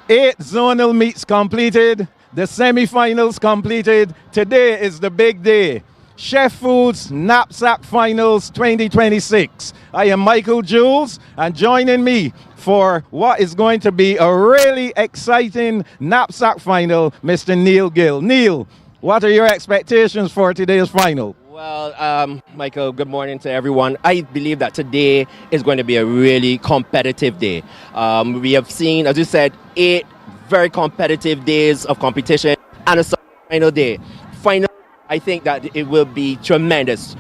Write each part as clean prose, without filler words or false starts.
8 zonal meets completed, the semi-finals completed. Today is the big day. Chef Foods Knapsack Finals 2026. I am Michael Jules, and joining me for what is going to be a really exciting knapsack final, Mr. Neil Gill. Neil, what are your expectations for today's final? Well, Michael, good morning to everyone. I believe that today is going to be a really competitive day. We have seen, as you said, 8 very competitive days of competition and a final day. Final, I think that it will be tremendous.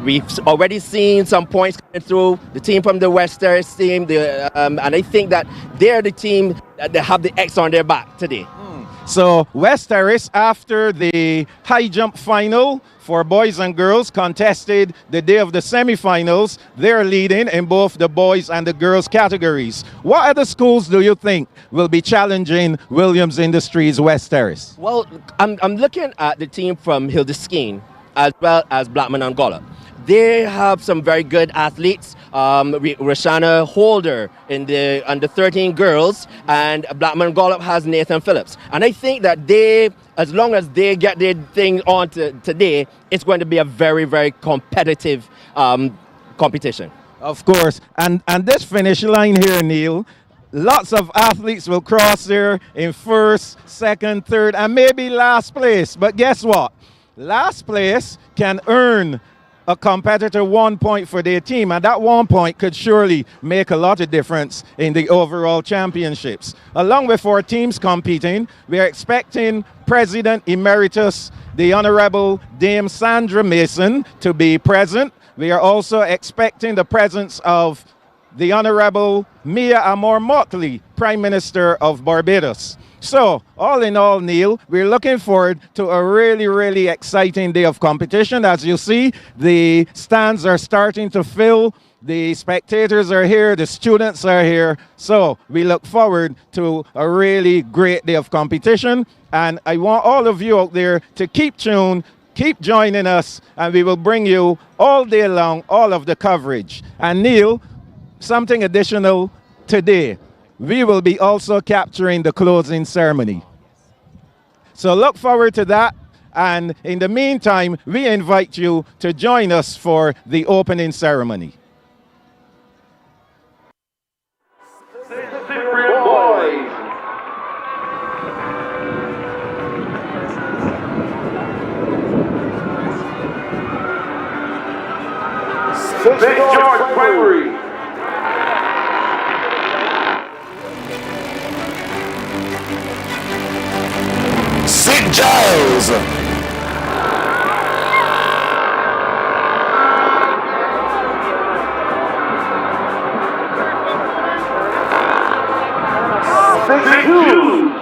We've already seen some points coming through. The team from the West Terrace team, and I think that they're the team that they have the X on their back today. So West Terrace, after the high jump final for boys and girls contested the day of the semifinals, they're leading in both the boys and the girls categories. What other schools do you think will be challenging Williams Industries West Terrace? Well, I'm looking at the team from Hildesteen as well as Blackman and Gollop. They have some very good athletes. Roshana Holder in the under 13 girls, and Blackman Gollop has Nathan Phillips. And I think that they, as long as they get their thing on today, it's going to be a very, very competitive competition. Of course. And this finish line here, Neil, lots of athletes will cross there in first, second, third, and maybe last place. But guess what? Last place can earn a competitor 1 point for their team, and that 1 point could surely make a lot of difference in the overall championships. Along with 4 teams competing, we are expecting President Emeritus, the Honorable Dame Sandra Mason, to be present. We are also expecting the presence of the Honorable Mia Amor Motley, Prime Minister of Barbados. So, all in all, Neil, we're looking forward to a really, really exciting day of competition. As you see, the stands are starting to fill. The spectators are here. The students are here. So, we look forward to a really great day of competition. And I want all of you out there to keep tuned, keep joining us, and we will bring you all day long all of the coverage. And Neil, something additional today. We will be also capturing the closing ceremony. So look forward to that. And in the meantime, we invite you to join us for the opening ceremony. St. George Primary. St. Giles. St. Jude.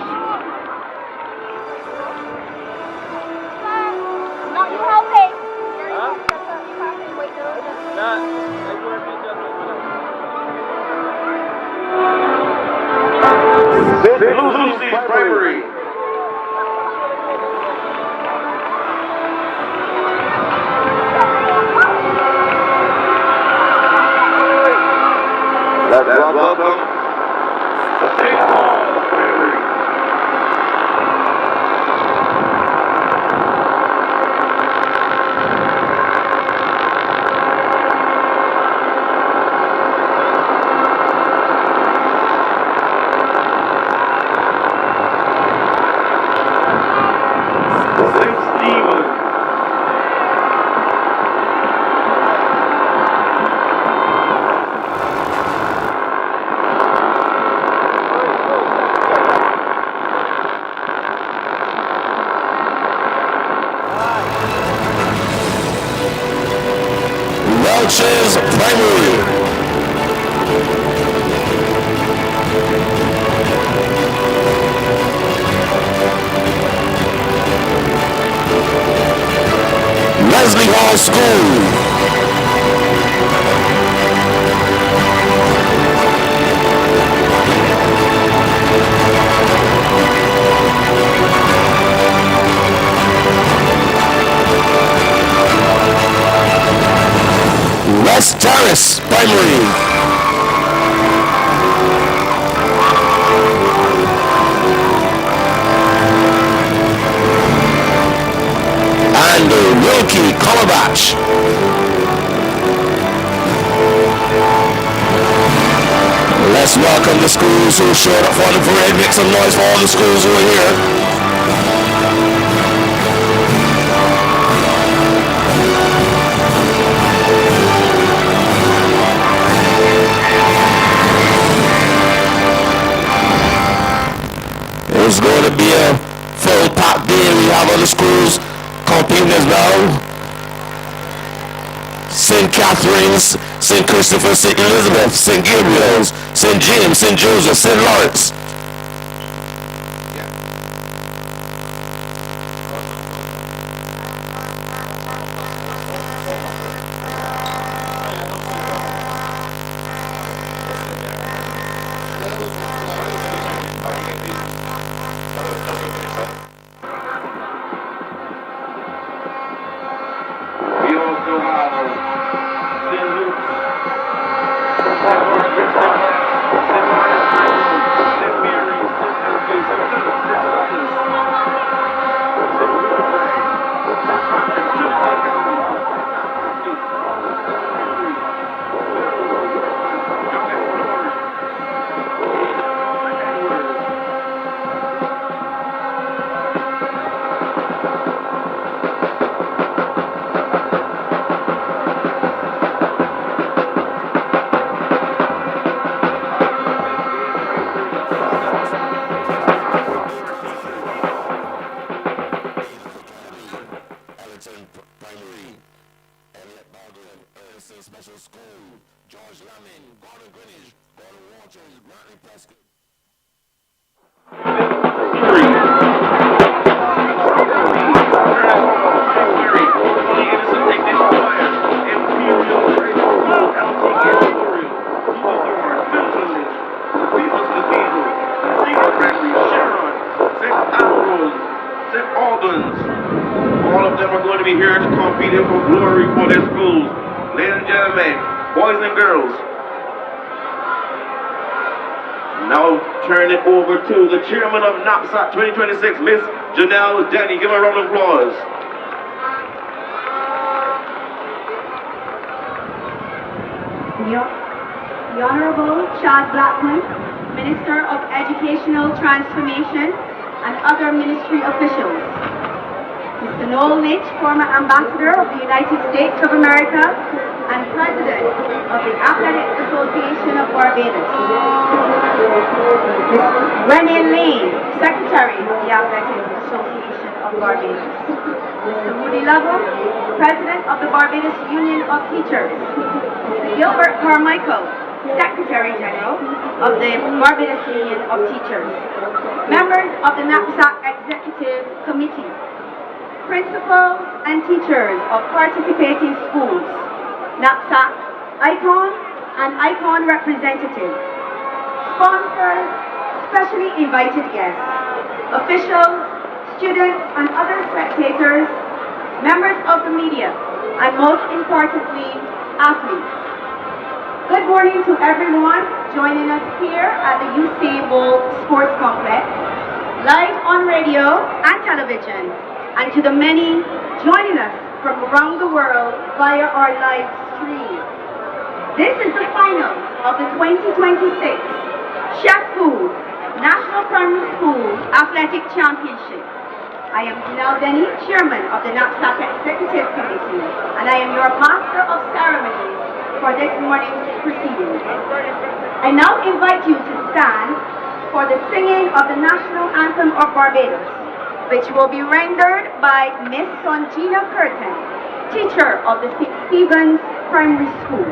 St. Lucy's Primary. Let's welcome St. Paul's Primary. St. Stephen. Welch's Primary. Leslie Hall School. West Terrace Primary. Calabash. Let's welcome the schools who showed up for the parade. Make some noise for all the schools who are here. It's going to be a full packed day. We have other schools competing as well. St. Catherine's, St. Christopher, St. Elizabeth, St. Gabriel's, St. James, St. Joseph, St. Lawrence. All of them are going to be here to compete for glory for their schools. Ladies and gentlemen, boys and girls. Now turn it over to the chairman of NAPSAC 2026, Miss Janelle Denny. Give her a round of applause. The Honorable Chad Blackman, Minister of Educational Transformation, and other ministry officials. Mr. Noel Mitch, former Ambassador of the United States of America and President of the Athletics Association of Barbados. Ms. Renee Lane, Secretary of the Athletics Association of Barbados. Mr. Rudy Lovell, President of the Barbados Union of Teachers. Mr. Gilbert Carmichael, Secretary General of the Barbados Union of Teachers. Members of the NAPSAC Executive Committee. Principals and teachers of participating schools. NAPSAC ICON and ICON representatives. Sponsors, specially invited guests. Officials, students and other spectators. Members of the media. And most importantly, athletes. Good morning to everyone joining us here at the UC Bowl Sports Complex, live on radio and television, and to the many joining us from around the world via our live stream. This is the final of the 2026 Chef Food National Primary School Athletic Championship. I am Janelle Denny, Chairman of the NAPSAC Executive Committee, and I am your Master of Ceremonies for this morning's proceedings. I now invite you to stand for the singing of the National Anthem of Barbados, which will be rendered by Miss Sonjina Curtin, teacher of the St. Stephen's Primary School.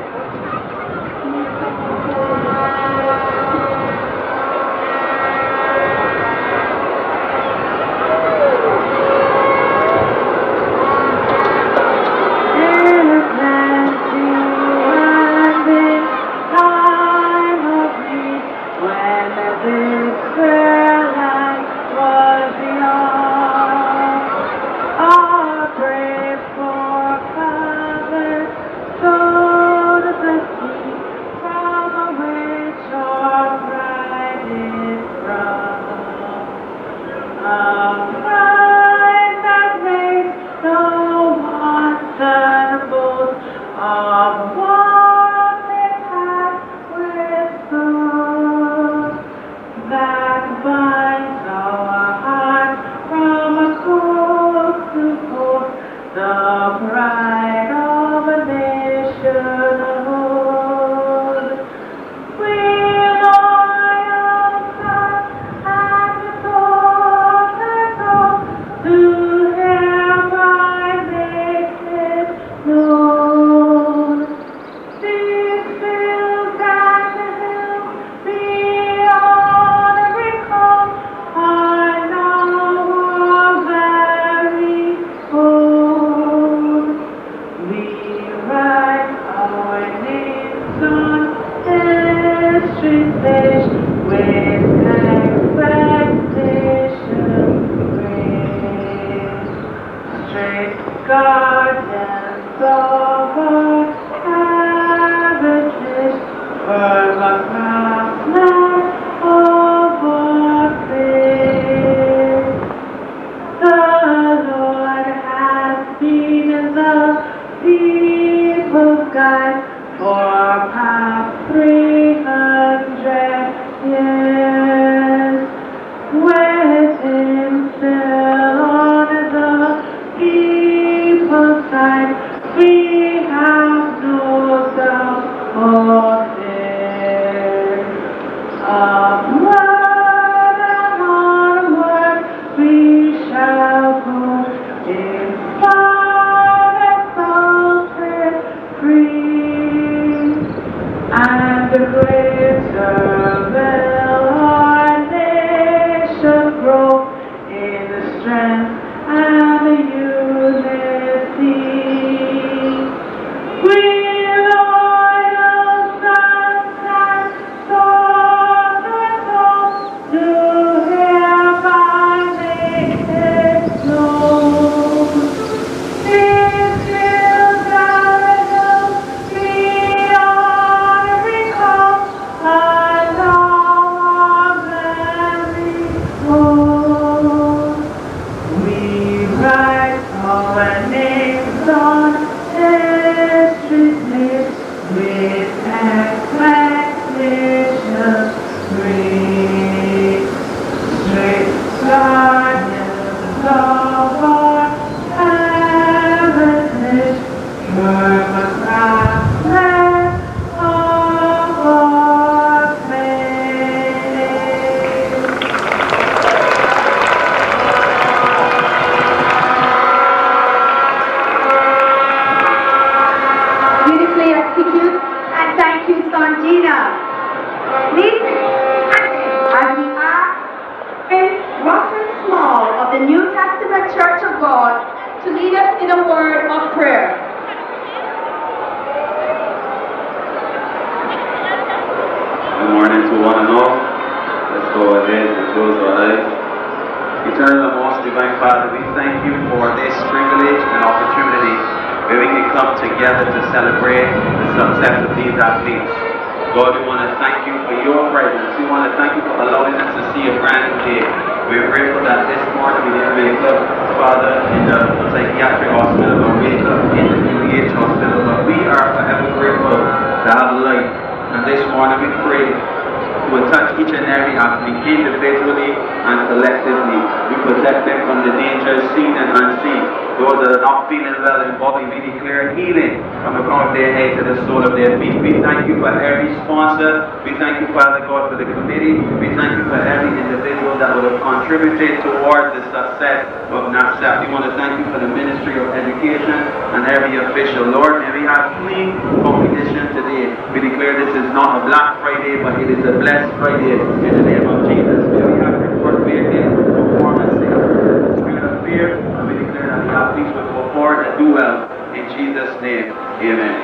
Contributed towards the success of NAPSACbb. We want to thank you for the Ministry of Education and every official. Lord, may we have clean competition today. We declare this is not a Black Friday, but it is a blessed Friday in the name of Jesus. May we have report-making, performance, spirit of fear, and we declare that the athletes will go forward and do well. In Jesus' name, amen.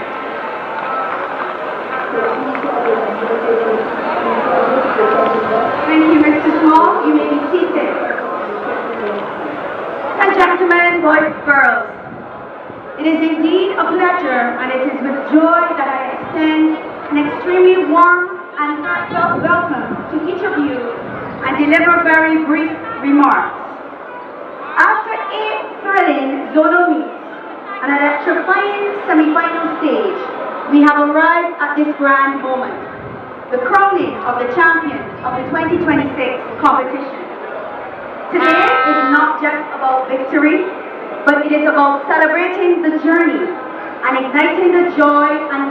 Thank you, Mr. Small. You may be seated. And gentlemen, boys, girls, it is indeed a pleasure and it is with joy that I extend an extremely warm and heartfelt welcome to each of you and deliver very brief remarks. After 8 thrilling zonal meets and an electrifying semi-final stage, we have arrived at this grand moment, the crowning of the champions of the 2026 competition. Today is not just about victory, but it is about celebrating the journey and igniting the joy and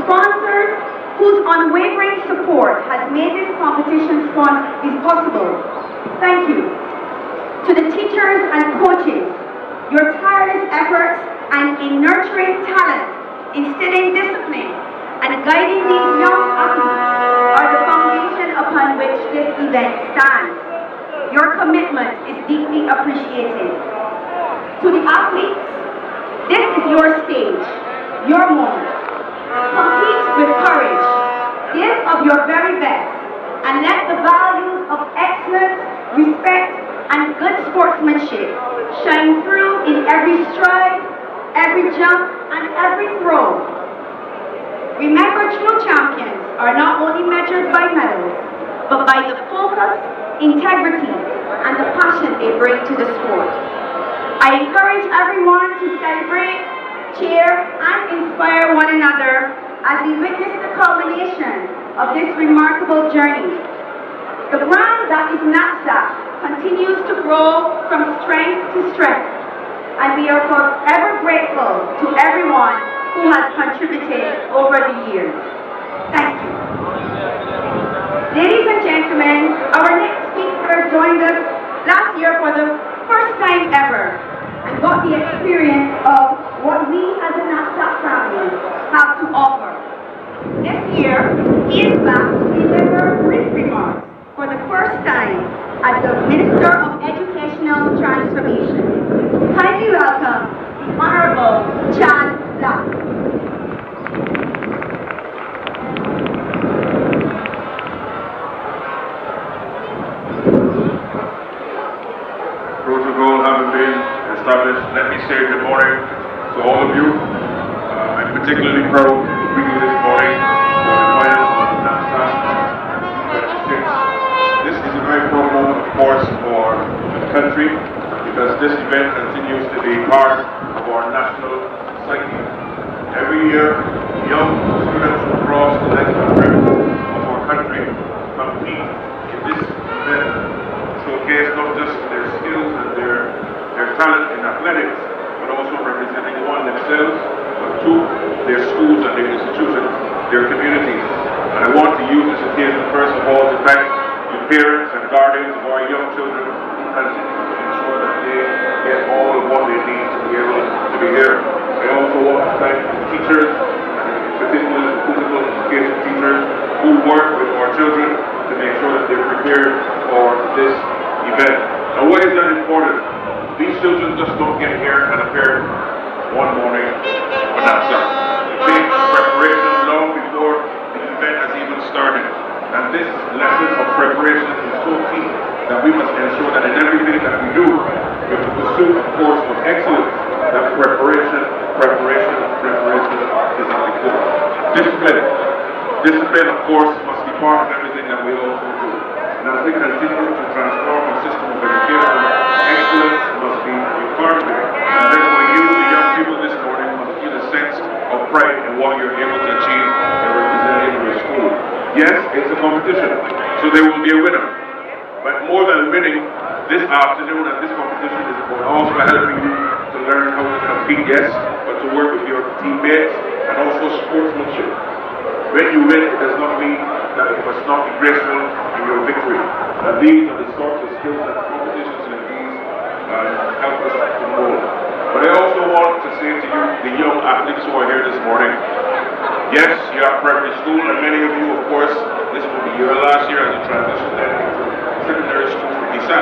sponsors whose unwavering support has made this competition possible. Thank you. To the teachers and coaches, your tireless efforts and in nurturing talent, instilling discipline, and guiding these young athletes are the foundation upon which this event stands. Your commitment is deeply appreciated. To the athletes, this is your stage, your moment. Compete with courage, give of your very best, and let the values of excellence, respect, and good sportsmanship shine through in every stride, every jump, and every throw. Remember, true champions are not only measured by medals, but by the focus, integrity, and the passion they bring to the sport. I encourage everyone to celebrate, cheer, and inspire one another as we witness the culmination of this remarkable journey. The brand that is NAPSACbb continues to grow from strength to strength, and we are forever grateful to everyone who has contributed over the years. Thank you. Ladies and gentlemen, our next speaker joined us last year for the first time ever and got the experience of what we as a NAPSACbb family have to offer. This year, he is back to deliver brief remarks for the first time as the Minister of Educational Transformation. Kindly welcome the Honorable Chad Black. Protocol having been established, let me say good morning to all of you. I'm particularly proud to be here this morning for the final of NAPSACbb 26. This is a very proud moment, of course, for the country, because this event continues to be part of our national psyche. Every year, young students across the length and breadth of our country compete in this event, showcase not just their skills and their talent in athletics, but also representing one, themselves, but two, their schools and their institutions, their communities. And I want to use this occasion, first of all, to thank the parents and guardians of our young children who continue to ensure that they get all of what they need to be able to be here. I also want to thank the teachers, and in particular the physical education teachers, who work with our children to make sure that they're prepared for this event. Now, why is that important? These children just don't get here and appear one morning for NAPSACbb. It takes preparation long before the event has even started. And this lesson of preparation is so key that we must ensure that in everything that we do, with the pursuit, of course, of excellence, that preparation is at the core. Discipline, of course, must be part of everything that we also do. And as we continue to transform the system of education, excellence must be a part of it. And therefore, you, the young people this morning, must feel a sense of pride in what you're able to achieve and represent in your school. Yes, it's a competition, so there will be a winner. But more than winning, this afternoon and this competition is about also helping you to learn how to compete, yes, but to work with your teammates and also sportsmanship. When you win, it does not mean that you must not be graceful in your victory. And these are the sorts of skills that competitions like these help us to mold. But I also want to say to you, the young athletes who are here this morning, yes, you are primary school, and many of you, of course, this will be your last year as you transition then into secondary school for DSAC.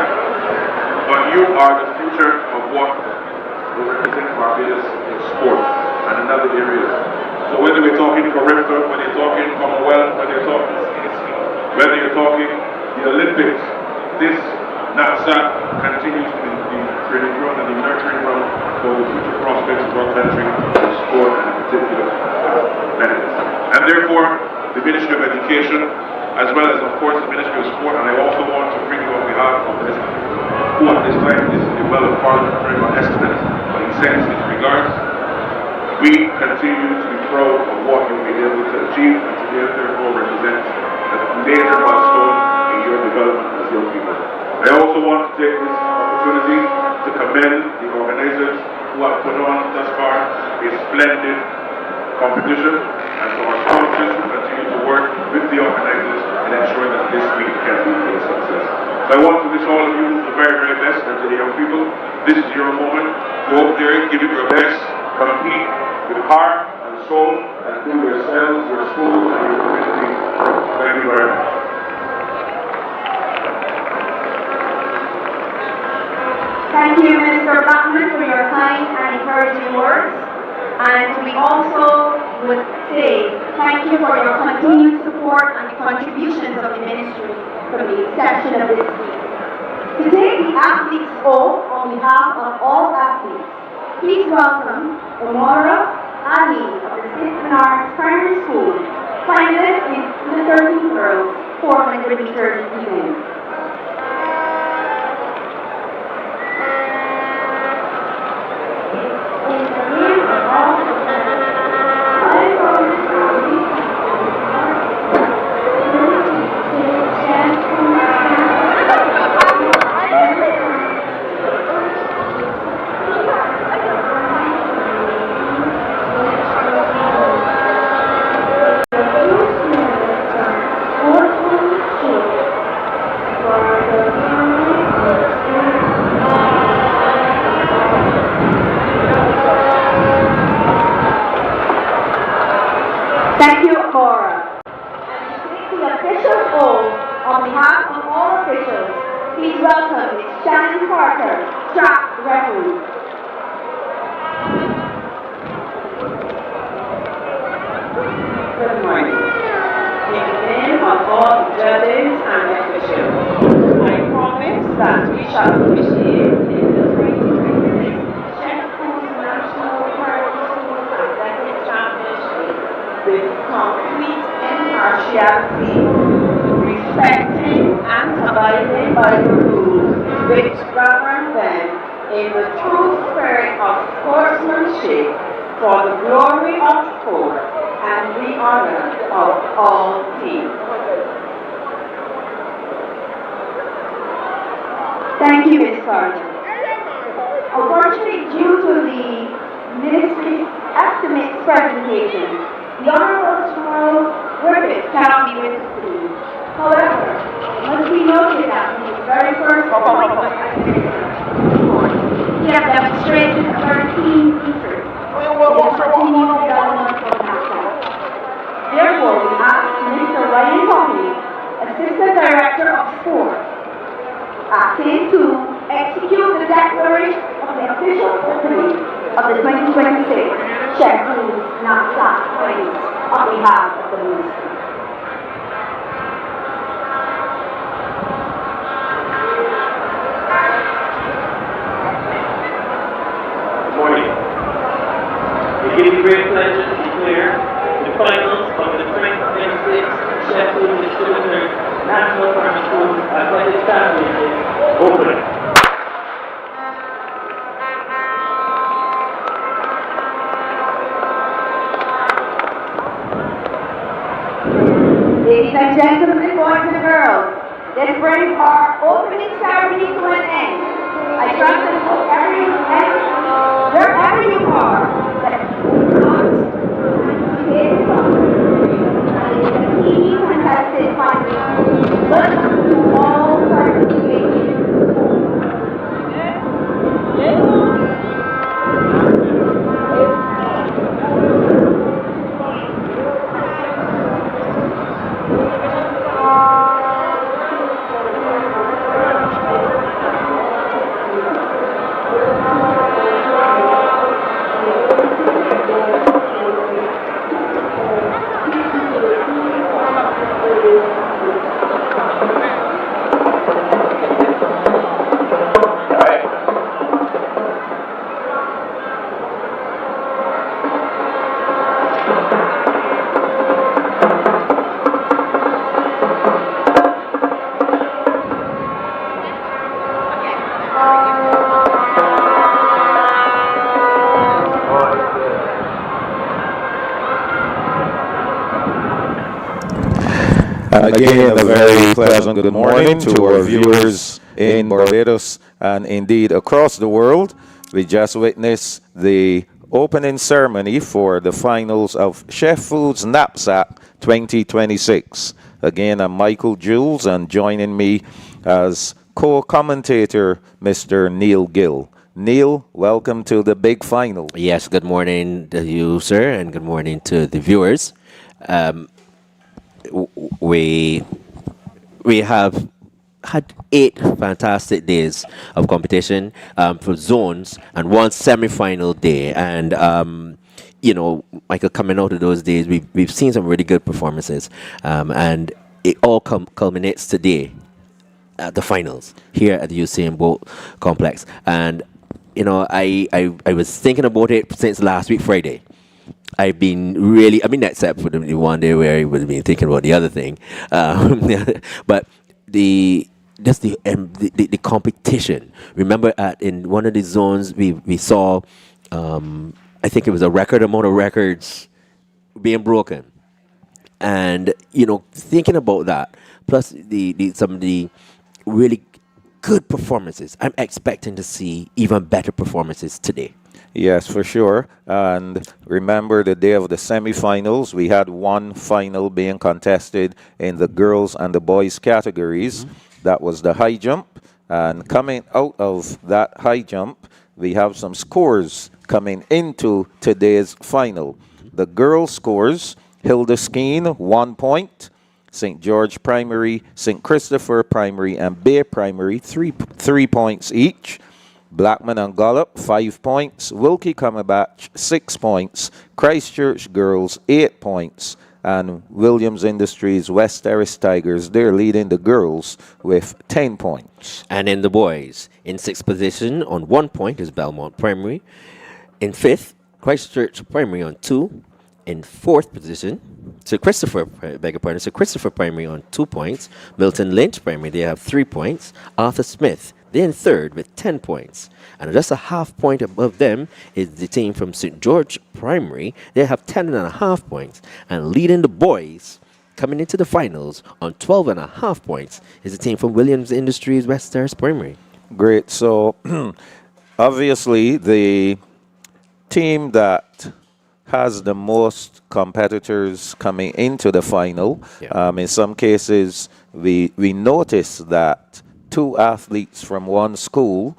But you are the future of what will represent Barbados in sport and in other areas. So whether we're talking curriculum, whether you're talking Commonwealth, whether you're talking CSC, whether you're talking the Olympics, this NAPSACbb continues to be the training ground and the nurturing ground for the future prospects of our country in sport and in particular benefits. And therefore, the Ministry of Education, as well as, of course, the Ministry of Sport, and I also want to bring you on behalf of this, who at this time is the well of parliamentary estimates, but he sends his regards. We continue to be proud of what you've been able to achieve, and today therefore represents a major milestone in your development as young people. I also want to take this opportunity to commend the organizers who have put on thus far a splendid competition, and to our sponsors who continue to work with the organizers in ensuring that this week can be a success. So I want to wish all of you the very, very best, and to the young people, this is your moment. Go out there, give it your best, compete with heart and soul, and do yourselves, your schools, and your communities. Thank you very much. Thank you, Minister Blackman, for your kind and encouraging words. And we also would say thank you for your continued support and the contributions of the ministry from the inception of this week. Today, the athletes oath on behalf of all athletes. Please welcome Omara Ali of the St. Bernard's Primary School, finalist in the 13 girls 400 meters event. Thank you, Cora. And to take the official oath on behalf of all officials, please welcome Ms. Shannon Carter, track referee. Good morning. In the name of all the judges and officials, I promise that we shall officiate in the 2026 Sheffield National Primary School Athletic Championship with complete impartiality, respecting and abiding by the rules which govern them in the true spirit of sportsmanship for the glory of sport and the honor of all teams. Thank you, Ms. Carter. Unfortunately, due to the ministry's estimates presentation, the Honorable Charles Griffith cannot be with us today. However, it must be noted that in his very first appointment as minister, he has demonstrated a very keen interest in the continued development of NAPSACbb. Therefore, we ask Mr. Ryan Coffey, Assistant Director of Sport, acting to execute the declaration of the official opening of the 2026 Sheffield NAPSACbb Finals on behalf of the ministry. Good morning. It gives me great pleasure to declare the finals of the 2026 Sheffield Distributors National Primary School Athletic Championship open. Ladies and gentlemen, boys and girls, this brings our opening ceremony to an end. I trust that wherever you are, that you not today's fun. And it is a key contested final. Welcome to all participating in the sport. Again, a very pleasant good morning to our viewers in Barbados and indeed across the world. We just witnessed the opening ceremony for the finals of Chef Foods Knapsack 2026. Again, I'm Michael Jules, and joining me as co-commentator, Mr. Neil Gill. Neil, welcome to the big final. Yes, good morning to you, sir, and good morning to the viewers. We have had 8 fantastic days of competition for zones and one semi-final day. And Michael, coming out of those days, we've seen some really good performances, and it all culminates today at the finals here at the Usain Bolt complex. And I was thinking about it since last week Friday. I've been really, except for the one day where I would have been thinking about the other thing, but the competition. Remember, in one of the zones we saw, I think it was a record amount of records being broken, and thinking about that, plus some of the really good performances. I'm expecting to see even better performances today. Yes, for sure. And remember the day of the semifinals, we had one final being contested in the girls and the boys categories. That was the high jump. And coming out of that high jump, we have some scores coming into today's final. The girls' scores, Hilda Skeen, 1 point. St. George Primary, St. Christopher Primary, and Bay Primary, 3 points each. Blackman and Gollop, 5 points. Wilkie Cumberbatch, 6 points. Christchurch Girls, 8 points. And Williams Industries West Terrace Tigers, they're leading the girls with 10 points. And in the boys, in 6th position on 1 point is Belmont Primary. In 5th, Christchurch Primary on 2. In 4th position, Sir Christopher Primary on 2 points. Milton Lynch Primary, they have 3 points. Arthur Smith, they're in 3rd with 10 points. And just a half point above them is the team from St. George Primary. They have 10.5 points. And leading the boys, coming into the finals on 12.5 points, is the team from Williams Industries West Terrace Primary. Great. So, obviously, the team that has the most competitors coming into the final. Yeah. In some cases, we notice that 2 athletes from one school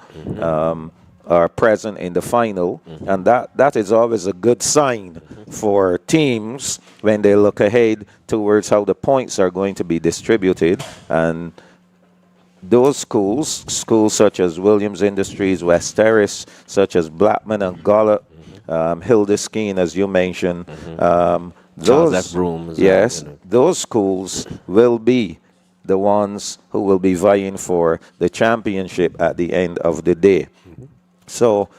are present in the final, and that is always a good sign for teams when they look ahead towards how the points are going to be distributed. And those schools such as Williams Industries, West Terrace, such as Blackman and Gollop, Hilda Skeen, as you mentioned, those schools will be the ones who will be vying for the championship at the end of the day. So,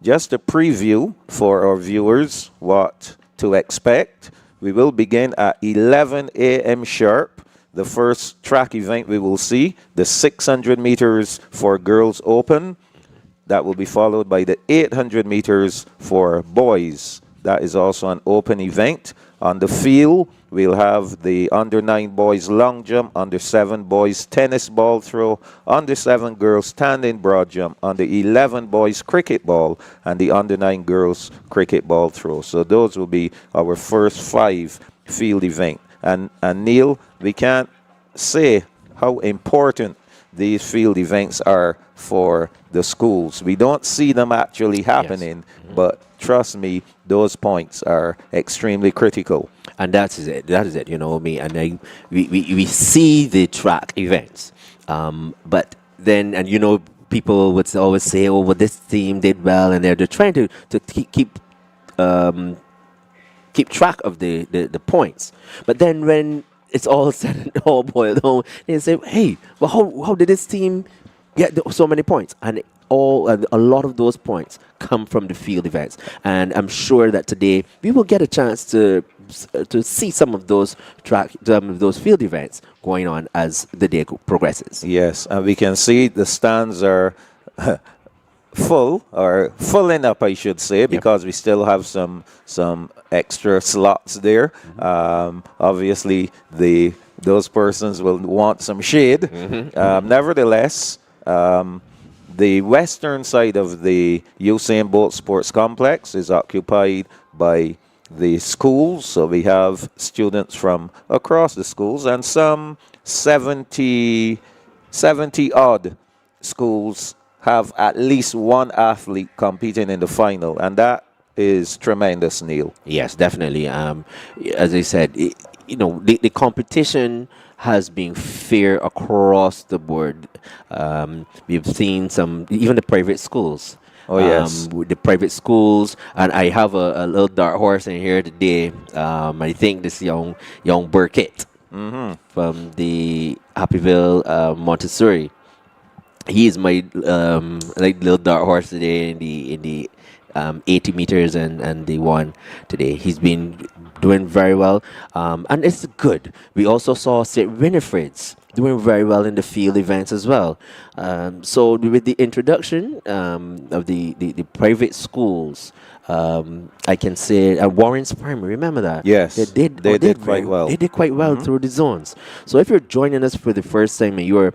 just a preview for our viewers what to expect. We will begin at 11 a.m. sharp. The first track event we will see, the 600 meters for girls open. That will be followed by the 800 meters for boys. That is also an open event. On the field, we'll have the under-9 boys long jump, under-7 boys tennis ball throw, under-7 girls standing broad jump, under-11 boys cricket ball, and the under-9 girls cricket ball throw. So those will be our first 5 field events. And Neil, we can't say how important these field events are for the schools. We don't see them actually happening, but trust me, those points are extremely critical. And that is it, and we see the track events, but then, and people would always say, oh, well, this team did well, and they're trying to keep track of the points. But then when it's all said and all boiled home, they say, hey, well, how did this team get so many points? And a lot of those points come from the field events. And I'm sure that today we will get a chance to see some of those field events going on as the day progresses. Yes, and we can see the stands are filling up, I should say, because we still have some extra slots there. Obviously, those persons will want some shade. Nevertheless, The western side of the Usain Bolt Sports Complex is occupied by the schools. So we have students from across the schools, and some 70 odd schools have at least one athlete competing in the final, and that is tremendous, Neil. Yes, definitely. As I said, the competition has been fair across the board. We've seen even the private schools. Oh, yes. With the private schools, and I have a little dark horse in here today. I think this young Burkett from the Happyville Montessori. He is my like little dark horse today in the 80 meters and the one today. He's been doing very well, and it's good. We also saw St. Winifred's doing very well in the field events as well. So with the introduction of the private schools, I can say Warren's Primary. Remember that? Yes, they did quite well. They did quite well through the zones. So if you're joining us for the first time and you're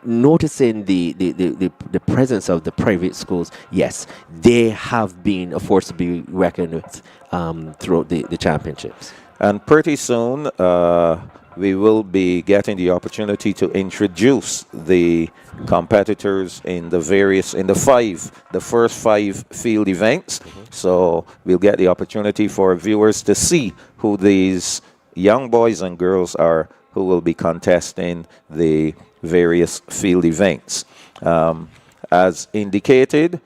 noticing the presence of the private schools, yes, they have been a force to be reckoned with throughout the championships. And pretty soon, we will be getting the opportunity to introduce the competitors in the first five field events. So we'll get the opportunity for viewers to see who these young boys and girls are who will be contesting the various field events. As indicated,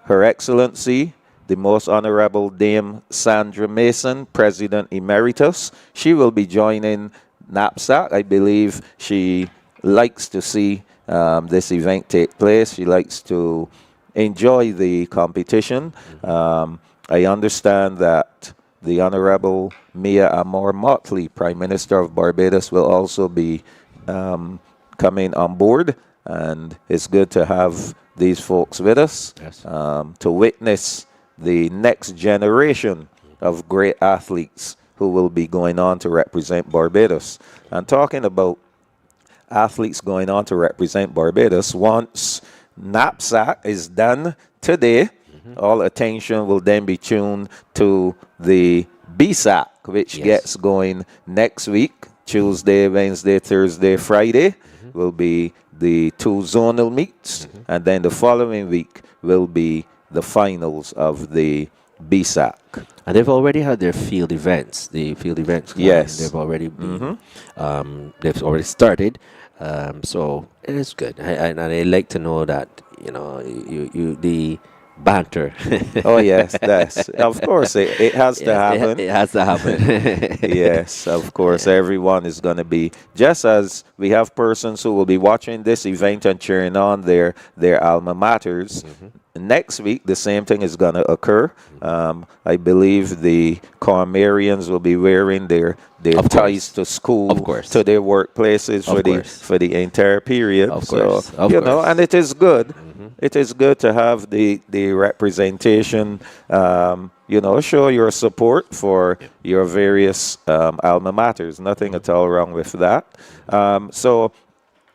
Her Excellency, the Most Honorable Dame Sandra Mason, President Emeritus, she will be joining NAPSAC. I believe she likes to see this event take place. She likes to enjoy the competition. I understand that the Honorable Mia Amor Motley, Prime Minister of Barbados, will also be coming on board, and it's good to have these folks with us to witness the next generation of great athletes who will be going on to represent Barbados. And talking about athletes going on to represent Barbados, once NAPSAC is done today, all attention will then be tuned to the BSAC, which gets going next week. Tuesday, Wednesday, Thursday, Friday will be the two zonal meets, and then the following week will be the finals of the BSAC. And they've already had their field events. The field events, yes, they've already been, they've already started. So it is good, and I like to know that the banter. Oh yes, that's of course it has to happen. It has to happen. Yes, of course, everyone is going to be, just as we have persons who will be watching this event and cheering on their alma maters. Next week, the same thing is going to occur. I believe the Cormarians will be wearing their ties to school, to their workplaces for the entire period. And it is good. It is good to have the representation. Show your support for your various alma maters. Nothing at all wrong with that. So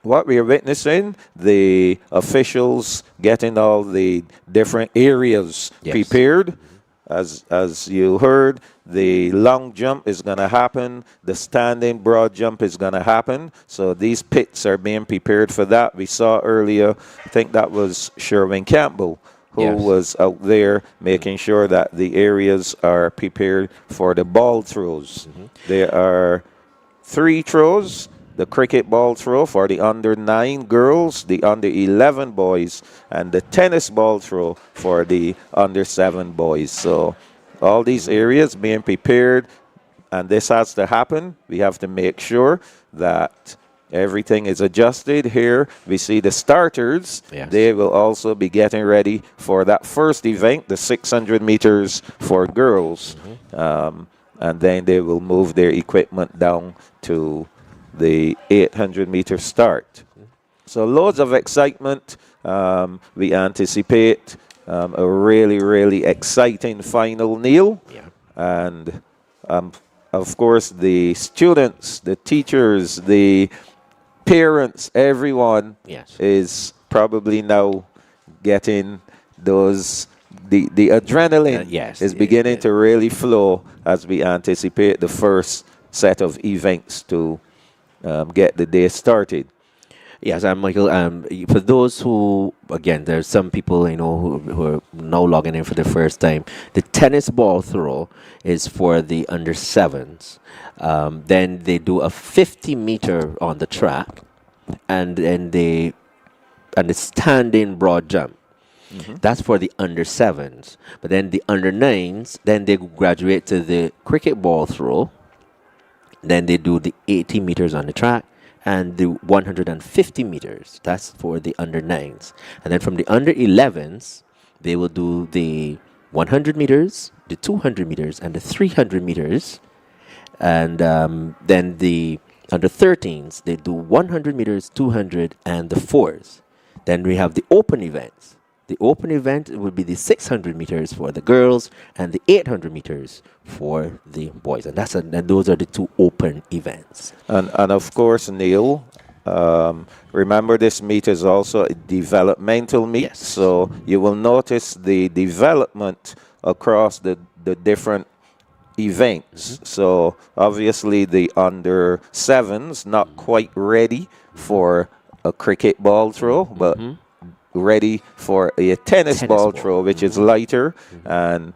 what we are witnessing, the officials getting all the different areas prepared. As you heard, the long jump is going to happen. The standing broad jump is going to happen. So these pits are being prepared for that. We saw earlier, I think that was Sherwin Campbell, who was out there making sure that the areas are prepared for the ball throws. There are 3 throws. The cricket ball throw for the under-9 girls, the under-11 boys, and the tennis ball throw for the under-7 boys. So all these areas being prepared, and this has to happen. We have to make sure that everything is adjusted. Here we see the starters. They will also be getting ready for that first event, the 600 meters for girls. And then they will move their equipment down to the 800-meter start. So loads of excitement. We anticipate a really, really exciting final, Neil. And of course, the students, the teachers, the parents, everyone Yes. is probably now getting the adrenaline yes, is beginning to really flow as we anticipate the first set of events to get the day started. Yes, Michael. For those who, again, there's some people who are now logging in for the first time. The tennis ball throw is for the under sevens. Then they do a 50-meter on the track, and then the standing broad jump. That's for the under sevens. But then the under nines, then they graduate to the cricket ball throw. Then they do the 80 meters on the track and the 150 meters. That's for the under nines. And then from the under 11s, they will do the 100 meters, the 200 meters, and the 300 meters. And then the under 13s, they do 100 meters, 200, and the fours. Then we have the open events. The open event would be the 600 meters for the girls and the 800 meters for the boys. And those are the two open events. And of course, Neil, remember this meet is also a developmental meet. Yes. So you will notice the development across the different events. So obviously the under sevens not quite ready for a cricket ball throw, but ready for a tennis ball throw, which is lighter, and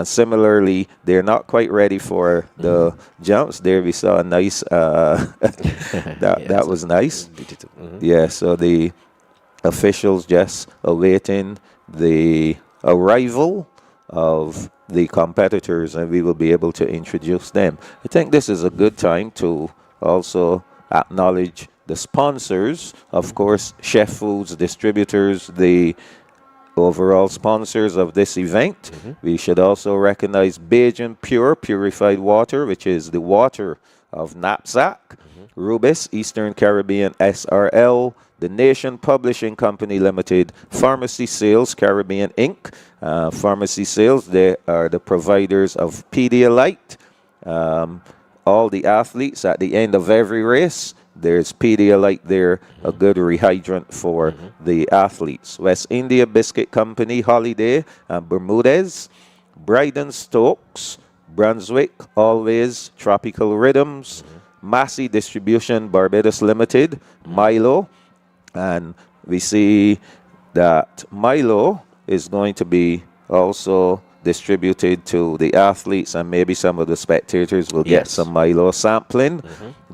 similarly, they're not quite ready for the jumps. There we saw a nice, that was nice. Yeah, so the officials just awaiting the arrival of the competitors, and we will be able to introduce them. I think this is a good time to also acknowledge the sponsors, of course, Chef Foods distributors, the overall sponsors of this event. We should also recognize Bajan Pure Purified Water, which is the water of NAPSAC, Rubis, Eastern Caribbean SRL, The Nation Publishing Company Limited, Pharmacy Sales Caribbean Inc. Pharmacy Sales, they are the providers of Pedialyte. All the athletes at the end of every race, there's Pedialyte there, a good rehydrant for the athletes. West India Biscuit Company, Holiday, and Bermudez, Bryden Stokes, Brunswick, Always, Tropical Rhythms, Massey Distribution, Barbados Limited, Milo, and we see that Milo is going to be also distributed to the athletes, and maybe some of the spectators will get some Milo sampling.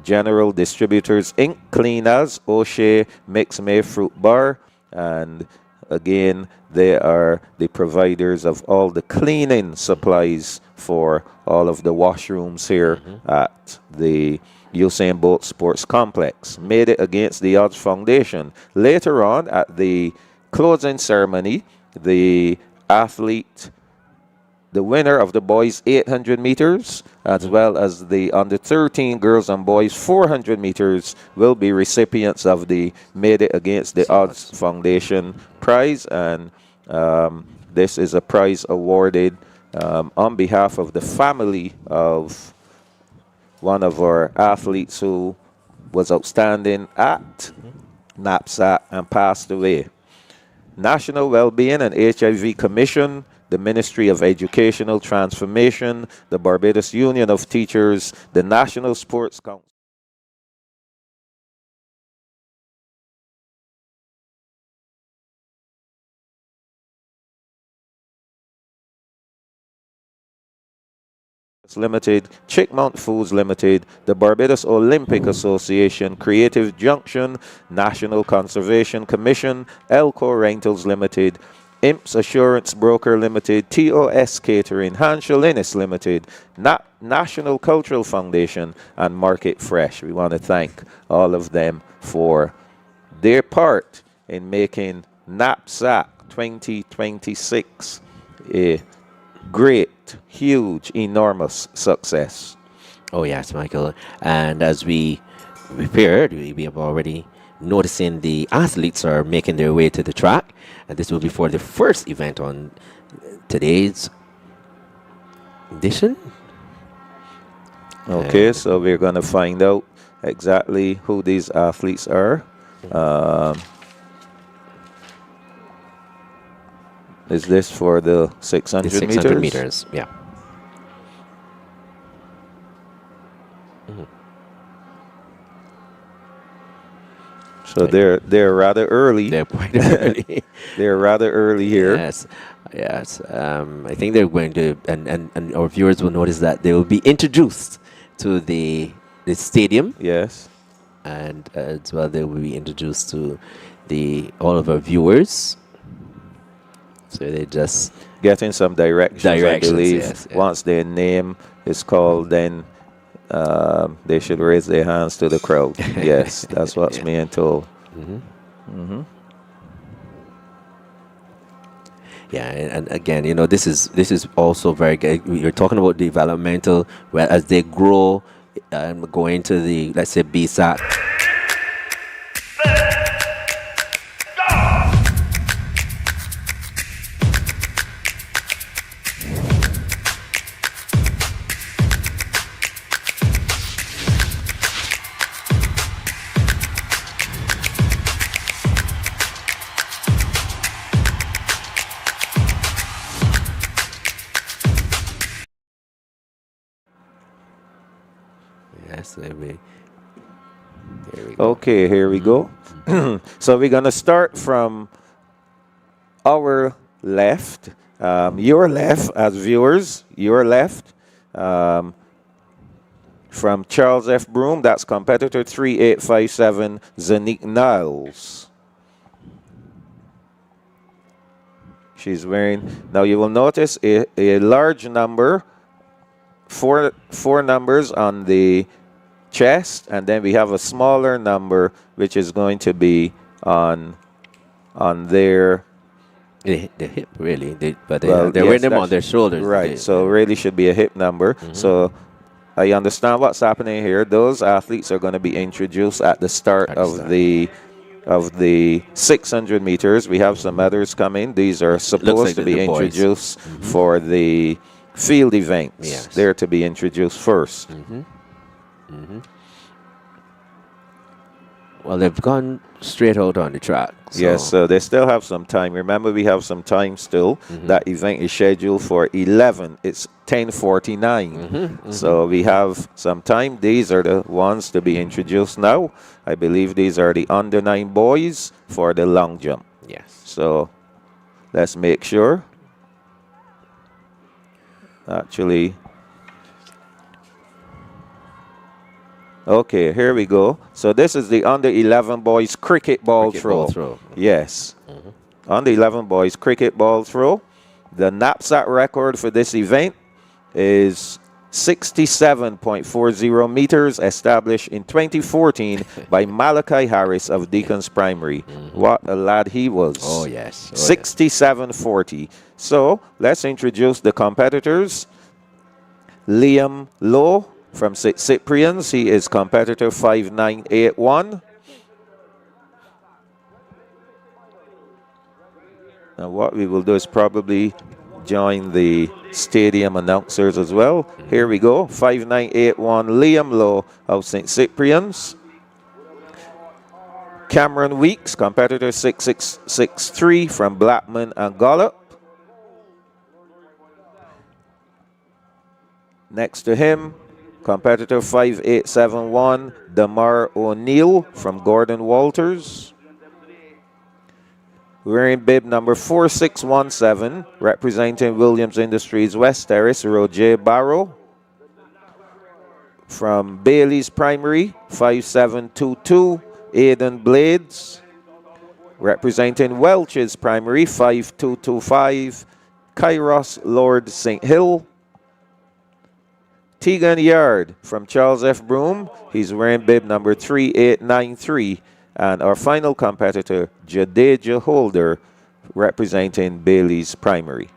General Distributors Inc., Clean As, O'Shea, Mix May Fruit Bar, and again, they are the providers of all the cleaning supplies for all of the washrooms here at the Usain Bolt Sports Complex. Made it against the Odds Foundation. Later on, at the closing ceremony, the athlete, the winner of the boys 800 meters, as well as the under 13 girls and boys 400 meters, will be recipients of the Made It Against the Odds Foundation prize. And this is a prize awarded on behalf of the family of one of our athletes who was outstanding at NAPSAC and passed away. National Wellbeing and HIV Commission, the Ministry of Educational Transformation, the Barbados Union of Teachers, the National Sports Council. Limited, Chickmount Foods Limited, the Barbados Olympic Association, Creative Junction, National Conservation Commission, Elco Rentals Limited, Imps Assurance Broker Limited, TOS Catering, Hanshel Innes Limited, National Cultural Foundation, and Market Fresh. We want to thank all of them for their part in making NAPSAC 2026 a great, huge, enormous success. Oh, yes, Michael. And as we prepared, we have already noticing the athletes are making their way to the track. And this will be for the first event on today's edition. Okay, so we're going to find out exactly who these athletes are. Is this for the 600 The 600 meters? meters, yeah. So they're rather early. They're quite early. They're rather early here. Yes, yes. I think they're going to, and our viewers will notice that they will be introduced to the stadium. Yes. And as well, they will be introduced to all of our viewers. So they just getting some directions, I believe. Yes, yeah. Once their name is called, then they should raise their hands to the crowd. Yes, that's what's Yeah. being told. Yeah, and again, this is also very good. You're talking about developmental, where as they grow, go into the, let's say, BSAC. Yes, there we go. Okay, here we go. So we're going to start from our left, your left as viewers, your left. From Charles F. Broom, that's competitor 3857, Zanique Niles. She's wearing, now you will notice a large number, four numbers on the chest, and then we have a smaller number which is going to be on their the hip, really. But they're yes, wearing them on their shoulders. Right, so really should be a hip number. So I understand what's happening here. Those athletes are going to be introduced at the start of the 600 meters. We have some others coming. These are supposed to be introduced for the field events. Yes. They're to be introduced first. Well, they've gone straight out on the track. So. Yes, so they still have some time. Remember, we have some time still. That event is scheduled for 11. It's 10:49. So we have some time. These are the ones to be introduced now. I believe these are the under 9 boys for the long jump. Yes. So let's make sure. Actually, okay, here we go. So this is the under 11 boys cricket ball throw. Yes. Under 11 boys cricket ball throw. The NAPSACbb record for this event is 67.40 meters, established in 2014 by Malachi Harris of Deacons Primary. What a lad he was. Oh, yes. 67.40. So let's introduce the competitors. Liam Lowe from St. Cyprian's. He is competitor 5981. Now what we will do is probably join the stadium announcers as well. Here we go. 5981 Liam Lowe of St. Cyprian's. Cameron Weeks, competitor 6663 from Blackman and Gollop. Next to him, competitor 5871 Damar O'Neill from Gordon Walters. Wearing bib number 4617, representing Williams Industries West Terrace, Roger Barrow. From Bailey's Primary, 5722, Aidan Blades. Representing Welch's Primary, 5225, Kairos Lord St. Hill. Tegan Yard from Charles F. Broom, he's wearing bib number 3893. And our final competitor, Jadeja Holder, representing Bailey's Primary.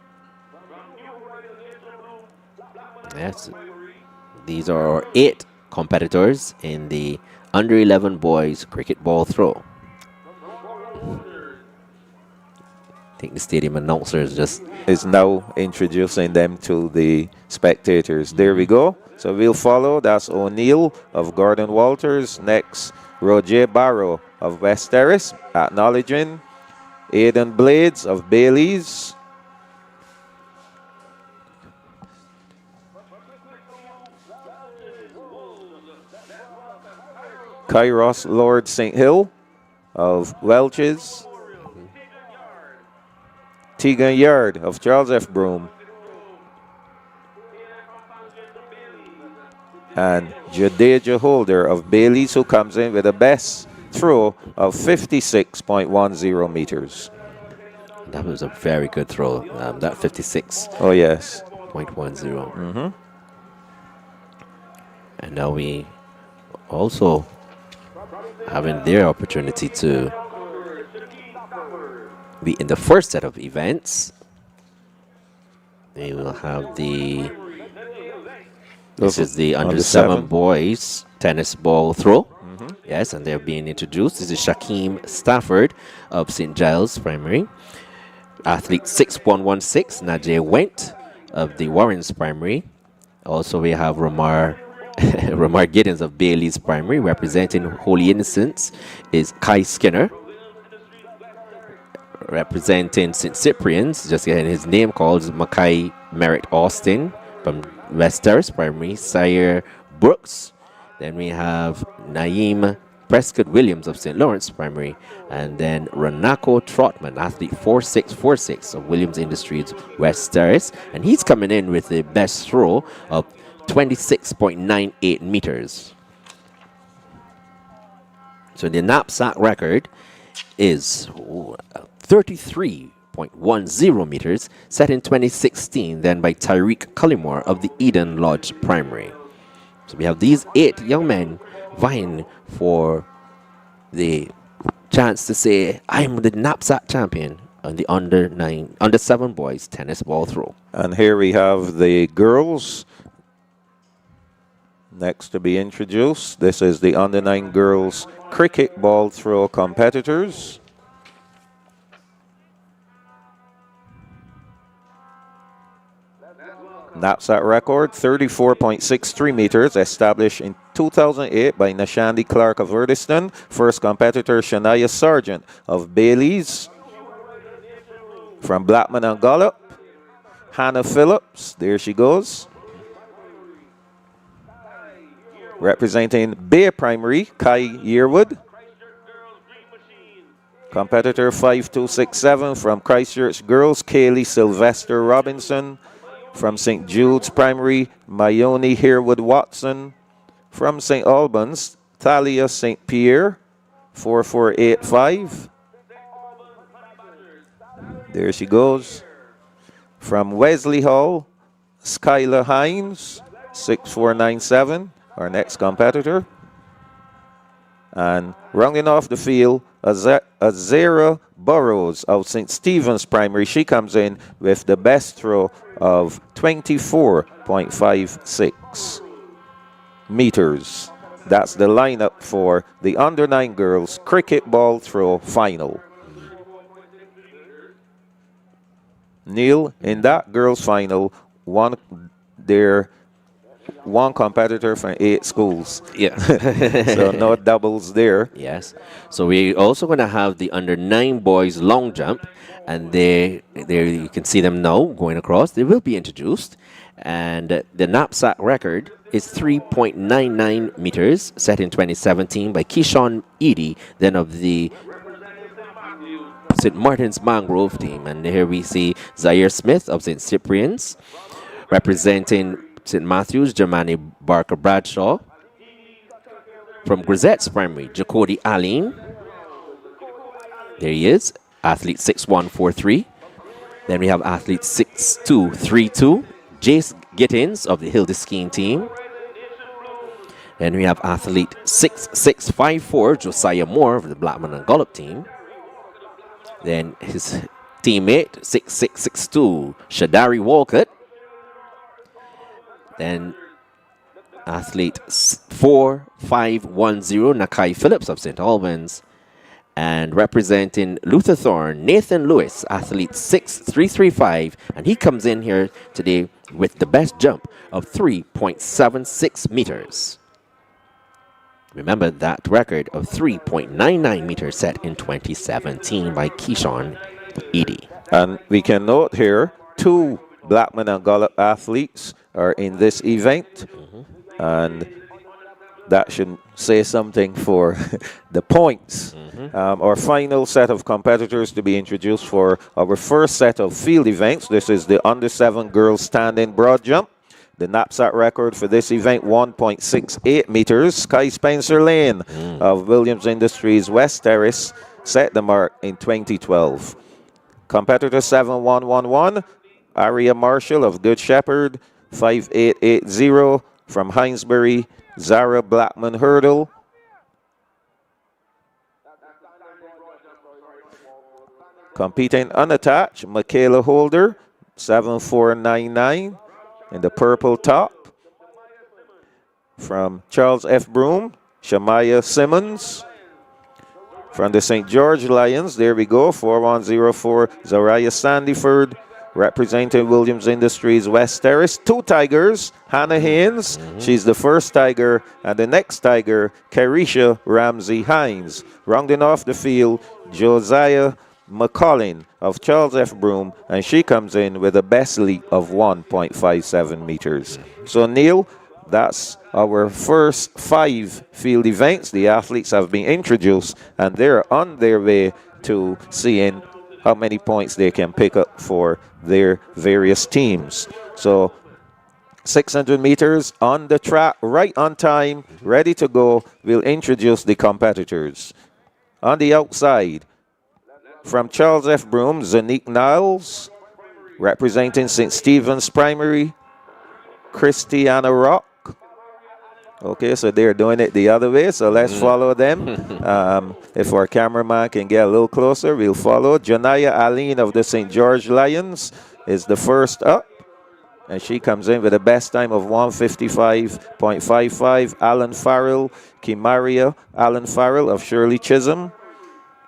Yes. These are our 8 competitors in the under 11 boys cricket ball throw. think the stadium announcers just is now introducing them to the spectators. There we go. So we'll follow. That's O'Neill of Gordon Walters. Next, Roger Barrow of West Terrace, acknowledging Aidan Blades of Bailey's. Kairos Lord St. Hill of Welch's. Tegan Yard of Charles F. Broome. And Jadeja Holder of Bailey's, who comes in with a best throw of 56.10 meters. that was a very good throw. That 56. Oh, yes. 0.10. And now we also having their opportunity to be in the first set of events. They will have this is the under 7 boys tennis ball throw. Yes, and they're being introduced. This is Shaquem Stafford of St. Giles Primary. Athlete 6116, Najee Went of the Warrens Primary. Also, we have Ramar Giddens of Bailey's Primary. Representing Holy Innocents is Kai Skinner. Representing St. Cyprian's, just getting his name called, Mackay Merritt Austin from West Terrace Primary. Sire Brooks. Then we have Naeem Prescott Williams of St. Lawrence Primary. And then Ranako Trotman, athlete 4646 of Williams Industries West Terrace. And he's coming in with the best throw of 26.98 meters. So the knapsack record is 33.10 meters, set in 2016, then by Tyreek Cullimore of the Eden Lodge Primary. So we have these 8 young men vying for the chance to say, I'm the knapsack champion on the under 7 boys tennis ball throw. And here we have the girls next to be introduced. This is the under 9 girls cricket ball throw competitors. Knapsack record 34.63 meters, established in 2008 by Nashandi Clark of Urdiston. First competitor Shania Sargent of Bailey's. From Blackman and Gollop, Hannah Phillips, there she goes. Representing Bay Primary, Kai Yearwood. Competitor 5267 from Christchurch Girls, Kaylee Sylvester Robinson. From St. Jude's Primary, Mayoni Harewood Watson. From St. Albans, Thalia St. Pierre, 4485. There she goes. From Wesley Hall, Skylar Hines, 6497, our next competitor. And rounding off the field, Azera Burrows of St. Stephen's Primary. She comes in with the best throw of 24.56 meters. That's the lineup for the under 9 girls cricket ball throw final. Neil, in that girls final, one competitor from 8 schools. Yeah. So no doubles there. Yes. So we're also going to have the under 9 boys long jump. And there you can see them now going across. They will be introduced. And the knapsack record is 3.99 meters, set in 2017 by Keyshawn Edie, then of the St. Martin's Mangrove team. And here we see Zaire Smith of St. Cyprian's, representing St. Matthew's, Germani Barker Bradshaw. From Grisette's Primary, Jacody Allen. There he is, athlete 6143. Then we have athlete 6232, Jace Gittins of the Hilda Skiing team. Then we have athlete 6654, Josiah Moore of the Blackman and Gollop team. Then his teammate 6662, Shadari Walcott. Then athlete 4510, Nakai Phillips of St. Albans. And representing Luther Thorne, Nathan Lewis, athlete 6335, and he comes in here today with the best jump of 3.76 meters. Remember that record of 3.99 meters set in 2017 by Keyshawn Edie. And we can note here, 2 Blackman and Gallup athletes are in this event. And that should say something for the points. Our final set of competitors to be introduced for our first set of field events. This is the under 7 girls standing broad jump. The NAPSACbb record for this event, 1.68 meters. Sky Spencer Lane of Williams Industries West Terrace set the mark in 2012. Competitor 7111, Aria Marshall of Good Shepherd, 5880 from Hinesbury, Zara Blackman Hurdle. Competing unattached, Michaela Holder, 7499 in the purple top. From Charles F. Broom, Shamaya Simmons. From the St. George Lions, there we go, 4104, Zariah Sandyford, representing Williams Industries West Terrace. 2 Tigers, Hannah Haynes, she's the first Tiger, and the next Tiger, Carisha Ramsey Hines. Rounding off the field, Josiah McCollin of Charles F. Broom, and she comes in with a best leap of 1.57 meters. So Neil, that's our first 5 field events. The athletes have been introduced, and they're on their way to seeing how many points they can pick up for their various teams. So 600 meters on the track, right on time, ready to go. We'll introduce the competitors. On the outside, from Charles F. Broom, Zanique Niles, representing St. Stephen's Primary, Christiana Rock. Okay, so they're doing it the other way, so let's follow them. If our cameraman can get a little closer, we'll follow. Janaya Aline of the St. George Lions is the first up, and she comes in with a best time of 1:55.55. Alan Farrell, Kimaria Alan Farrell of Shirley Chisholm.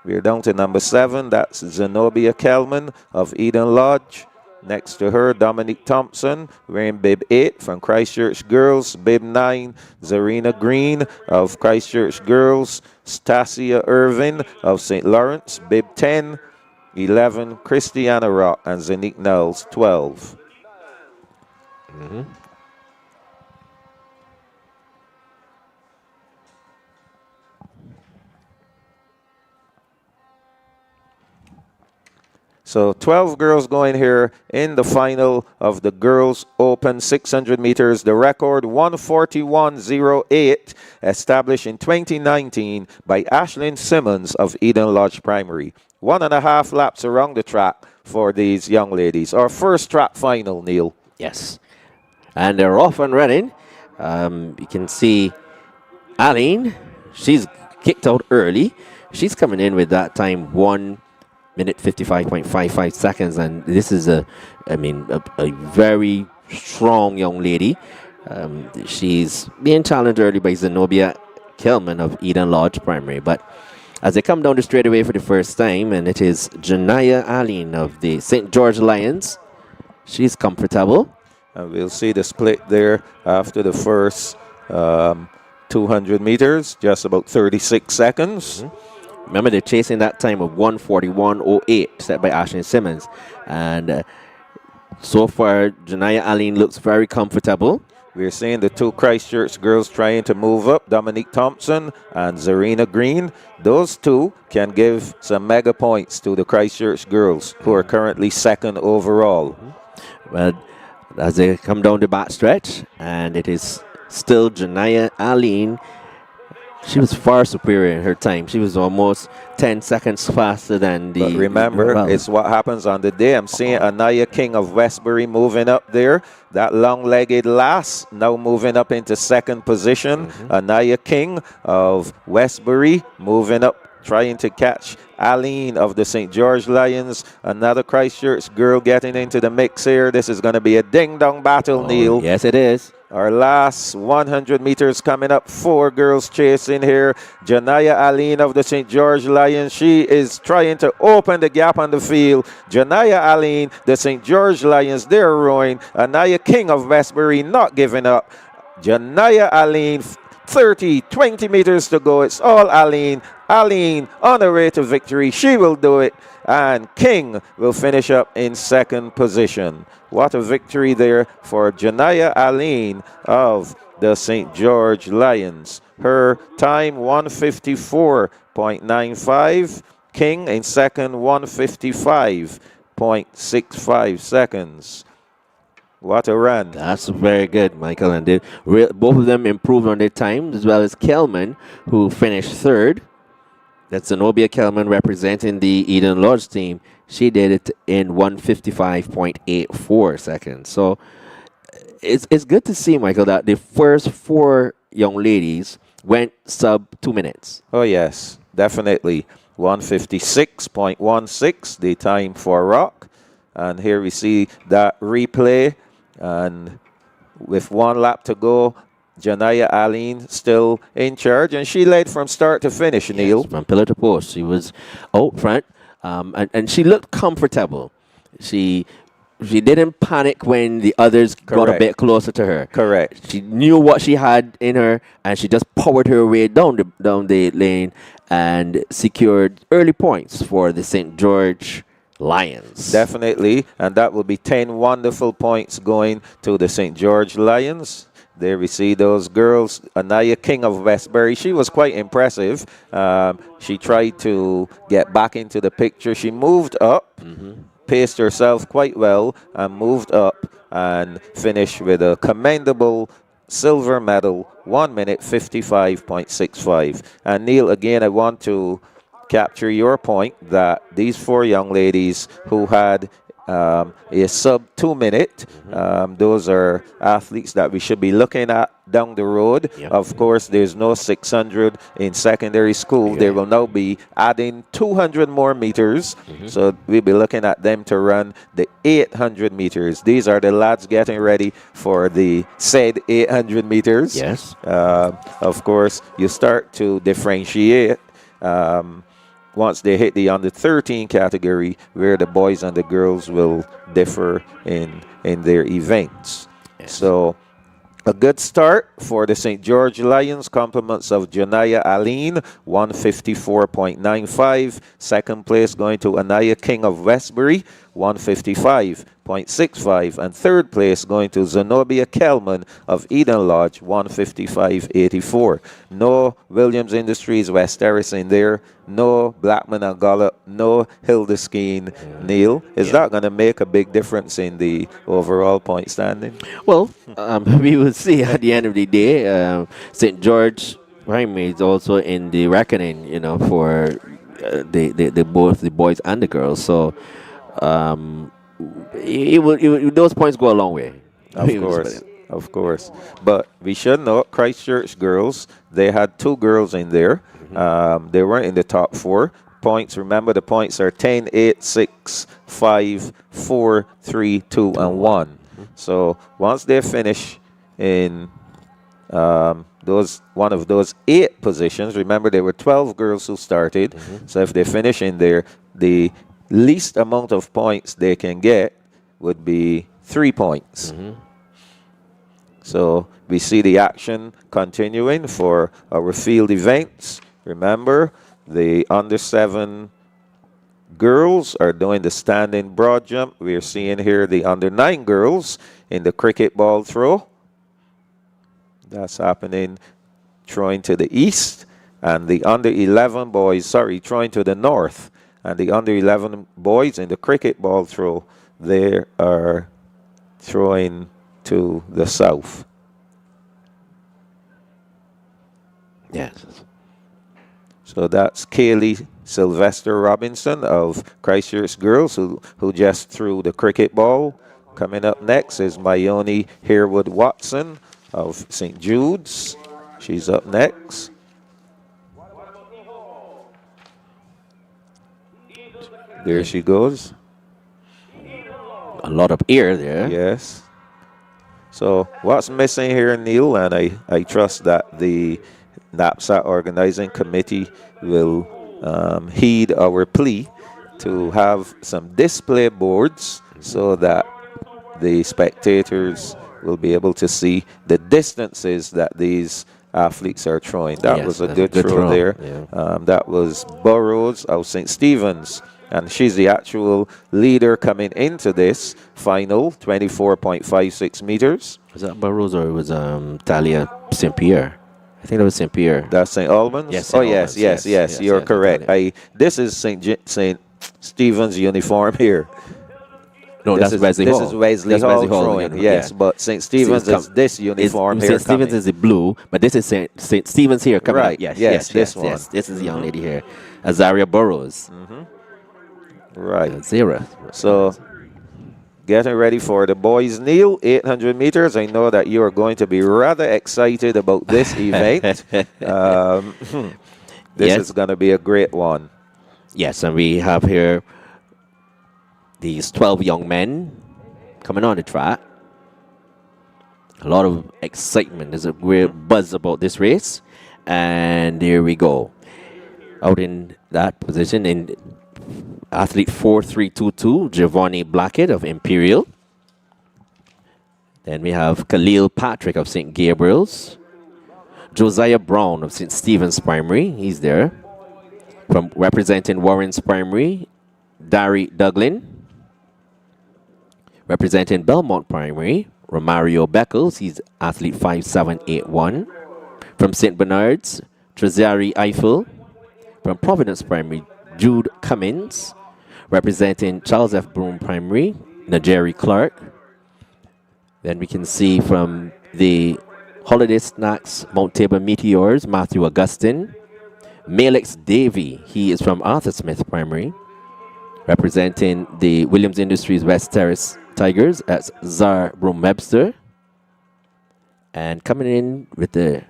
We're down to number 7. That's Zenobia Kelman of Eden Lodge. Next to her, Dominique Thompson, wearing bib 8 from Christchurch Girls. Bib 9, Zarina Green of Christchurch Girls. Stasia Irvin of St. Lawrence. Bib 10, 11, Christiana Rock, and Zanique Knowles, 12. So 12 girls going here in the final of the Girls Open 600 meters. The record 1:41.08, established in 2019 by Ashlyn Simmons of Eden Lodge Primary. 1.5 laps around the track for these young ladies. Our first track final, Neil. Yes. And they're off and running. You can see Aline, she's kicked out early. She's coming in with that time 1:55.55 seconds, and this is a very strong young lady. She's being challenged early by Zenobia Kelman of Eden Lodge Primary, but as they come down the straightaway for the first time, and it is Janaya Aline of the St. George Lions. She's comfortable. And we'll see the split there after the first 200 meters, just about 36 seconds. Remember, they're chasing that time of 1:41.08 set by Ashley Simmons. And so far, Janaya Aline looks very comfortable. We're seeing the 2 Christchurch girls trying to move up, Dominique Thompson and Zarina Green. Those 2 can give some mega points to the Christchurch girls, who are currently 2nd overall. Well, as they come down the back stretch, and it is still Janaya Aline. She was far superior in her time. She was almost 10 seconds faster than the... But remember, it's what happens on the day. I'm seeing Anaya King of Westbury moving up there. That long-legged lass now moving up into 2nd position. Anaya King of Westbury moving up, trying to catch Aline of the St. George Lions. Another Christchurch girl getting into the mix here. This is going to be a ding-dong battle, Neil. Yes, it is. Our last 100 meters coming up. 4 girls chasing here. Janaya Aline of the St. George Lions. She is trying to open the gap on the field. Janaya Aline, the St. George Lions, they're rowing. Anaya King of Westbury not giving up. Janaya Aline, 30, 20 meters to go. It's all Aline. Aline on the way to victory. She will do it. And King will finish up in second position. What a victory there for Janaya Aline of the St. George Lions. Her time 154.95. King in second 155.65 seconds. What a run. That's very good, Michael. And both of them improved on their time, as well as Kelman, who finished third. That's Zenobia Kelman representing the Eden Lodge team. She did it in 155.84 seconds. So it's good to see, Michael, that the first 4 young ladies went sub 2 minutes. Oh, yes, definitely. 156.16, the time for Rock. And here we see that replay. And with 1 lap to go, Janaya Aline still in charge, and she led from start to finish, Neil. Yes, from pillar to post. She was out front, and she looked comfortable. She didn't panic when the others got a bit closer to her. Correct. She knew what she had in her, and she just powered her way down the lane and secured early points for the St. George Lions. Definitely, and that will be 10 wonderful points going to the St. George Lions. There we see those girls. Anaya King of Westbury, she was quite impressive. She tried to get back into the picture. She moved up, paced herself quite well, and moved up and finished with a commendable silver medal, 1 minute 55.65. And Neil, again, I want to capture your point that these 4 young ladies who had a sub 2 minute, those are athletes that we should be looking at down the road. Yep. Of course, there's no 600 in secondary school. Yeah. They will now be adding 200 more meters. So we'll be looking at them to run the 800 meters. These are the lads getting ready for the said 800 meters. Yes. Of course, you start to differentiate once they hit the under 13 category, where the boys and the girls will differ in their events. Yes. So a good start for the St. George Lions. Compliments of Janaya Aline, 154.95. Second place going to Anaya King of Westbury, 155.65. And third place going to Zenobia Kelman of Eden Lodge, 155.84. No Williams Industries West Terrace in there. No Blackman and Gollop. No Hildeskeen. Neil, is that going to make a big difference in the overall point standing? Well, we will see at the end of the day. St. George Primary is also in the reckoning, for the both the boys and the girls. So those points go a long way. Of course. But we should note Christchurch girls, they had 2 girls in there. They weren't in the top 4. Points, remember the points are 10, 8, 6, 5, 4, 3, 2, and 1. So once they finish in one of those 8 positions, remember there were 12 girls who started. So if they finish in there, the least amount of points they can get would be 3 points. So we see the action continuing for our field events. Remember, the under 7 girls are doing the standing broad jump. We are seeing here the under 9 girls in the cricket ball throw. That's happening, throwing to the east. And the under 11 boys, throwing to the north. And the under 11 boys in the cricket ball throw, they are throwing to the south. Yes. So that's Kaylee Sylvester Robinson of Christchurch Girls who just threw the cricket ball. Coming up next is Mayoni Harewood Watson of St. Jude's. She's up next. There she goes. A lot of air there. Yes. So what's missing here, Neil, and I trust that the NAPSAC organizing committee will heed our plea to have some display boards so that the spectators will be able to see the distances that these athletes are throwing. That Yes, was a that's good throw there. Yeah. That was Burrows of St. Stephen's, and she's the actual leader coming into this final, 24.56 meters. Was that Burrows or it was Talia St. Pierre? I think that was St. Pierre. That's St. Albans? Yes, Oh, St. yes, Albans, yes, you're correct. This is St. Stephen's uniform here. No, this that's Wesley Hall. This is Wesley That's Hall Wesley Hall throwing, again, yes. yeah. But St. Stephen's is this uniform here St. Stephen's coming. is the blue, but this is St. Stephen's here coming Right, up. Yes, yes, this one. Yes, this is the young lady here. Azaria Burrows. Right. Zara. So, getting ready for the boys. Neil, 800 meters. I know that you are going to be rather excited about this event. This is going to be a great one. Yes, and we have here these 12 young men coming on the track. A lot of excitement. There's a great buzz about this race. And here we go. Out in that position in athlete 4322, Giovanni Blackett of Imperial. Then we have Khalil Patrick of St. Gabriel's. Josiah Brown of St. Stephen's Primary. He's there. From representing Warren's Primary, Dari Duglin. Representing Belmont Primary, Romario Beckles. He's athlete 5781. From St. Bernard's, Trezari Eiffel. From Providence Primary, Jude Cummins. Representing Charles F. Broom Primary, Najeri Clark. Then we can see from the Holiday Snacks Mount Tabor Meteors, Matthew Augustine. Malix Davey, he is from Arthur Smith Primary. Representing the Williams Industries West Terrace Tigers, that's Zar Broom Webster. And coming in with the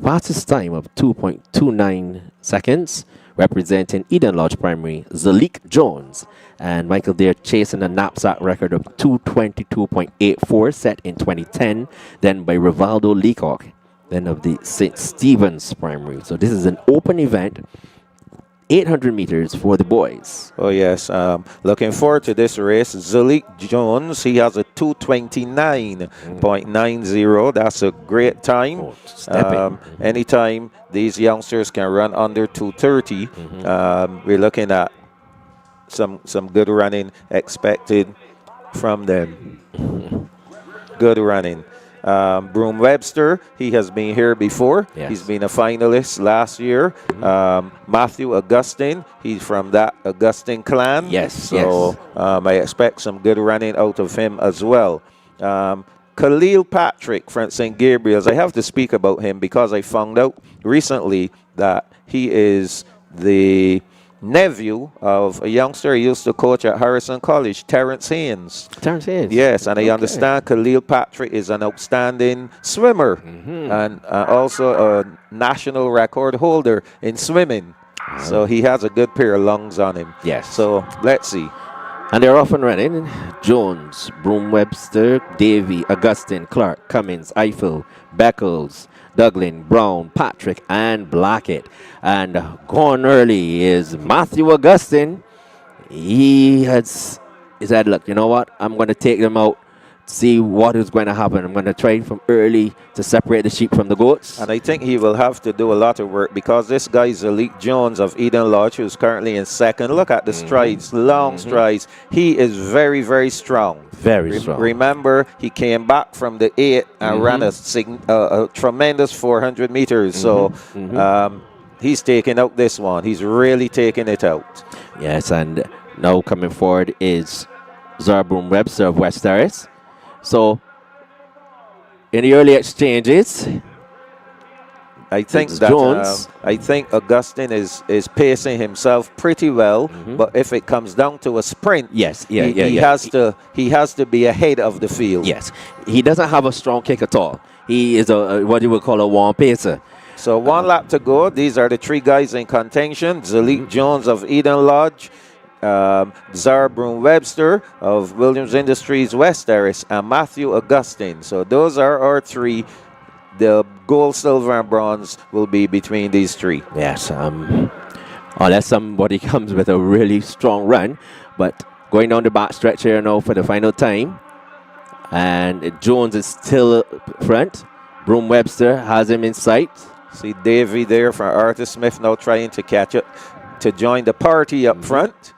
fastest time of 2.29 seconds, representing Eden Lodge Primary, Zalik Jones. And Michael Dare chasing a knapsack record of 222.84 set in 2010, then by Rivaldo Leacock, then of the St. Stephen's Primary. So this is an open event, 800 meters for the boys. Oh, yes. Looking forward to this race. Zalik Jones, he has a 229.90. That's a great time. Anytime these youngsters can run under 230, we're looking at some good running expected from them. Good running. Broom Webster, he has been here before. Yes. He's been a finalist last year. Matthew Augustine, he's from that Augustine clan. Yes, so I expect some good running out of him as well. Khalil Patrick from St. Gabriel's, I have to speak about him because I found out recently that he is the nephew of a youngster he used to coach at Harrison College, Terrence Haynes. Terrence Haynes? Yes, and I understand Khalil Patrick is an outstanding swimmer and also a national record holder in swimming. So he has a good pair of lungs on him. Yes. So let's see. And they're off and running. Jones, Broom Webster, Davey, Augustine, Clark, Cummins, Eiffel, Beckles, Duglin, Brown, Patrick, and Blackett. And gone early is Matthew Augustine. He said, look, you know what? I'm going to take them out, see what is going to happen. I'm going to try from early to separate the sheep from the goats. And I think he will have to do a lot of work because this guy is Zalik Jones of Eden Lodge, who's currently in second. Look at the strides, long strides. He is very, very strong. Very strong. Remember, he came back from the 8 and ran a tremendous 400 meters. So he's taking out this one. He's really taking it out. Yes, and now coming forward is Zarbroom Webster of West Terrace. So, in the early exchanges, I think that I think Augustine is pacing himself pretty well, but if it comes down to a sprint, he has to be ahead of the field. Yes, he doesn't have a strong kick at all. He is what you would call a warm pacer. So 1 lap to go. These are the 3 guys in contention. Zalik Jones of Eden Lodge, Zara Broom-Webster of Williams Industries West Terrace, and Matthew Augustine. So those are our three. The gold, silver, and bronze will be between these three. Yes, unless somebody comes with a really strong run. But going down the back stretch here now for the final time. And Jones is still front. Broom-Webster has him in sight. See Davy there from Arthur Smith now trying to catch up to join the party up front.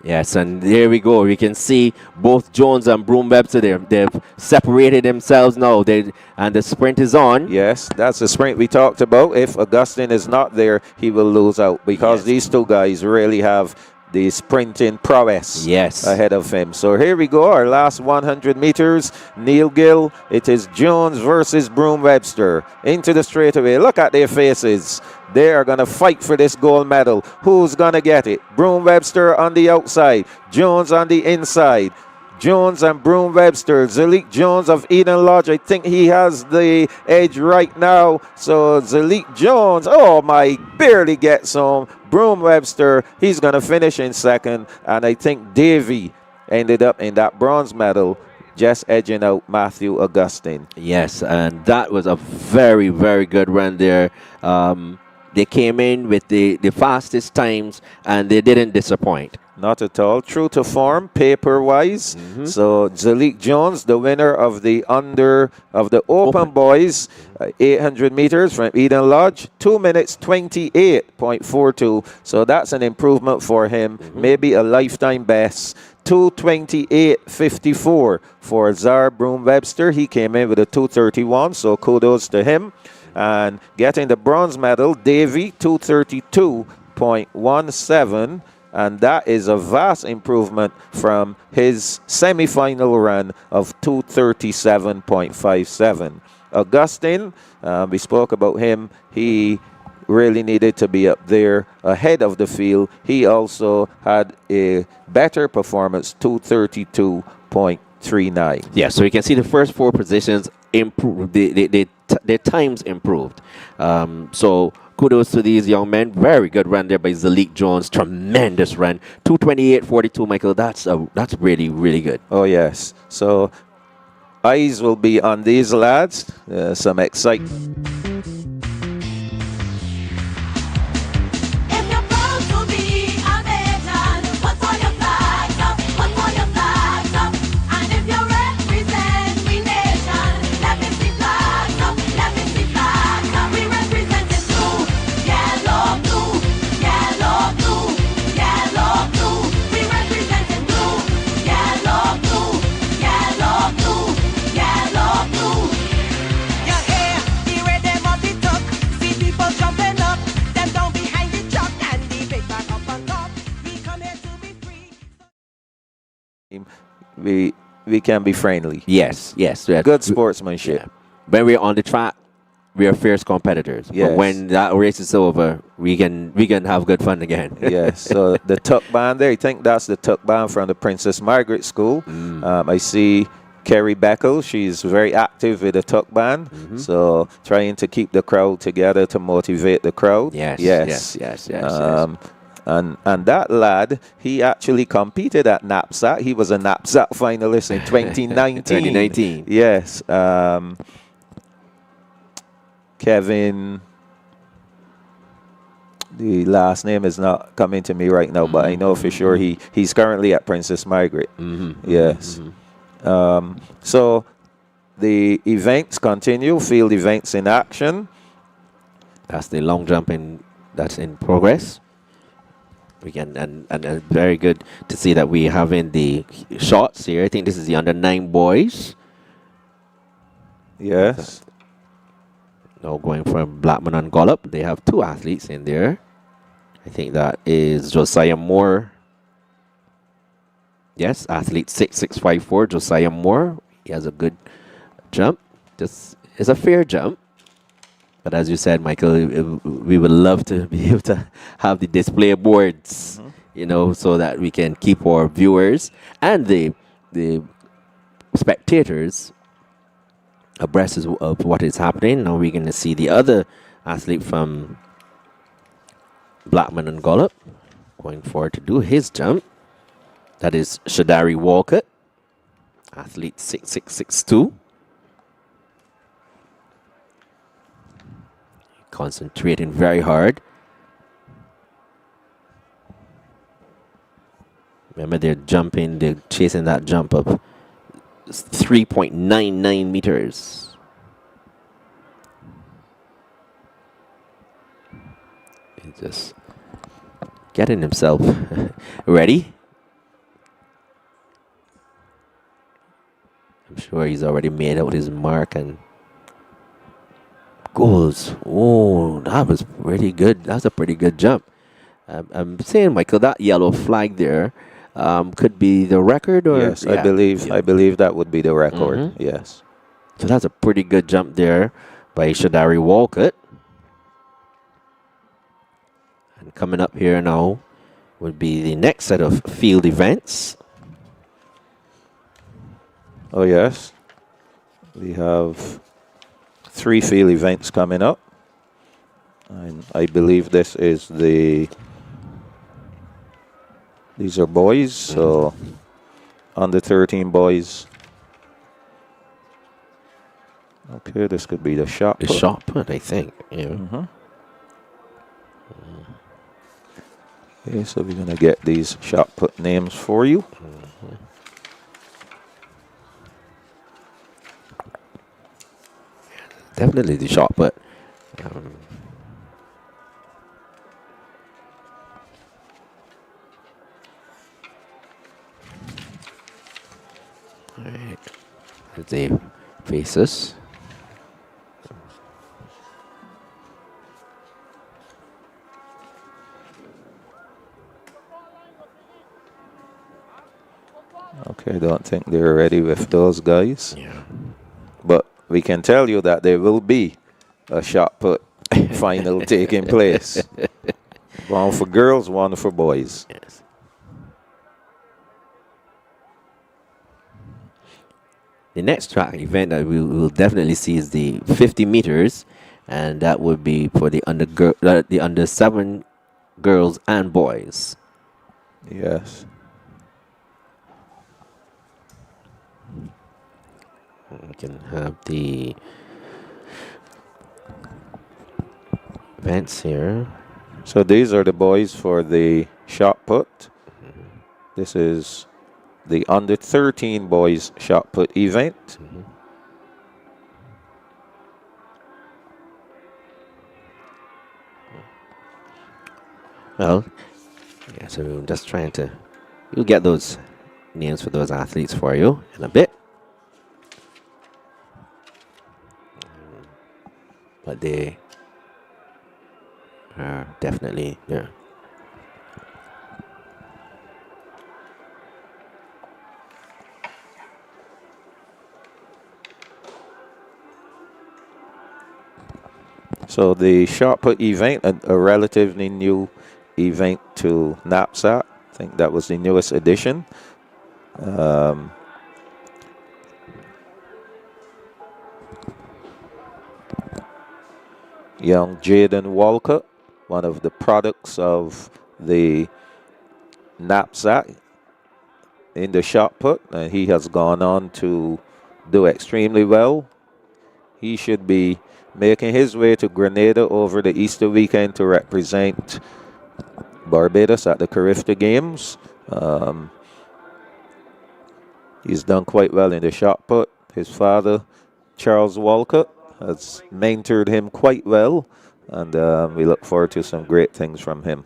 Yes, and there we go. We can see both Jones and Broom-Webster there. They've separated themselves now. And the sprint is on. Yes, that's the sprint we talked about. If Augustine is not there, he will lose out because these two guys really have the sprinting prowess ahead of him. So here we go, our last 100 meters. Neil Gill, it is Jones versus Broom-Webster. Into the straightaway. Look at their faces. They are going to fight for this gold medal. Who's going to get it? Broom-Webster on the outside, Jones on the inside. Jones and Broom-Webster. Zalik Jones of Eden Lodge, I think he has the edge right now. So Zalik Jones, oh my, barely gets home. Broom-Webster, he's going to finish in second. And I think Davy ended up in that bronze medal, just edging out Matthew Augustine. Yes, and that was a very, very good run there. They came in with the fastest times, and they didn't disappoint. Not at all. True to form, paper-wise. So Zalik Jones, the winner of the Open Boys 800 meters from Eden Lodge, 2 minutes 28.42. So that's an improvement for him. Maybe a lifetime best. 2:28.54 for Zara Broom-Webster. He came in with a 2:31. So kudos to him. And getting the bronze medal, Davy, 2:32.17. And that is a vast improvement from his semi-final run of 2:37.57. Augustine, we spoke about him. He really needed to be up there ahead of the field. He also had a better performance, 2:32.39. Yeah, so you can see the first four positions improved. Their times improved. So kudos to these young men. Very good run there by Zalik Jones. Tremendous run. 2:28.42, Michael. That's really, really good. Oh, yes. So eyes will be on these lads. Some excitement. We can be friendly. Yes. Good sportsmanship. Yeah. When we're on the track, we are fierce competitors. Yes. But when that race is over, we can have good fun again. Yes. So the tuck band there, I think that's the tuck band from the Princess Margaret School. I see Kerry Beckle. She's very active with the tuck band. So trying to keep the crowd together to motivate the crowd. Yes. And that lad, he actually competed at NAPSAC. He was a NAPSAC finalist in 2019. 2019. Yes. Kevin, the last name is not coming to me right now, but I know for sure he's currently at Princess Margaret. Yes. So the events continue, field events in action. That's the long jump that's in progress. We can and very good to see that we having the shots here. I think this is the under-9 boys. Yes. Now going for Blackman and Gollop. They have 2 athletes in there. I think that is Josiah Moore. Yes, athlete 6654, Josiah Moore. He has a good jump. It's a fair jump. But as you said, Michael, we would love to be able to have the display boards, so that we can keep our viewers and the spectators abreast of what is happening. Now we're going to see the other athlete from Blackman and Gollop. going forward to do his jump. That is Shadari Walcott, athlete 6662. Concentrating very hard. Remember, they're chasing that jump of 3.99 meters. He's just getting himself ready. I'm sure he's already made out his mark and goes. Oh, that was pretty good. That's a pretty good jump. I'm saying, Michael, that yellow flag there could be the record, or yes, I believe that would be the record. Mhm. Yes. So that's a pretty good jump there by Shadari Walcott. And coming up here now would be the next set of field events. Oh, yes. We have 3 field events coming up. And I believe this is these are boys, so under 13 boys. Okay, this could be the shot put. The shot put, I think. Yeah. Mm-hmm. Okay, so we're going to get these shot put names for you. Definitely the shot put. All right. The faces. Okay, I don't think they're ready with those guys. Yeah. But we can tell you that there will be a shot put final taking place. One for girls, one for boys. Yes. The next track event that we will definitely see is the 50 meters, and that would be for the under 7 girls and boys. Yes. We can have the events here. So these are the boys for the shot put. This is the under 13 boys shot put event. Well, yeah, so we're just trying to, we'll get those names for those athletes for you in a bit. But they are definitely, yeah. So the shot put event, a relatively new event to NAPSAC. I think that was the newest edition. Young Jaden Walcott, one of the products of the NAPSAC in the shot put, and he has gone on to do extremely well. He should be making his way to Grenada over the Easter weekend to represent Barbados at the Carifta Games. He's done quite well in the shot put. His father, Charles Walcott, has mentored him quite well, and we look forward to some great things from him.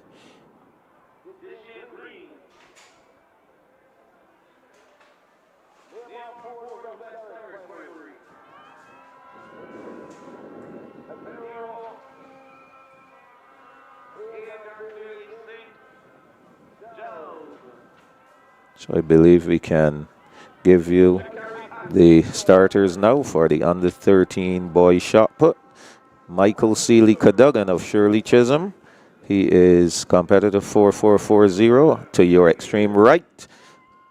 So I believe we can give you the starters now for the under 13 boys shot put. Michael Seeley Cadogan of Shirley Chisholm. He is competitor 4440 to your extreme right.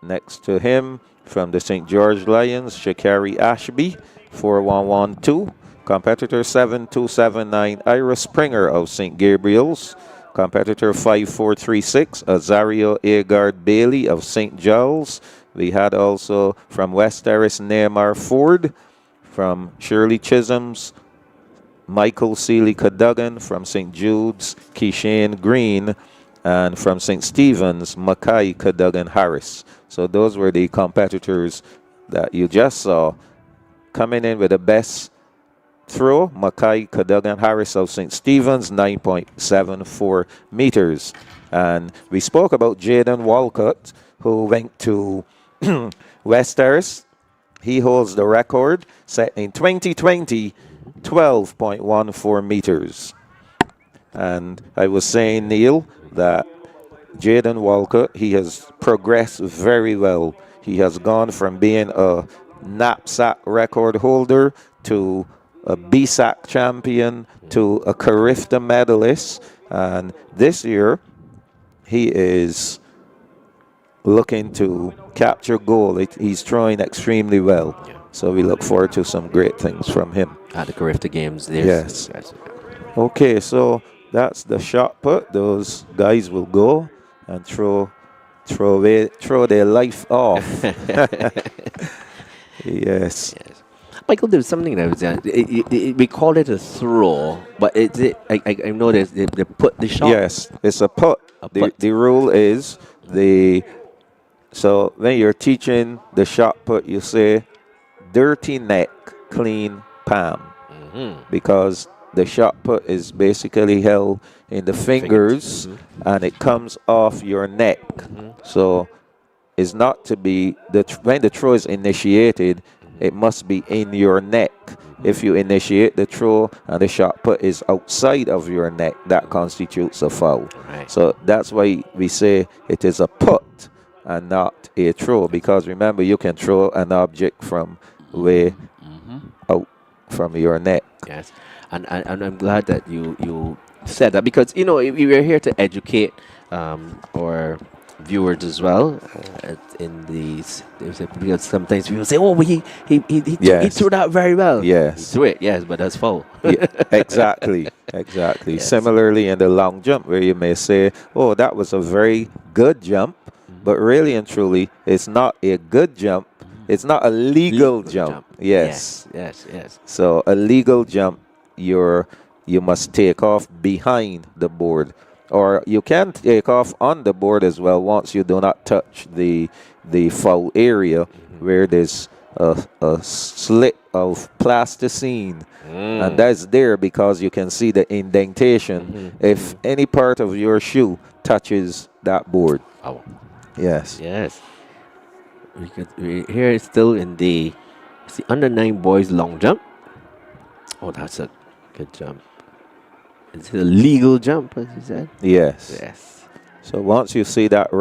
Next to him from the St. George Lions, Shakari Ashby, 4112. Competitor 7279, Ira Springer of St. Gabriel's. competitor 5436, Azario Agard Bailey of St. Giles. We had also from West Terrace, Neymar Ford. From Shirley Chisholm's, Michael Seeley Cadogan. From St. Jude's, Keishane Green. And from St. Stephen's, Mackay Cadogan Harris. So those were the competitors that you just saw coming in with the best throw. Mackay Cadogan Harris of St. Stephen's, 9.74 meters. And we spoke about Jaden Walcott, who went to West Terrace. He holds the record set in 2020, 12.14 meters. And I was saying, Neil, that Jaden Walcott, he has progressed very well. He has gone from being a NAPSAC record holder to a BSAC champion to a Carifta medalist. And this year, he is looking to capture gold. He's throwing extremely well. So we look forward to some great things from him. At the Carifta Games. Yes. Okay, so that's the shot put. Those guys will go and throw their life off. Yes. Michael, there's something that was we call it a throw, but I know they put the shot. Yes, it's a putt. The rule is so when you're teaching the shot put, you say dirty neck, clean palm, because the shot put is basically held in the fingers and it comes off your neck. So it's not to be when the throw is initiated, it must be in your neck. If you initiate the throw and the shot put is outside of your neck, that constitutes a foul. Right. So that's why we say it is a put and not a throw, because remember, you can throw an object from way out from your neck. Yes, and I'm glad that you said that, because we are here to educate our viewers as well. In these, because sometimes people say, "Oh, he threw that very well." Yes, he threw it. Yes, but that's foul. Yeah, exactly. Yes. Similarly, in the long jump, where you may say, "Oh, that was a very good jump," but really and truly, it's not a good jump. It's not a legal jump. Yes. So a legal jump, you must take off behind the board, or you can take off on the board as well once you do not touch the foul area where there's a slip of plasticine, and that's there because you can see the indentation if any part of your shoe touches that board. Oh. Yes. Here it's still in the under 9 boys long jump. Oh, that's a good jump. It's a legal jump, as you said. Yes. So once you see that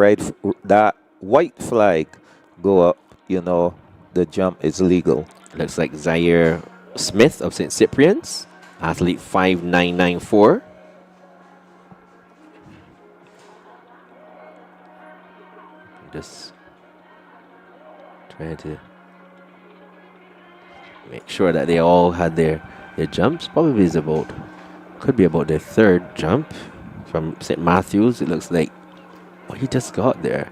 white flag go up, the jump is legal. Looks like Zaire Smith of St. Cyprian's, athlete 5994. Just trying to make sure that they all had their jumps. Probably could be about their third jump from St. Matthew's. It looks like he just got there.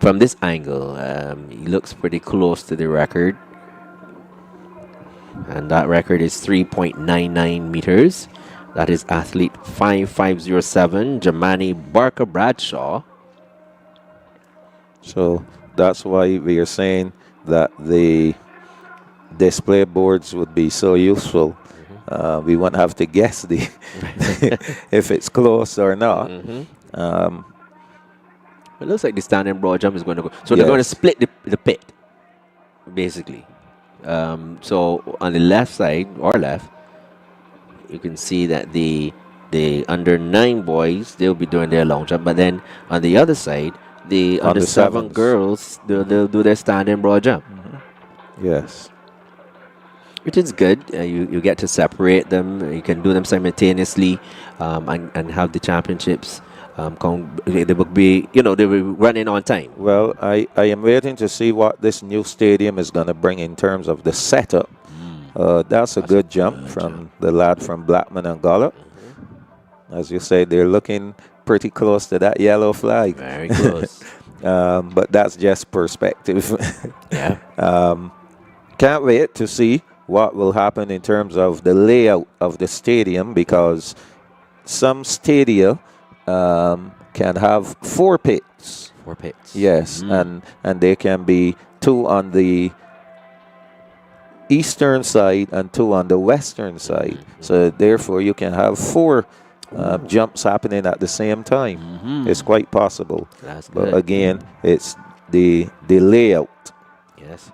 From this angle, he looks pretty close to the record, and that record is 3.99 meters. That is athlete 5507, Jamani Barker Bradshaw. So that's why we are saying that the display boards would be so useful. We won't have to guess if it's close or not. It looks like the standing broad jump is going to go. So they're going to split the pit, basically. So on the left side, or left, you can see that the under 9 boys, they'll be doing their long jump. But then on the other side, the under 7 girls, they'll do their standing broad jump. Yes. Which is good. You get to separate them. You can do them simultaneously, and have the championships. They will be, they will be running on time. Well, I am waiting to see what this new stadium is going to bring in terms of the setup. That's a good jump from the lad from Blackman and Gollop. As you say, they're looking pretty close to that yellow flag. Very close. But that's just perspective. Yeah. Can't wait to see what will happen in terms of the layout of the stadium, because some stadia can have 4 pits. 4 pits. Yes, and they can be 2 on the eastern side and 2 on the western side. So therefore, you can have 4 jumps happening at the same time. It's quite possible. That's good. But again, it's the layout. Yes.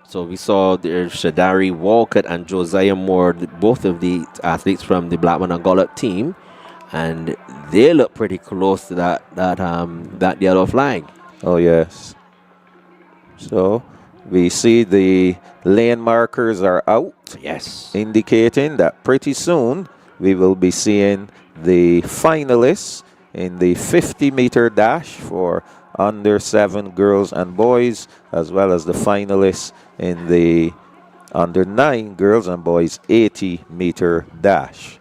So we saw there Shadari Walcott and Josiah Moore, both of the athletes from the Blackman and Gollop team, and they look pretty close to that yellow flag. Oh yes. So we see the lane markers are out. Yes. Indicating that pretty soon we will be seeing the finalists in the 50-meter dash for under 7 girls and boys, as well as the finalists in the under 9 girls and boys 80-meter dash.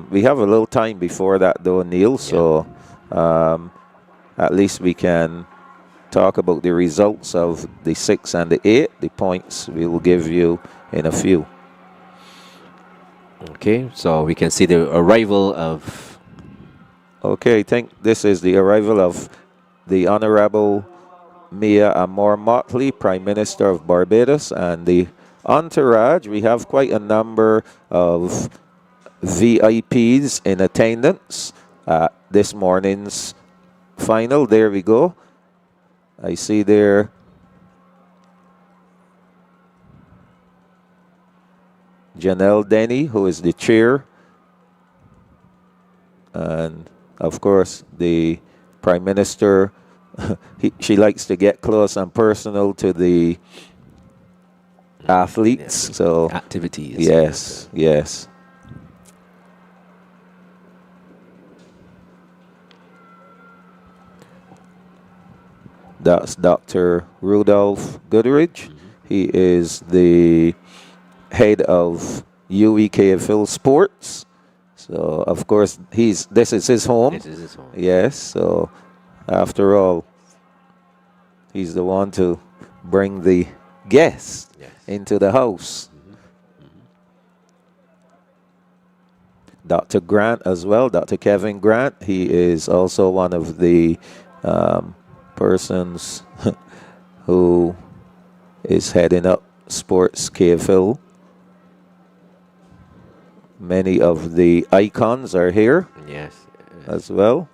We have a little time before that though, Neil, so at least we can talk about the results of the 6 and the 8. The points we will give you in a few. Okay, so we can see the arrival of... Okay, I think this is the arrival of the Honorable Mia Amor Motley, Prime Minister of Barbados, and the entourage. We have quite a number of VIPs in attendance at this morning's final. There we go. I see there Janelle Denny, who is the chair, and of course the Prime Minister. She likes to get close and personal to the athletes. So activities. Yes, yes. That's Dr. Rudolph Goodrich. He is the head of UEKFL Sports. So of course this is his home. This is his home. Yes. So after all, he's the one to bring the guests into the house. Dr. Grant as well, Dr. Kevin Grant. He is also one of the persons who is heading up Sports KFL. Many of the icons are here. Yes. As well.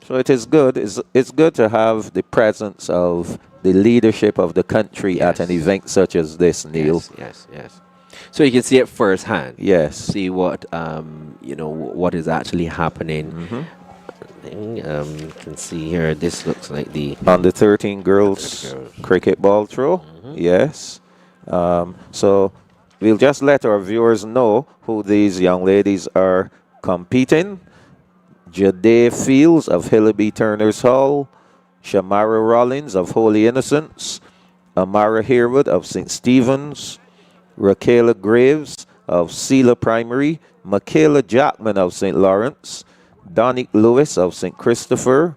So it is good. It's good to have the presence of the leadership of the country at an event such as this, Neil. Yes. So you can see it firsthand. Yes. See what what is actually happening. You can see here. This looks like the under 13 girls cricket ball throw. Yes. So we'll just let our viewers know who these young ladies are competing. Jade Fields of Hillaby Turner's Hall, Shamara Rollins of Holy Innocents, Amara Harewood of St. Stephen's, Raquela Graves of Sela Primary, Michaela Jackman of St. Lawrence, Donick Lewis of St. Christopher,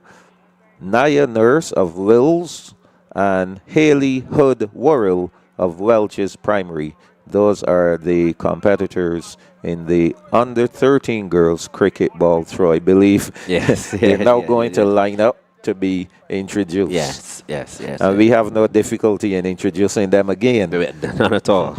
Naya Nurse of Wills, and Haley Hood Worrell of Welch's Primary. Those are the competitors in the under 13 girls cricket ball throw. I believe they're now going to line up to be introduced. Yes. And we have no difficulty in introducing them again. Not at all.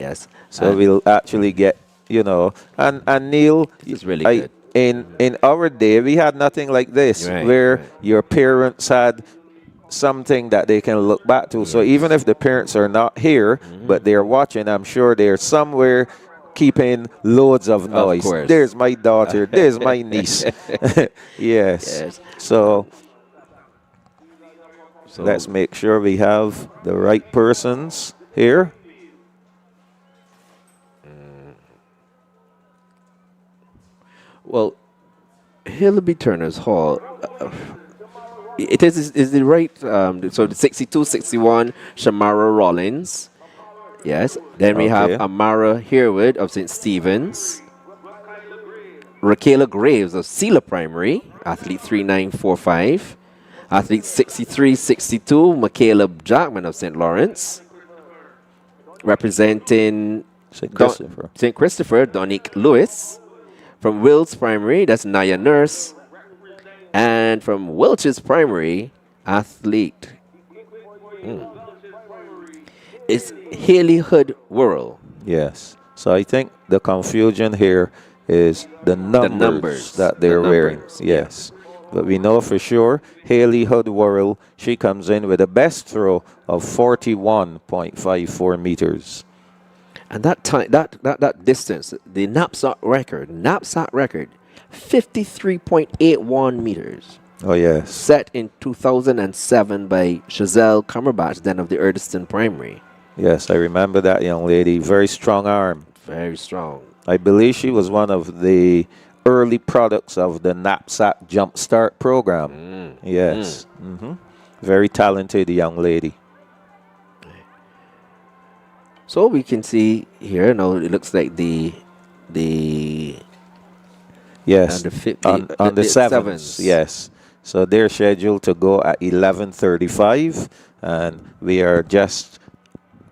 Yes. So we'll actually get, and Neil, it's really good. In our day, we had nothing like this, where your parents had something that they can look back to. So even if the parents are not here, but they're watching, I'm sure they're somewhere keeping loads of noise. There's my daughter. There's my niece. Yes. So let's make sure we have the right persons here. Well, Hillaby Turner's Hall, It is the right. So the 62, 61, Shamara Rollins. Yes. Then we have Okay. Amara Herwood of St. Stephen's. Raquela Graves of Sela Primary, athlete 3945. Athlete 6362, Michaela Jackman of St. Lawrence. Representing St. Christopher. St. Christopher, Donique Lewis. From Wills Primary, that's Naya Nurse. And from Welch's Primary, athlete is Haley Hood Worrell. Yes. So I think the confusion here is the numbers that they're wearing. Yes. But we know for sure Haley Hood Worrell, she comes in with a best throw of 41.54 meters. And that time, that distance, the knapsack record, 53.81 meters. Oh, yes. Set in 2007 by Chazelle Cumberbatch, then of the Erdeston Primary. Yes, I remember that young lady. Very strong arm. Very strong. I believe she was one of the early products of the NAPSACbb Jumpstart program. Yes. Very talented young lady. So we can see here now it looks like the yes on the sevens. Yes. So they're scheduled to go at 11:35, and we are just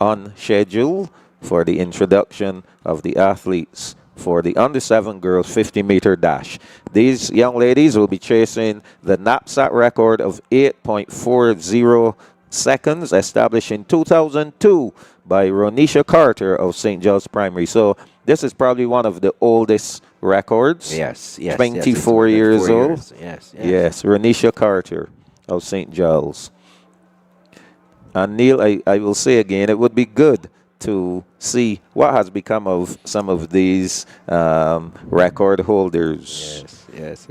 on schedule for the introduction of the athletes for the under 7 girls 50-meter dash. These young ladies will be chasing the NAPSACbb record of 8.40 seconds, established in 2002 by Ronisha Carter of St. Giles Primary. So this is probably one of the oldest records. Yes. 24 years old. Yes. Ronisha Carter of St. Giles. And Neil, I will say again, it would be good to see what has become of some of these record holders. Yes.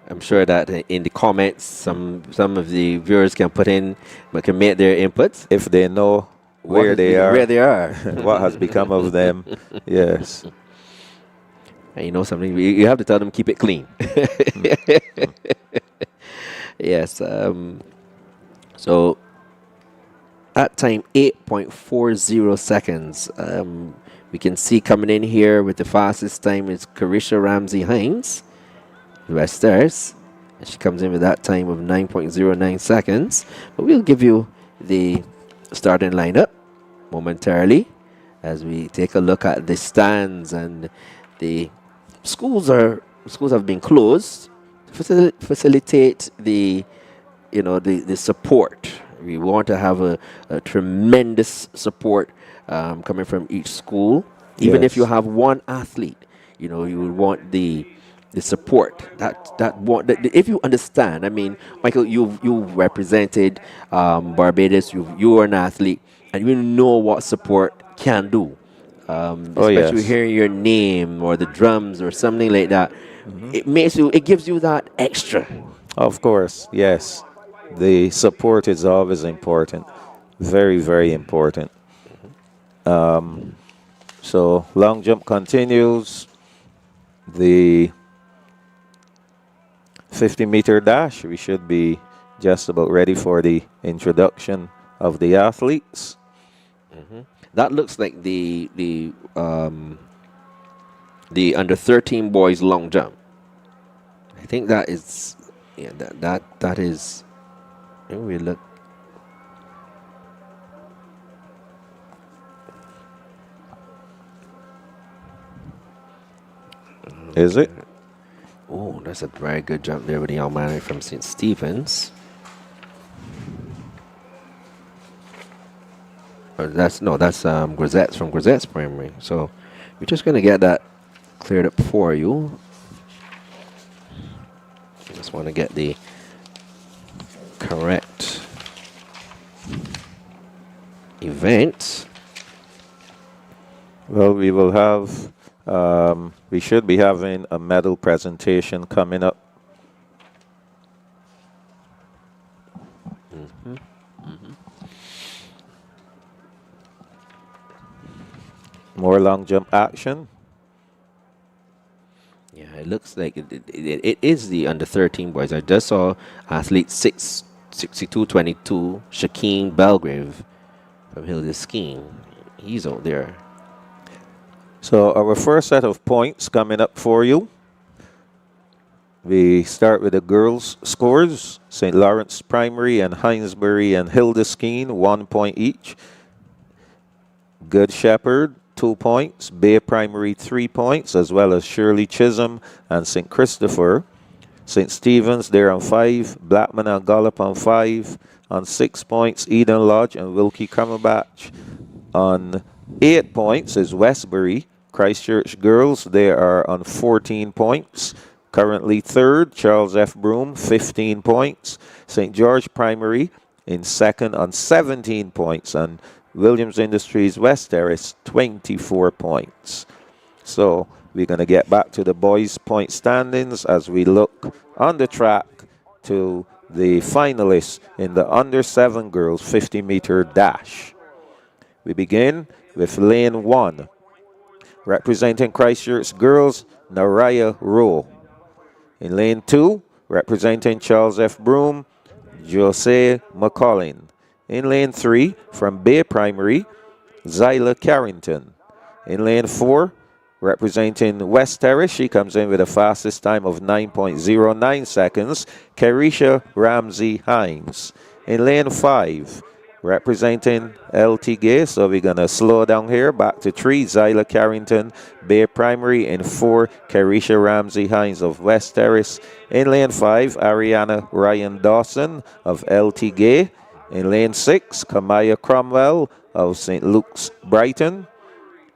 I'm sure that in the comments, some of the viewers can put in, but can make their inputs if they know where they are. What has become of them? Yes. And you know something, you have to tell them keep it clean. Yes. So at time 8.40 seconds, we can see coming in here with the fastest time is Carisha Ramsey Hines, Westers. And she comes in with that time of 9.09 seconds. But we'll give you the starting lineup momentarily as we take a look at the stands. And the schools have been closed to facilitate the support. We want to have a tremendous support coming from each school. Even if you have one athlete, you would want the support that if you understand. I mean, Michael, you represented Barbados. You are an athlete, and you know what support can do. Especially hearing your name or the drums or something like that. It gives you that extra. Of course, yes. The support is always important. Very, very important. So long jump continues. The 50-meter dash, we should be just about ready for the introduction of the athletes. That looks like the under 13 boys long jump. I think that is that is. We look. Is it? Oh, that's a very good jump there with the young man from St. Stephen's. That's Grisette's from Grisette's Primary. So we're just gonna get that cleared up for you. Just want to get the correct event. Well, we will have, we should be having a medal presentation coming up. More long jump action. Yeah, it looks like it is the under 13 boys. I just saw athlete 6222 Shakeen Belgrave from Hilda Skiing. He's out there. So our first set of points coming up for you. We start with the girls' scores. St. Lawrence Primary and Hinesbury and Hilda Skiing, 1 point each. Good Shepherd, 2 points. Bay Primary, 3 points, as well as Shirley Chisholm and St. Christopher. St. Stephen's, they're on 5. Blackman and Gollop on 5. On 6 points, Eden Lodge and Wilkie Cumberbatch. On 8 points is Westbury. Christchurch Girls, they are on 14 points. Currently third, Charles F. Broome, 15 points. St. George Primary in second on 17 points. And Williams Industries West Terrace, 24 points. So we're going to get back to the boys' point standings as we look on the track to the finalists in the under 7 girls 50-meter dash. We begin with lane 1. Representing Christchurch Girls, Naraya Rowe. In lane 2, representing Charles F. Broome, Jose McCollin. In lane 3, from Bay Primary, Zyla Carrington. In lane 4, representing West Terrace, she comes in with the fastest time of 9.09 seconds, Carisha Ramsey Hines. In lane 5, representing LT so we're going to slow down here, back to 3, Zyla Carrington, Bay Primary. In 4, Carisha Ramsey Hines of West Terrace. In lane 5, Ariana Ryan Dawson of LT Gay. In lane 6, Kamaya Cromwell of St. Luke's Brighton.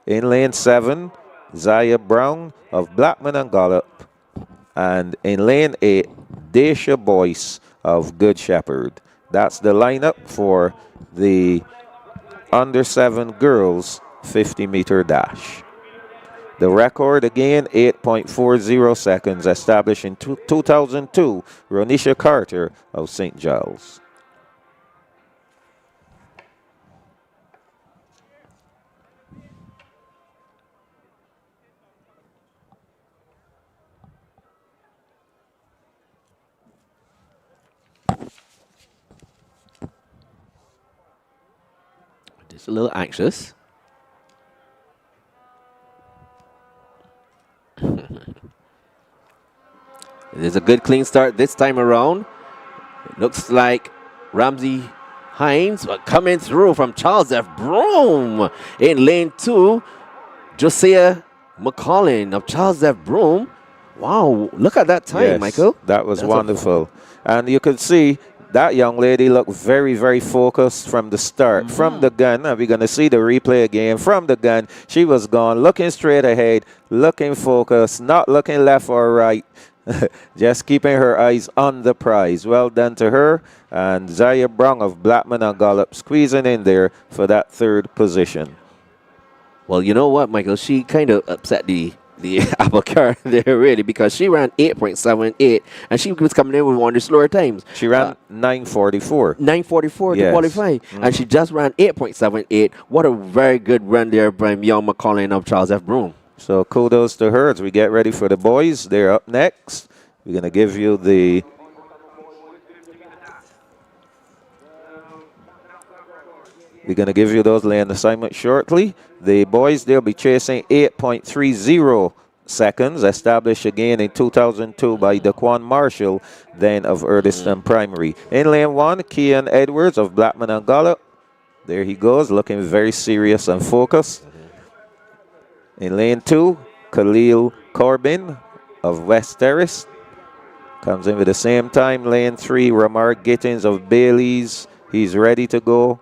In lane 7, Zaya Brown of Blackman and Gollop. And in lane 8, Dacia Boyce of Good Shepherd. That's the lineup for the under 7 girls 50-meter dash. The record again, 8.40 seconds, established in 2002, Ronisha Carter of St. Giles. Just a little anxious. There's a good clean start this time around. It looks like Ramsey Hines coming through from Charles F. Broome. In lane 2, Josiah McCollin of Charles F. Broome. Wow, look at that time, Yes, Michael. that was wonderful. And you could see that young lady looked very, very focused from the start, from the gun. And we're going to see the replay again. From the gun, she was gone, looking straight ahead, looking focused, not looking left or right. Just keeping her eyes on the prize. Well done to her. And Zaya Brown of Blackman and Gollop squeezing in there for that 3rd position. Well, you know what, Michael? She kind of upset the apple cart there, really, because she ran 8.78, and she was coming in with one of the slower times. She ran 9:44. 9:44 to qualify, and she just ran 8.78. What a very good run there by young McCollin of Charles F. Broome. So kudos to her as we get ready for the boys. They're up next. We're going to give you the those lane assignments shortly. The boys, they'll be chasing 8.30 seconds, established again in 2002 by Daquan Marshall, then of Erdiston Primary. In lane 1, Kian Edwards of Blackman and Gollop. There he goes, looking very serious and focused. In lane 2, Khalil Corbin of West Terrace. Comes in with the same time. Lane 3, Ramar Gittins of Bailey's. He's ready to go.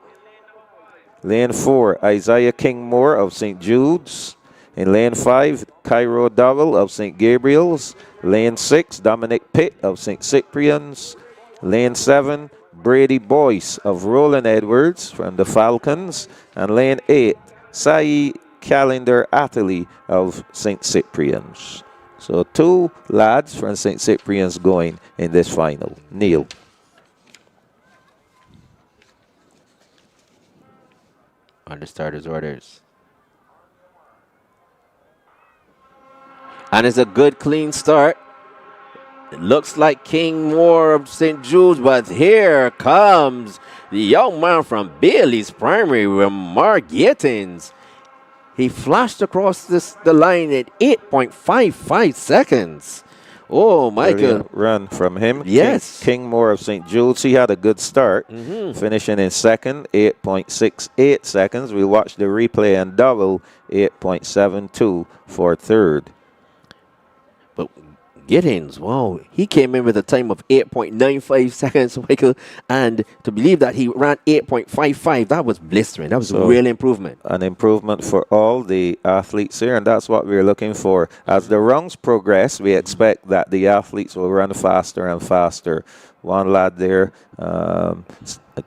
Lane 4, Isaiah Kingmore of St. Jude's. In lane 5, Cairo Dowell of St. Gabriel's. Lane 6, Dominic Pitt of St. Cyprian's. Lane 7, Brady Boyce of Roland Edwards from the Falcons. And lane 8, Sai Calendar Atherley of St. Cyprian's. So 2 lads from St. Cyprian's going in this final. Neil. On the starters' orders. And it's a good, clean start. It looks like King Moore of St. Jude's, but here comes the young man from Bailey's Primary, Mark Gittins. He flashed across the line at 8.55 seconds. Oh, Michael. Brilliant run from him. Yes. King Moore of St. Jude's. He had a good start, finishing in second, 8.68 seconds. We watched the replay and double, 8.72 for third. But Gittins, wow, he came in with a time of 8.95 seconds, Michael, and to believe that he ran 8.55, that was blistering. That was a real improvement. An improvement for all the athletes here, and that's what we're looking for. As the rounds progress, we expect that the athletes will run faster and faster. One lad there, I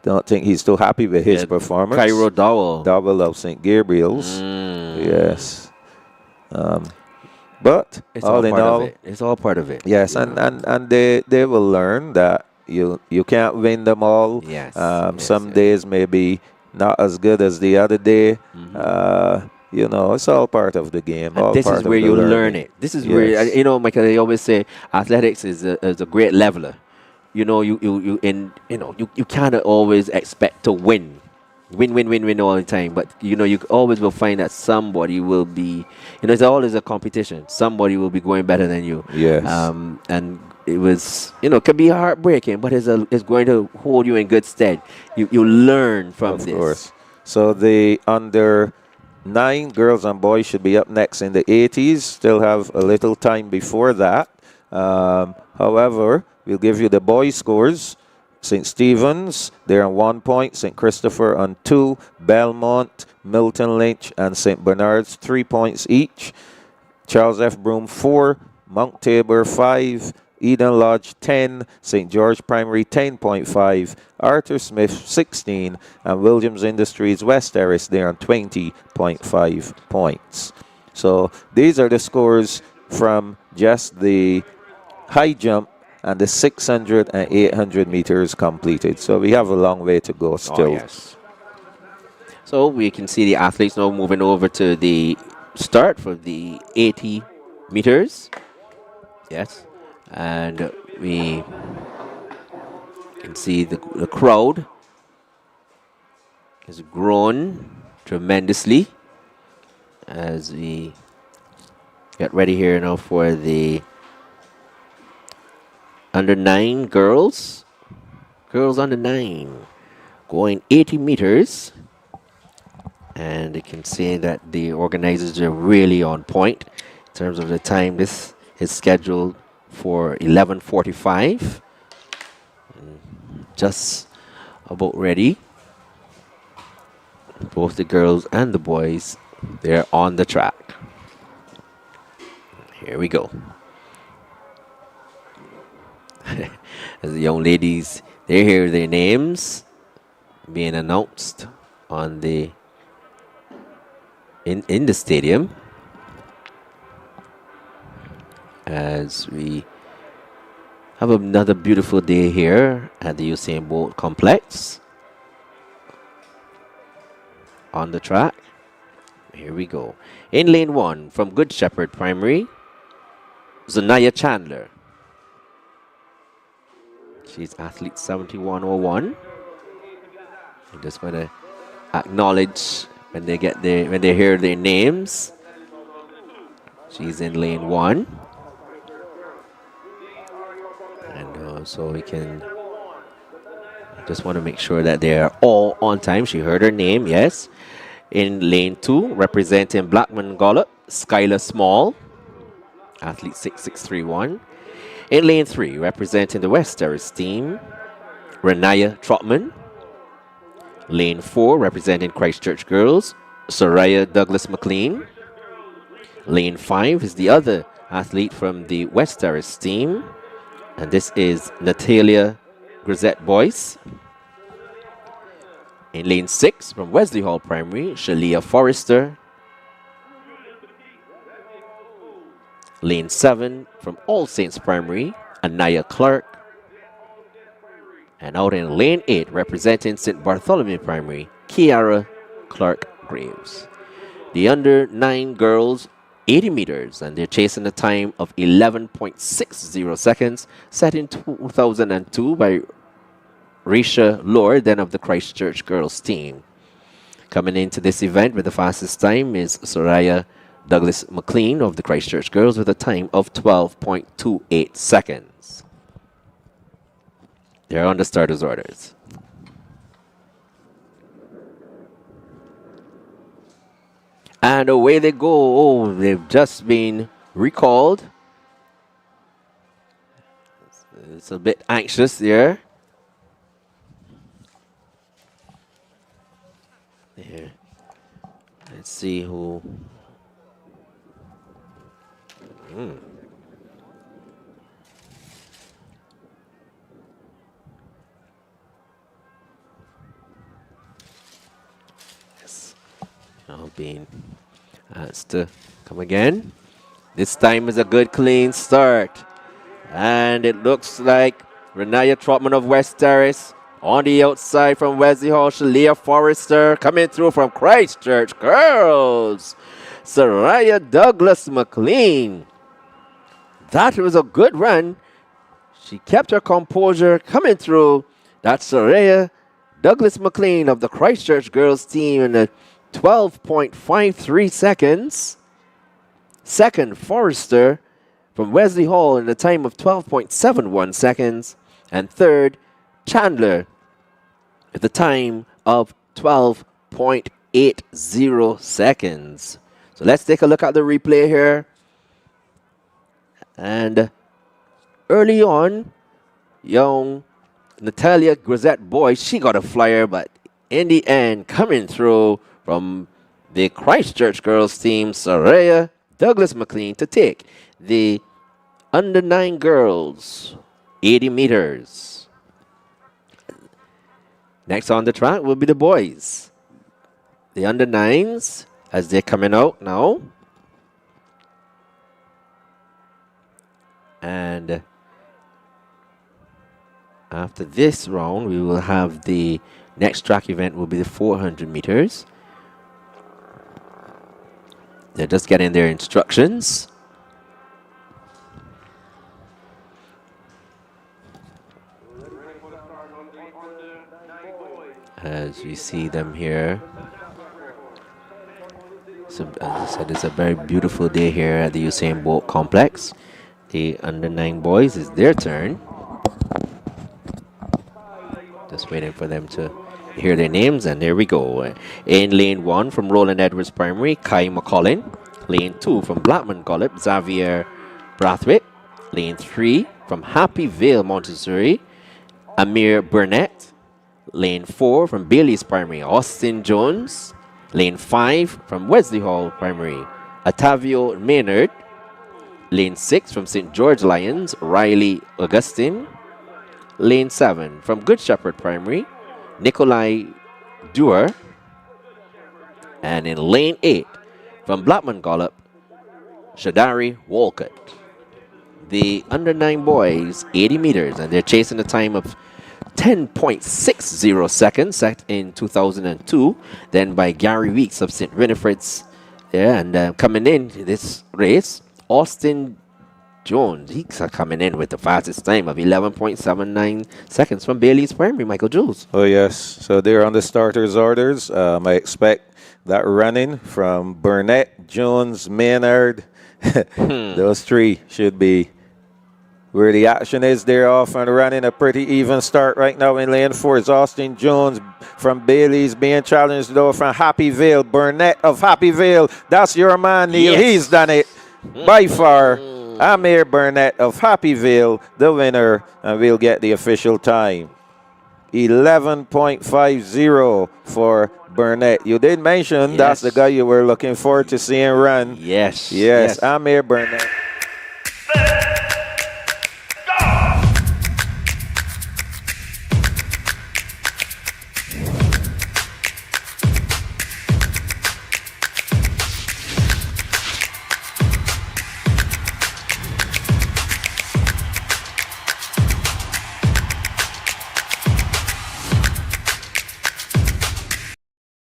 don't think he's too happy with his performance. Cairo Dowell. Double of St. Gabriel's. Yes. But it's all in all, it's all part of it. Yes, and they will learn that you can't win them all. Yes. Some days may be not as good as the other day. You know, it's all part of the game. And this is where you learn it. This is where, you know, Michael, I always say athletics is a great leveler. You know, you can't always expect to win all the time. But, you know, you always will find that somebody will be, you know, it's always a competition. Somebody will be going better than you. Yes. And it was, you know, it can be heartbreaking, but it's going to hold you in good stead. You learn from this. Of course. So the under 9 girls and boys should be up next in the 80s. Still have a little time before that. However, we'll give you the boys' scores. St. Stephen's, they're on 1 point. St. Christopher on 2. Belmont, Milton Lynch, and St. Bernard's 3 points each. Charles F. Broome 4. Mount Tabor 5. Eden Lodge 10. St. George Primary 10.5. Arthur Smith 16. And Williams Industries West Terrace, they're on 20.5 points. So these are the scores from just the high jump and the 600 and 800 meters completed. So we have a long way to go still. Oh, yes. So we can see the athletes now moving over to the start for the 80 meters. Yes. And we can see the crowd has grown tremendously as we get ready here now for the under 9 girls under 9 going 80 meters, and you can see that the organizers are really on point in terms of the time. This is scheduled for 11:45, just about ready. Both the girls and the boys, they're on the track. Here we go. As the young ladies, they hear their names being announced on the in the stadium, as we have another beautiful day here at the Usain Bolt complex on the track. Here we go. In lane 1 from Good Shepherd Primary, Zanaya Chandler. She's athlete 7101. I'm just going to acknowledge when they hear their names. She's in lane 1. And so we can just want to make sure that they are all on time. She heard her name, yes. In lane 2, representing Blackman Gollop, Skylar Small, athlete 6631. In lane 3, representing the West Terrace team, Renaya Trotman. Lane 4, representing Christchurch Girls, Soraya Douglas McLean. Lane 5 is the other athlete from the West Terrace team, and this is Natalia Grisette Boyce. In lane 6, from Wesley Hall Primary, Shalia Forrester. Lane 7, from All Saints Primary, Anaya Clark. And out in lane 8, representing St. Bartholomew Primary, Kiara Clark Graves. The under 9 girls 80 meters, and they're chasing a time of 11.60 seconds, set in 2002 by Risha Lord, then of the Christchurch girls team. Coming into this event with the fastest time is Soraya Douglas McLean of the Christchurch girls with a time of 12.28 seconds. They're on the starters' orders. And away they go. Oh, they've just been recalled. It's a bit anxious there. Here. Let's see who. Yes. Now being asked to come again. This time is a good clean start. And it looks like Renaya Trotman of West Terrace on the outside from Wesley Hall. Shalia Forrester coming through from Christchurch Girls. Soraya Douglas McLean. That was a good run. She kept her composure coming through. That's Soraya Douglas McLean of the Christchurch Girls team in 12.53 seconds. Second, Forrester from Wesley Hall in a time of 12.71 seconds. And third, Chandler at the time of 12.80 seconds. So let's take a look at the replay here. And early on, young Natalia Grisette Boyce, she got a flyer, but in the end, coming through from the Christchurch girls team, Soraya Douglas McLean to take the under 9 girls, 80 meters. Next on the track will be the boys. The under 9s, as they're coming out now. And after this round, we will have the next track event will be the 400 meters. They're just getting their instructions. As we see them here. So, as I said, it's a very beautiful day here at the Usain Bolt complex. The under 9 boys, it's their turn. Just waiting for them to hear their names, and there we go. In lane 1 from Roland Edwards Primary, Kai McCollin. Lane 2 from Blackman College, Xavier Brathwaite. Lane 3 from Happy Vale Montessori, Amir Burnett. Lane 4 from Bailey's Primary, Austin Jones. Lane 5 from Wesley Hall Primary, Atavio Maynard. Lane 6 from St. George Lions, Riley Augustine. Lane 7 from Good Shepherd Primary, Nikolai Dewar. And in lane 8 from Blackman Gollop, Shadari Walcott. The under 9 boys, 80 meters, and they're chasing a time of 10.60 seconds, set in 2002, then by Gary Weeks of St. Winifred's. Yeah, and coming in this race, Austin Jones, he's coming in with the fastest time of 11.79 seconds from Bailey's Primary, Michael Jules. Oh, yes. So they're on the starters' orders. I expect that running from Burnett, Jones, Maynard. Those three should be where the action is. They're off and running. A pretty even start right now in lane 4 is Austin Jones from Bailey's being challenged though from Happy Vale. Burnett of Happy Vale. That's your man, Neil. Yes. He's done it by far. Amir Burnett of Happy Vale, the winner, and we'll get the official time. 11.50 for Burnett. You did mention that's the guy you were looking forward to seeing run. Yes. Yes, Amir Burnett.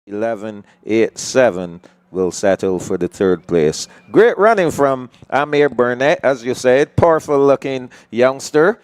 11.87 will settle for the third place. Great running from Amir Burnett, as you said. Powerful looking youngster.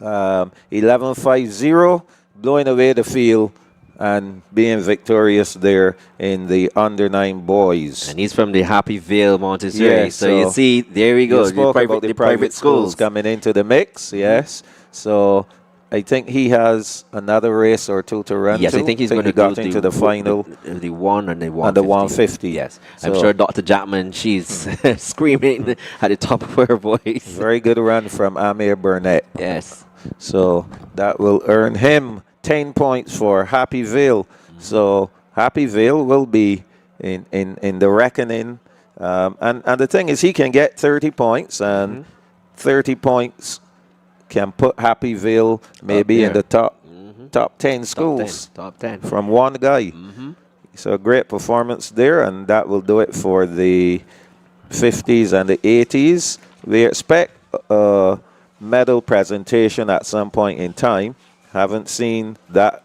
11.50, blowing away the field and being victorious there in the under 9 boys. And he's from the Happy Vale Montessori. Yes, so you see, there we go. You spoke about the private schools coming into the mix, yes. So I think he has another race or two to run. Yes, I think he's going to got go into the final. The 1 and the 150. And the 150. Yes. So I'm sure Dr. Jackman, she's screaming at the top of her voice. Very good run from Amir Burnett. Yes. So that will earn him 10 points for Happy Vale. So Happy Vale will be in the reckoning. And the thing is, he can get 30 points, and 30 points can put Happy Vale maybe in the top 10 schools. Top 10. From one guy. So great performance there, and that will do it for the 50s and the 80s. We expect medal presentation at some point in time. Haven't seen that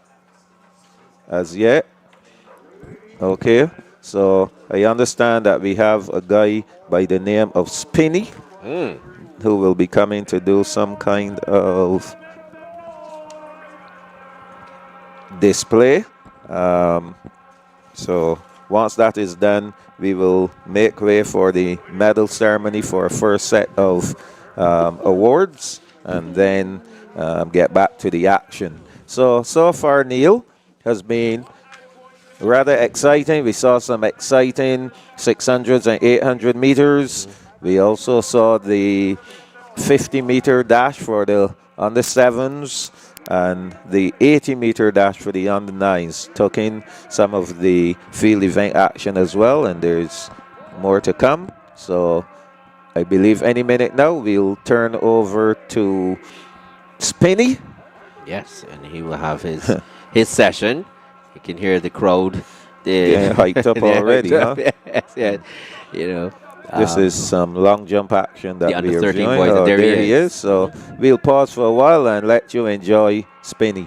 as yet. Okay, so I understand that we have a guy by the name of Spinney who will be coming to do some kind of display. So once that is done, we will make way for the medal ceremony for a first set of awards, and then get back to the action. So far, Neil, has been rather exciting. We saw some exciting 600s and 800 meters. We also saw the 50-meter dash for the under 7s and the 80-meter dash for the under 9s. Took in some of the field event action as well, and there's more to come. So I believe any minute now we'll turn over to Spinney. Yes, and he will have his his session. You can hear the crowd. Hyped up already, huh? Yes, yeah. You know. This is some long jump action that we are viewing. Boys, there he is. So we'll pause for a while and let you enjoy Spinney.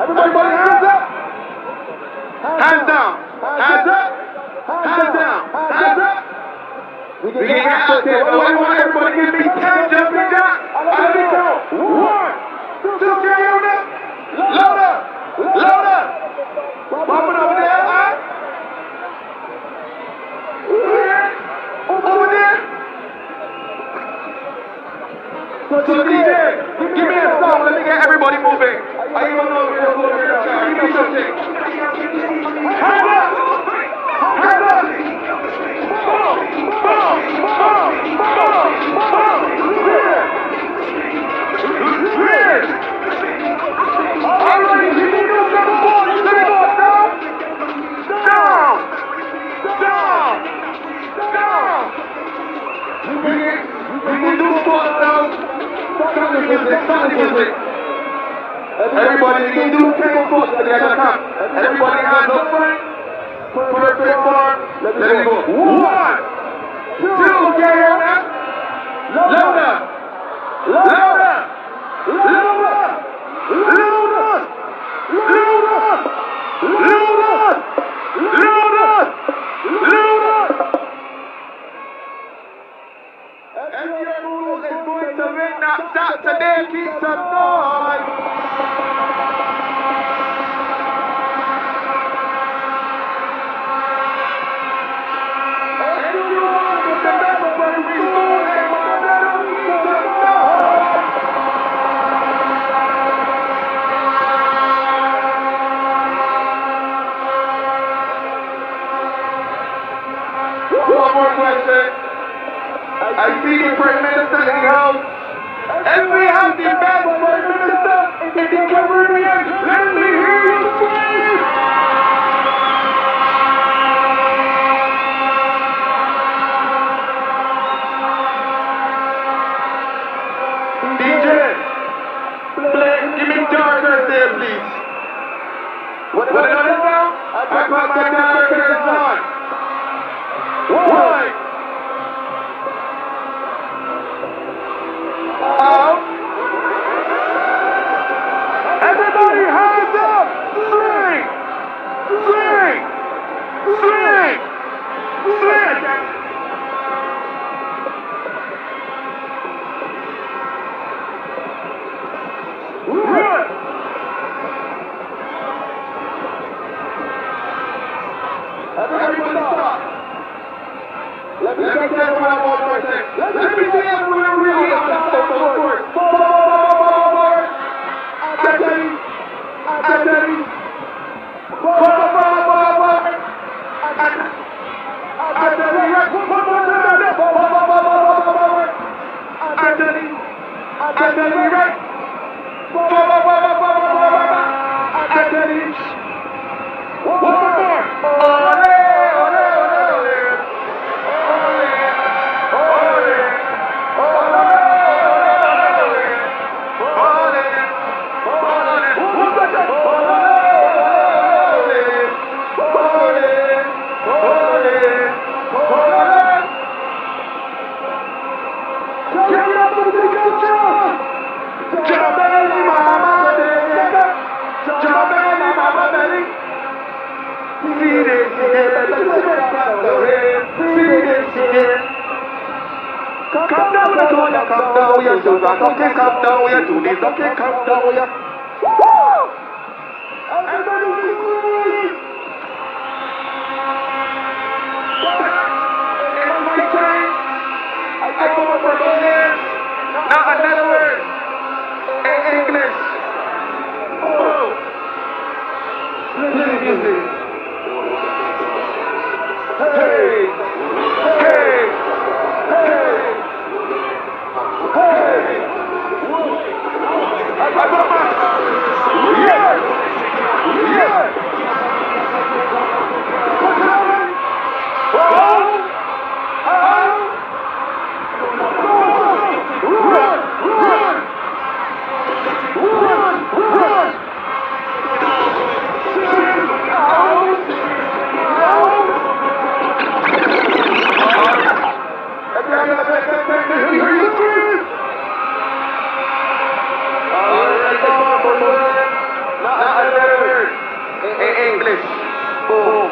Everybody hands up! Hands down! Hands up! Hands down! Hands up! We can get out there, but I want everybody to give me 10 jumping jacks. Let me go. 1, 2, 3, load up! Load up! Load up! Bumping over there, huh? Over there! So DJ, give me a song, let me get everybody moving. I even know we're going to give me something. Hands up! Hands up! Boom! Boom! Boom! Boom! Boom! Red! All right, you can do some more. Down! Down! Down! Down! We can do sports now. Stop the music, stop the music. Everybody can do 10 sports together, come. Everybody hands up front. Perfect form. Let me go. 1, 2, get here now. Load up. Load up. Load up. Load up. Load up. Load up. Load up. Load up. And your rule is going to win that today. Keep some noise. One more question. I see the Prime Minister in the house. And we have the best Prime Minister in the Caribbean. Let me hear you scream! DJ, play, give me darker there, please. What is it now? I put my darkers on. Why? Everybody hands up! Sing! Sing! Sing! Sing! Run! Everybody stop! Let me tell you one more thing. Let me see if we're really on the board. Forward! Anthony! Anthony! Forward! Anthony! Forward! Anthony! Anthony! Right! Forward! Anthony! One more! Ole! Ole! Come down, come down, we are doing that. Okay, come down, we are doing this. Okay, come down, we are. Woo! Everybody scream! It's my time. I come up from here. Now another word. In English. Oh. Listen, music. Hey! Hey! Hey! Hey! Yes! Yes! Run! Run! Run! Run! English. Boom.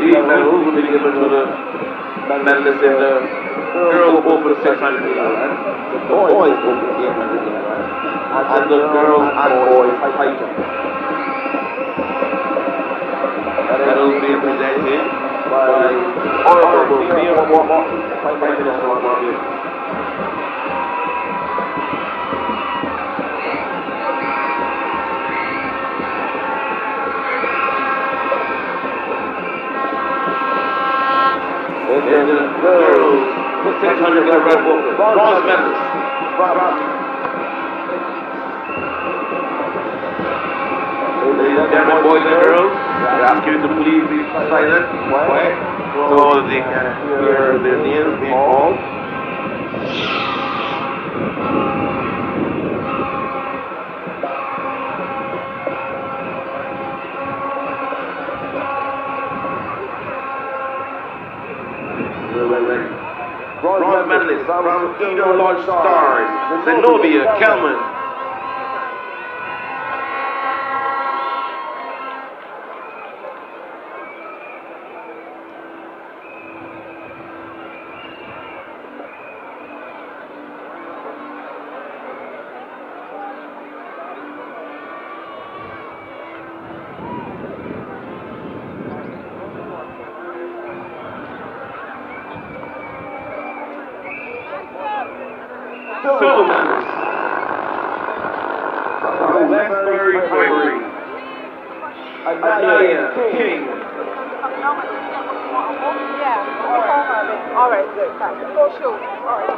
These medals will be given to the medalists in the girls open 600 meters, the boys open 800 meters, and the girls and boys high jump. Medals being presented by Honorable Mayor Prime Minister of Barbados. And the girls, 600 meter red book, bronze medalists. Ladies and gentlemen, boys and girls, I ask you to please be silent, quiet, so they can hear their names being called. Bronze medalists from Eden Lodge Stars, Zenobia Kelman. Silver medalist. Westbury Primary. Anaya King. All right, good. Go shoot. All right.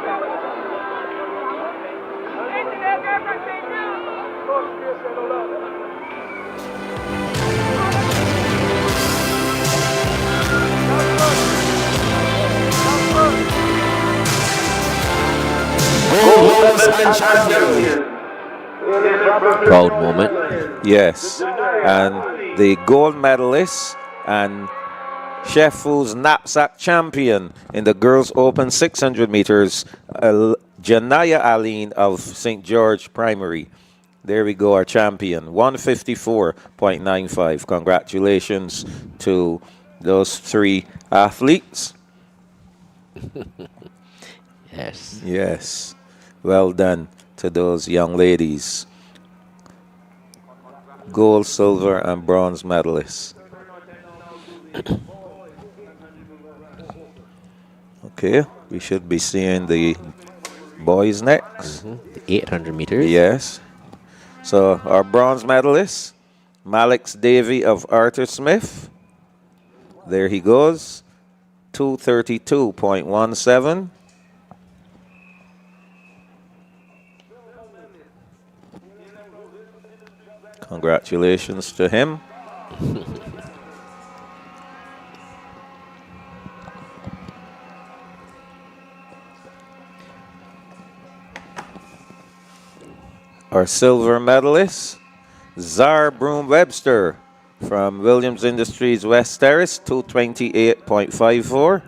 Proud moment. Yes. And the gold medalist and Sheffield's knapsack champion in the girls' open 600 meters, Janaya Aline of St. George Primary. There we go, our champion, 154.95. Congratulations to those three athletes. Yes. Yes. Well done to those young ladies. Gold, silver, and bronze medalists. Okay, we should be seeing the boys next. The 800 meters. Yes. So our bronze medalist, Malix Davy of Arthur Smith. There he goes, 232.17. Congratulations to him. Our silver medalist, Zar Broom Webster from Williams Industries West Terrace, 228.54.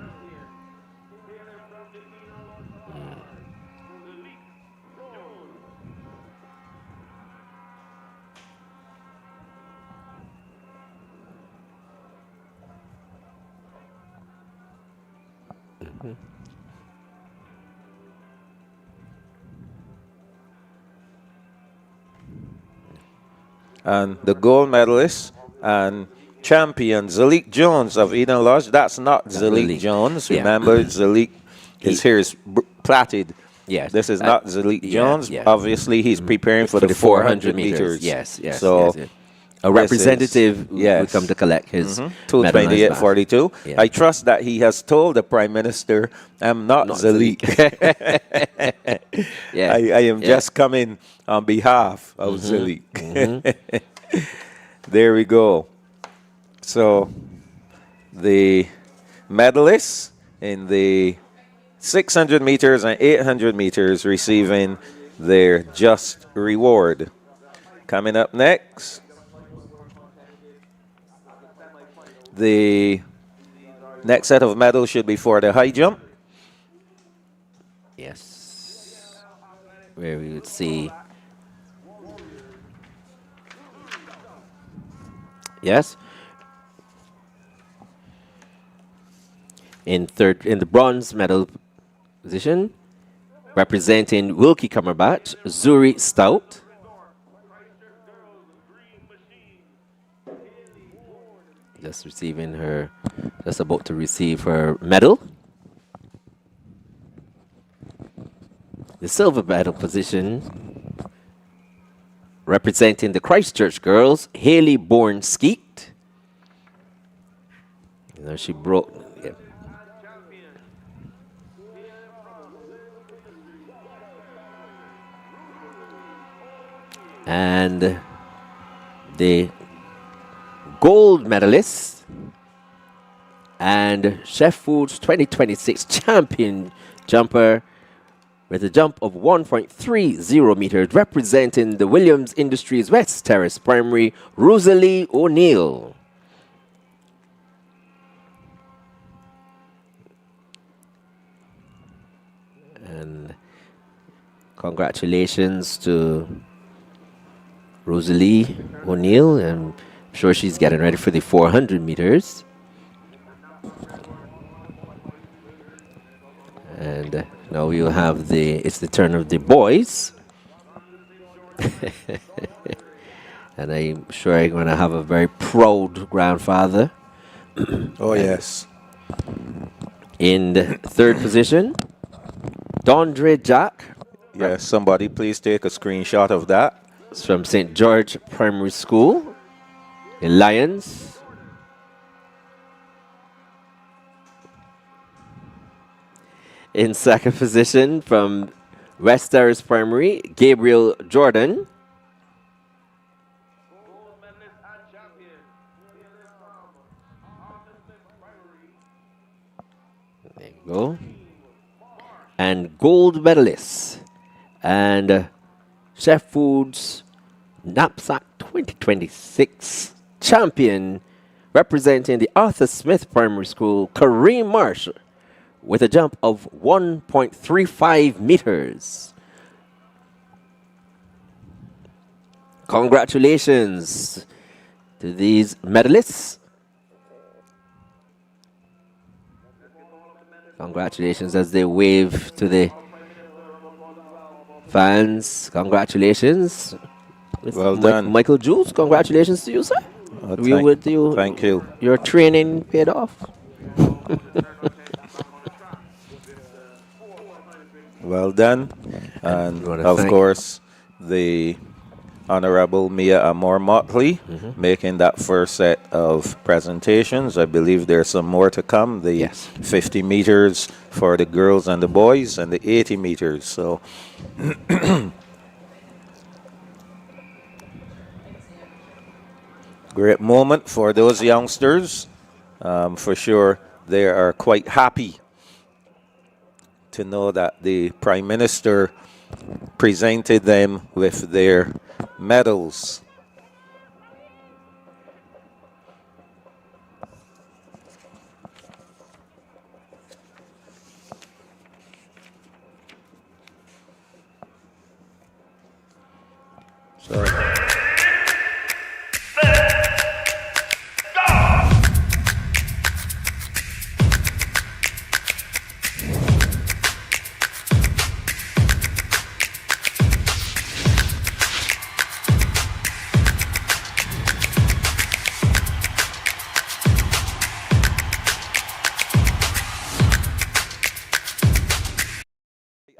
And the gold medalist and champion, Zalik Jones of Eden Lodge. That's not Zalik Jones. Yeah. Remember, Zalik, his hair is plaited. Yes. This is not Zalik Jones. yeah. Obviously, he's preparing for the 400 meters. Yes, yes. So, yes. A representative will come to collect his medal on his back. 228.42. Yeah. I trust that he has told the Prime Minister, I'm not Zalik. Yeah. I am just coming on behalf of Zalik. There we go. So the medalists in the 600 meters and 800 meters receiving their just reward. Coming up next, the next set of medals should be for the high jump. Yes. Where we would see. Yes. In the bronze medal position, representing Wilkie Cumberbatch, Zuri Stout. Just about to receive her medal. The silver medal position, representing the Christchurch girls, Haley Bourne Skeet. She broke. Yeah. And the gold medalist and Chef Foods 2026 champion jumper with a jump of 1.30 meters, representing the Williams Industries West Terrace Primary, Rosalie O'Neill. And congratulations to Rosalie O'Neill, and I'm sure she's getting ready for the 400 meters. And now we'll have it's the turn of the boys. And I'm sure I'm going to have a very proud grandfather. Oh, yes. In the third position, Dondre Jack. Yes, somebody please take a screenshot of that. It's from St. George Primary School in Lyons. In second position from West Terrace Primary, Gabriel Jordan. There you go. And gold medalist and Chef Foods NAPSACbb 2026 champion, representing the Arthur Smith Primary School, Kareem Marsh, with a jump of 1.35 meters. Congratulations to these medalists. Congratulations as they wave to the fans. Congratulations. Well done. Michael Jules, congratulations to you, sir. Thank you. Your training paid off. Well done. And of course, the Honorable Mia Amor Motley making that first set of presentations. I believe there's some more to come. The 50 meters for the girls and the boys, and the 80 meters. So great moment for those youngsters. For sure, they are quite happy to know that the Prime Minister presented them with their medals. So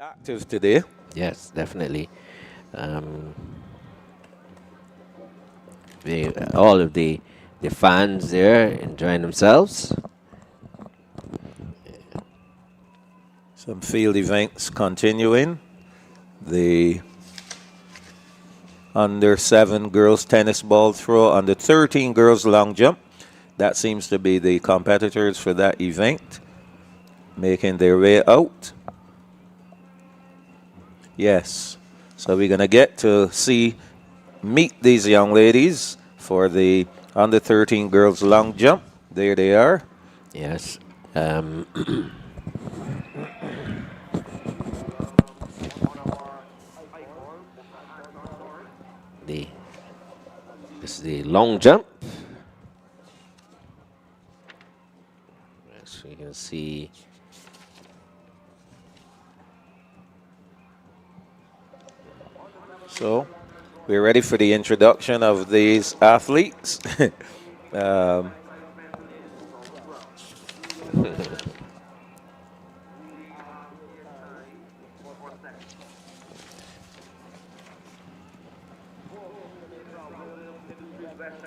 active today. Yes, definitely. all of the fans there enjoying themselves. Some field events continuing. The under 7 girls tennis ball throw, under 13 girls long jump. That seems to be the competitors for that event, making their way out. Yes, so we're going to get to meet these young ladies for the under 13 girls long jump. There they are. Yes. This is the long jump. As you can see, so we're ready for the introduction of these athletes.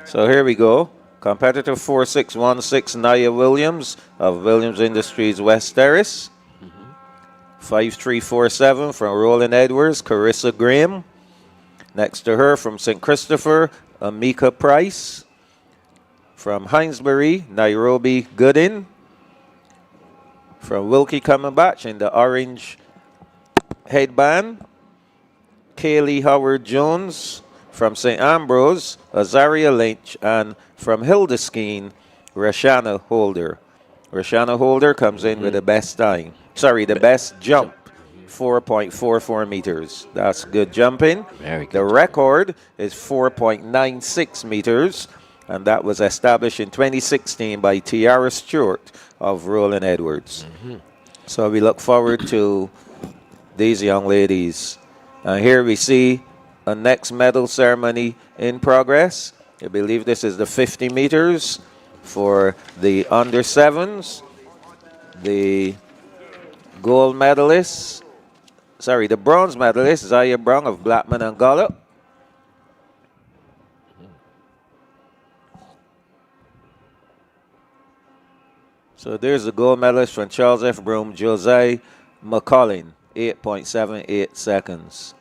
So here we go. Competitor 4616, Nia Williams of Williams Industries West Terrace. 5347 from Roland Edwards, Carissa Graham. Next to her from St. Christopher, Amika Price. From Hinesbury, Nairobi Goodin. From Wilkie Cumberbatch in the orange headband, Kaylee Howard Jones. From St. Ambrose, Azaria Lynch, and from Hildeskeen, Rashana Holder. Rashana Holder comes in with the best time. Sorry, the best jump, 4.44 meters. That's good jumping. Very good. The record is 4.96 meters, and that was established in 2016 by Tiara Stewart of Roland Edwards. So we look forward to these young ladies. And here we see a next medal ceremony in progress. I believe this is the 50 meters for the under 7s. The gold medalist, the bronze medalist, Zaya Brown of Blackman and Gallup. So there's the gold medalist from Charles F. Broome, Josiah McCollin, 8.78 seconds.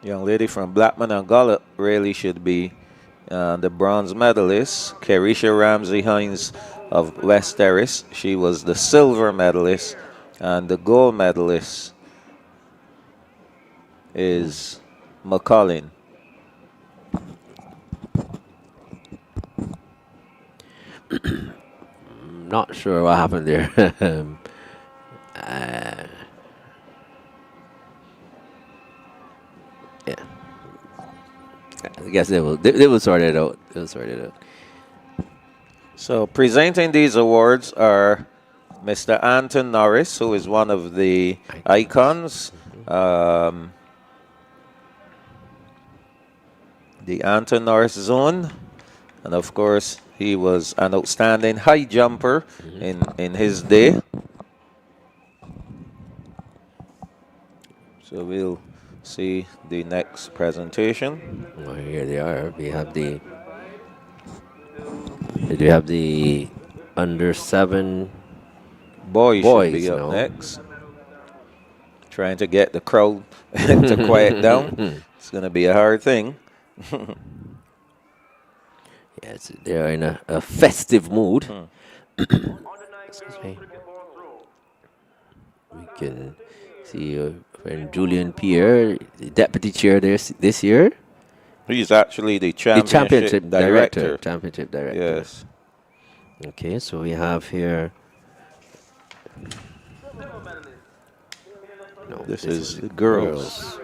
Young lady from Blackman and Gallup really should be the bronze medalist. Kerisha Ramsey Hines of West Terrace. She was the silver medalist. And the gold medalist is McCollin. not sure what happened there. Yeah. I guess they will sort it out. They'll sort it out. So presenting these awards are Mr. Anton Norris, who is one of the icons. The Anton Norris Zone. And of course, he was an outstanding high jumper in his day. So we'll see the next presentation. Well, here they are. We have the under 7 boys should be up now. next. Trying to get the crowd to quiet down. It's going to be a hard thing. Yes, they're in a festive mood. Excuse me. We can see friend Julian Pierre, the deputy chair this year. He's actually the championship director. Championship director. Yes. Okay, so we have here. No, this is the girls.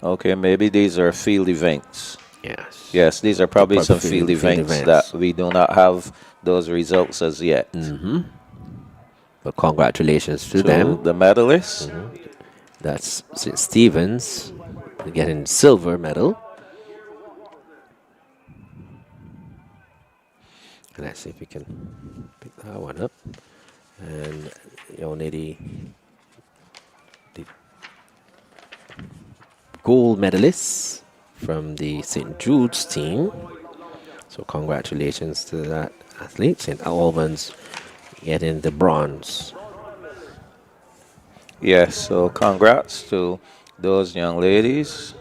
Okay, maybe these are field events. Yes. Yes, these are probably some field events that we do not have those results as yet. But congratulations to them. The medalists. That's St. Stephen's getting silver medal. Let's see if we can pick that one up. And only the gold medalist from the St. Jude's team. So congratulations to that athlete. St. Albans getting the bronze. Yes, so congrats to those young ladies.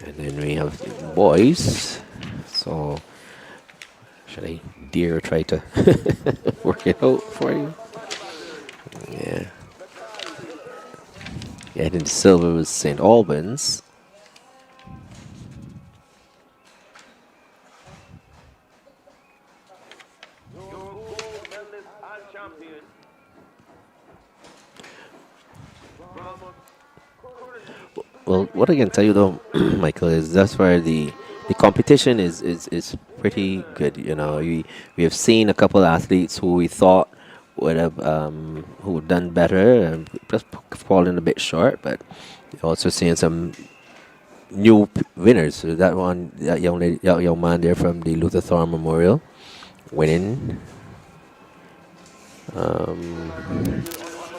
And then we have the boys. So should I dare try to work it out for you? Yeah. Getting the silver was St. Albans. Well, what I can tell you though, Michael, is that's where the competition is pretty good. You know, we have seen a couple athletes who we thought would have who done better and just fallen a bit short, but also seeing some new winners. So that one, that young lady, that young man there from the Luther Thorne Memorial, winning.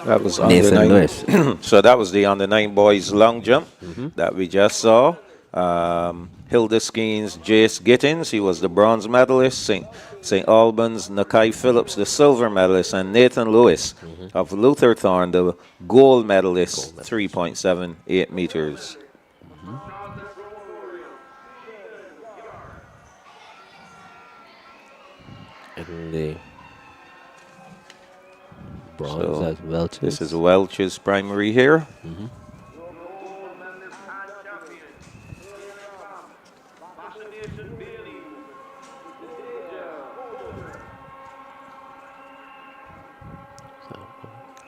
That was under Nathan nine. Lewis. So that was the under 9 boys long jump that we just saw. Hilda Skeens, Jace Gittins, he was the bronze medalist. St. Albans, Nakai Phillips, the silver medalist, and Nathan Lewis of Luther Thorne, the gold medalist, 3.78 meters. And the bronze So as Welch's. this is Welch's primary here.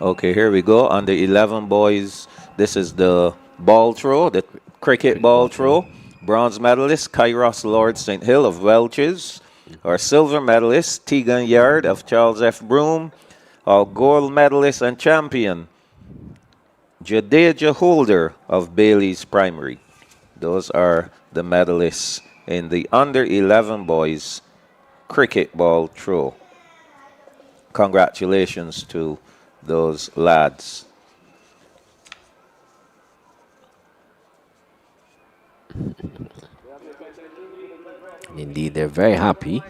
Okay, here we go. On the 11 boys, this is the ball throw, the cricket ball throw. Bronze medalist, Kairos Lord St. Hill of Welch's. Our silver medalist, Tegan Yard of Charles F. Broome. Our gold medalist and champion, Jadeja Holder of Bailey's Primary. Those are the medalists in the under 11 boys cricket ball throw. Congratulations to those lads. Indeed, they're very happy.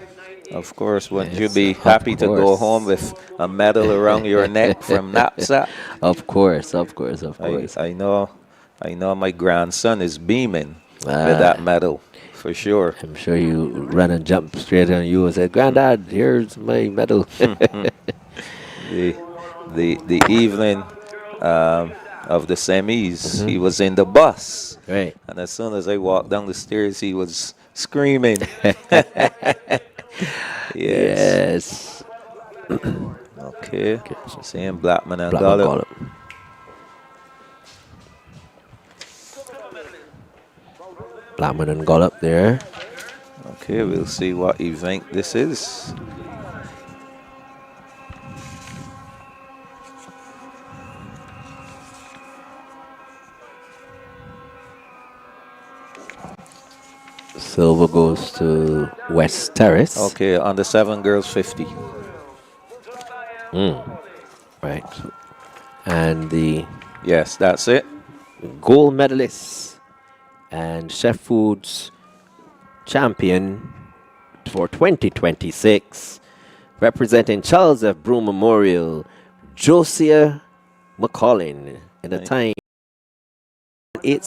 Of course, wouldn't you Yes, be of happy to go course. home with a medal around your neck from NAPSACbb? Of course, of course, of course. I know my grandson is beaming with Ah. that medal, for sure. I'm sure you ran and jumped straight on you and said, "Granddad, here's my medal." The evening of the semis, he was in the bus. Right. And as soon as I walked down the stairs, he was screaming. Yes. Yes. Okay. Same Blackman and Blackman Gollop. Gollop. Blackman and Gollop there. Okay, we'll see what event this is. Silver goes to West Terrace. Okay, on the 7 girls 50. Right. And the Yes, that's it. gold medalist and Chef Foods champion for 2026, representing Charles F. Broome Memorial, Josiah McCollin, in a time 8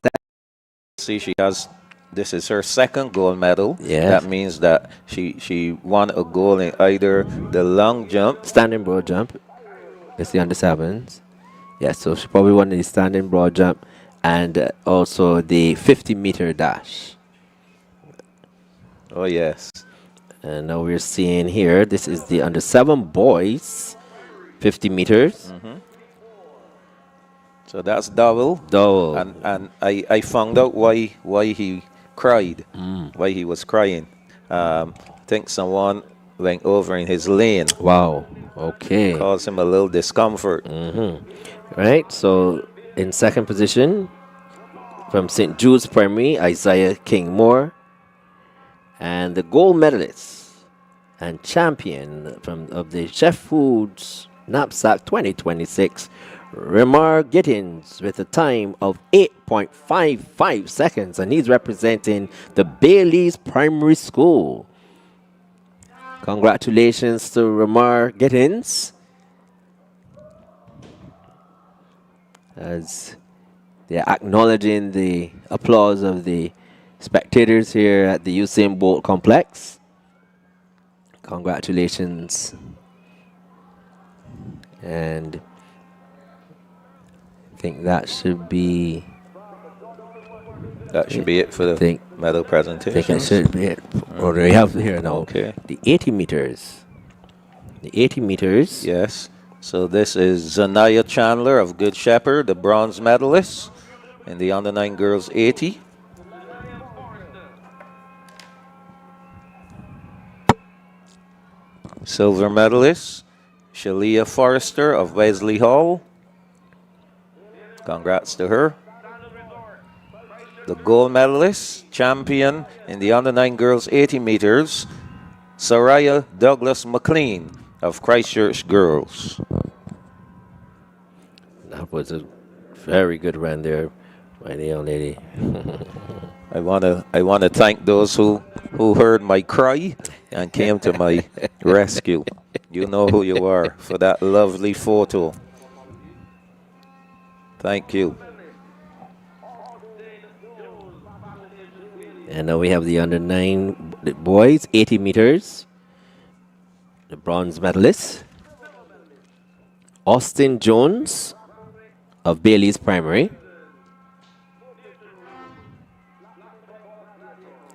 See, she has. This is her second gold medal. Yes. That means that she won a gold in either the long jump. standing broad jump. It's the under sevens. Yes, so she probably won the standing broad jump and also the 50-meter dash. Oh yes. And now we're seeing here, this is the under 7 boys, 50 meters. So that's double. Double. And I found out why he cried, why he was crying. I think someone went over in his lane. Wow. Okay. Cause him a little discomfort. Right. So in second position from St. Jude's Primary, Isaiah King Moore, and the gold medalist and champion of the Chef Foods Knapsack 2026, Remar Gittins, with a time of 8.55 seconds, and he's representing the Bailey's Primary School. Congratulations to Remar Gittins, as they're acknowledging the applause of the spectators here at the Usain Bolt complex. Congratulations. And I think that should be it for the medal presentation. I think it should be it. Or do we have here now? Okay. The 80 meters. The 80 meters. Yes. So this is Zanaya Chandler of Good Shepherd, the bronze medalist in the under 9 girls 80. Silver medalist, Shalia Forrester of Wesley Hall. Congrats to her. The gold medalist, champion in the under 9 girls 80 meters, Soraya Douglas McLean of Christchurch Girls. That was a very good run there by the young lady. I wanna thank those who heard my cry and came to my rescue. You know who you are, for that lovely photo. Thank you. And now we have the under 9 boys, 80 meters. The bronze medalist, Austin Jones of Bailey's Primary.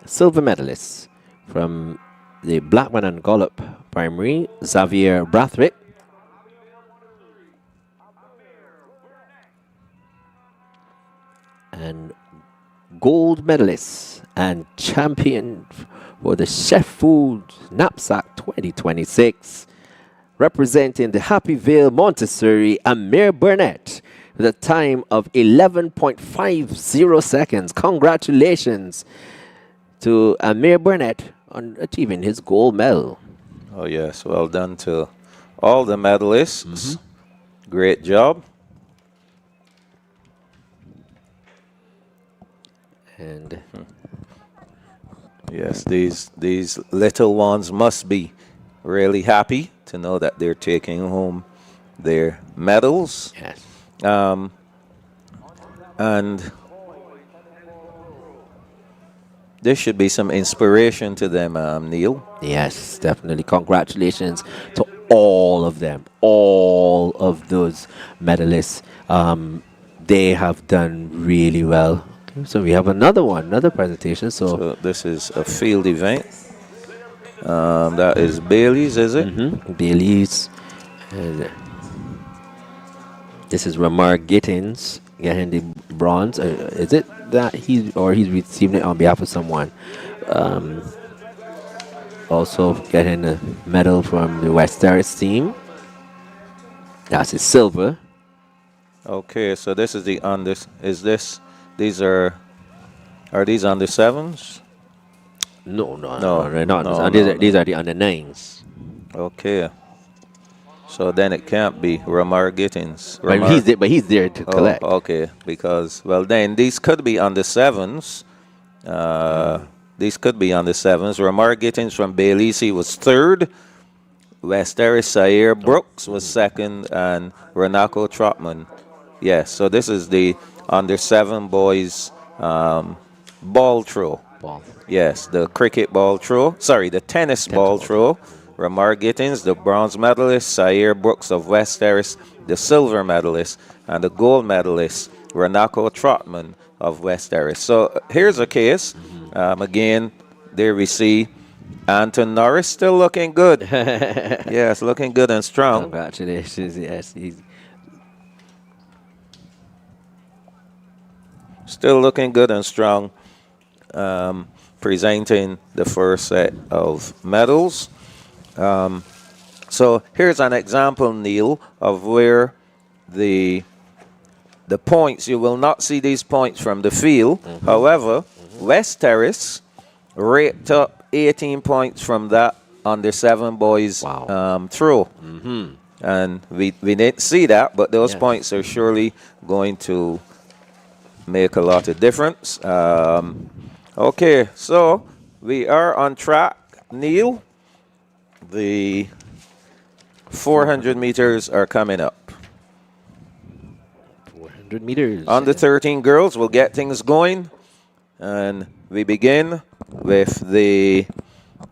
Silver medalist from the Blackman and Gollop Primary, Xavier Brathwaite. And gold medalist and champion for the Chef Foods Knapsack 2026, representing the Happy Vale Montessori, Amir Burnett, with a time of 11.50 seconds. Congratulations to Amir Burnett on achieving his gold medal. Oh yes, well done to all the medalists. Great job. And yes, these little ones must be really happy to know that they're taking home their medals. Yes. And there should be some inspiration to them, Neil. Yes, definitely. Congratulations to all of them, all of those medalists. They have done really well. Okay, so we have another presentation. So this is a field event. That is Bailey's, is it? Bailey's. And this is Ramar Gittins getting the bronze. Is it that he's receiving it on behalf of someone? Also getting a medal from the West Terrace team. That's his silver. Okay, so this is the under. These are these under 7s? No, they're not. These are the under 9s. Okay. So then it can't be Ramar Gittins. But he's there to collect. Okay, because then these could be under 7s. These could be under 7s. Ramar Gittins from Bailey's, he was 3rd. West Terrace Sayer Brooks was 2nd, and Renako Trotman. Yes, so this is the under 7 boys ball throw. Yes, the cricket ball throw. Sorry, the tennis ball throw. Ramar Gittins, the bronze medalist, Sayer Brooks of West Terrace, the silver medalist, and the gold medalist, Renako Trotman of West Terrace. So here's a case. Again, there we see Anton Norris still looking good. Yes, looking good and strong. Congratulations, yes. He's still looking good and strong. Presenting the first set of medals. So here's an example, Neil, of where the points, you will not see these points from the field. However, West Terrace raked up 18 points from that under 7 boys throw. And we didn't see that, but those points are surely going to make a lot of difference. Okay, so we are on track, Neil. The 400 meters are coming up. 400 meters. Under 13 girls will get things going. And we begin with the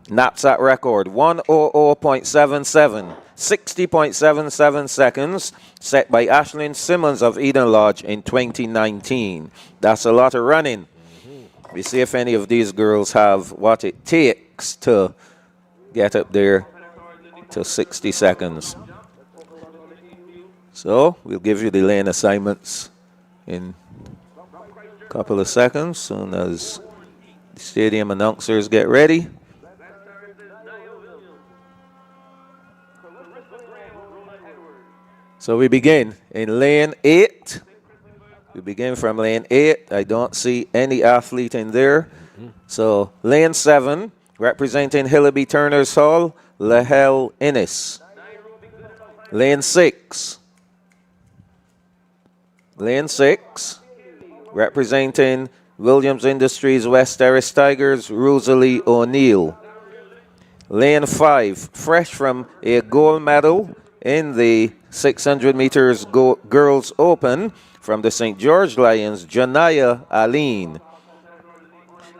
knapsack record, 1:00.77, 60.77 seconds, set by Ashlyn Simmons of Eden Lodge in 2019. That's a lot of running. We see if any of these girls have what it takes to get up there to 60 seconds. So we'll give you the lane assignments in a couple of seconds, soon as the stadium announcers get ready. So we begin in lane 8. We begin from lane 8. I don't see any athlete in there. So lane 7, representing Hillaby Turner's Hall, Lahel Innes. Lane 6. Lane 6, representing Williams Industries West Terrace Tigers, Rosalie O'Neill. Lane 5, fresh from a gold medal in the 600 meters girls open from the St. George Lions, Janaya Aline.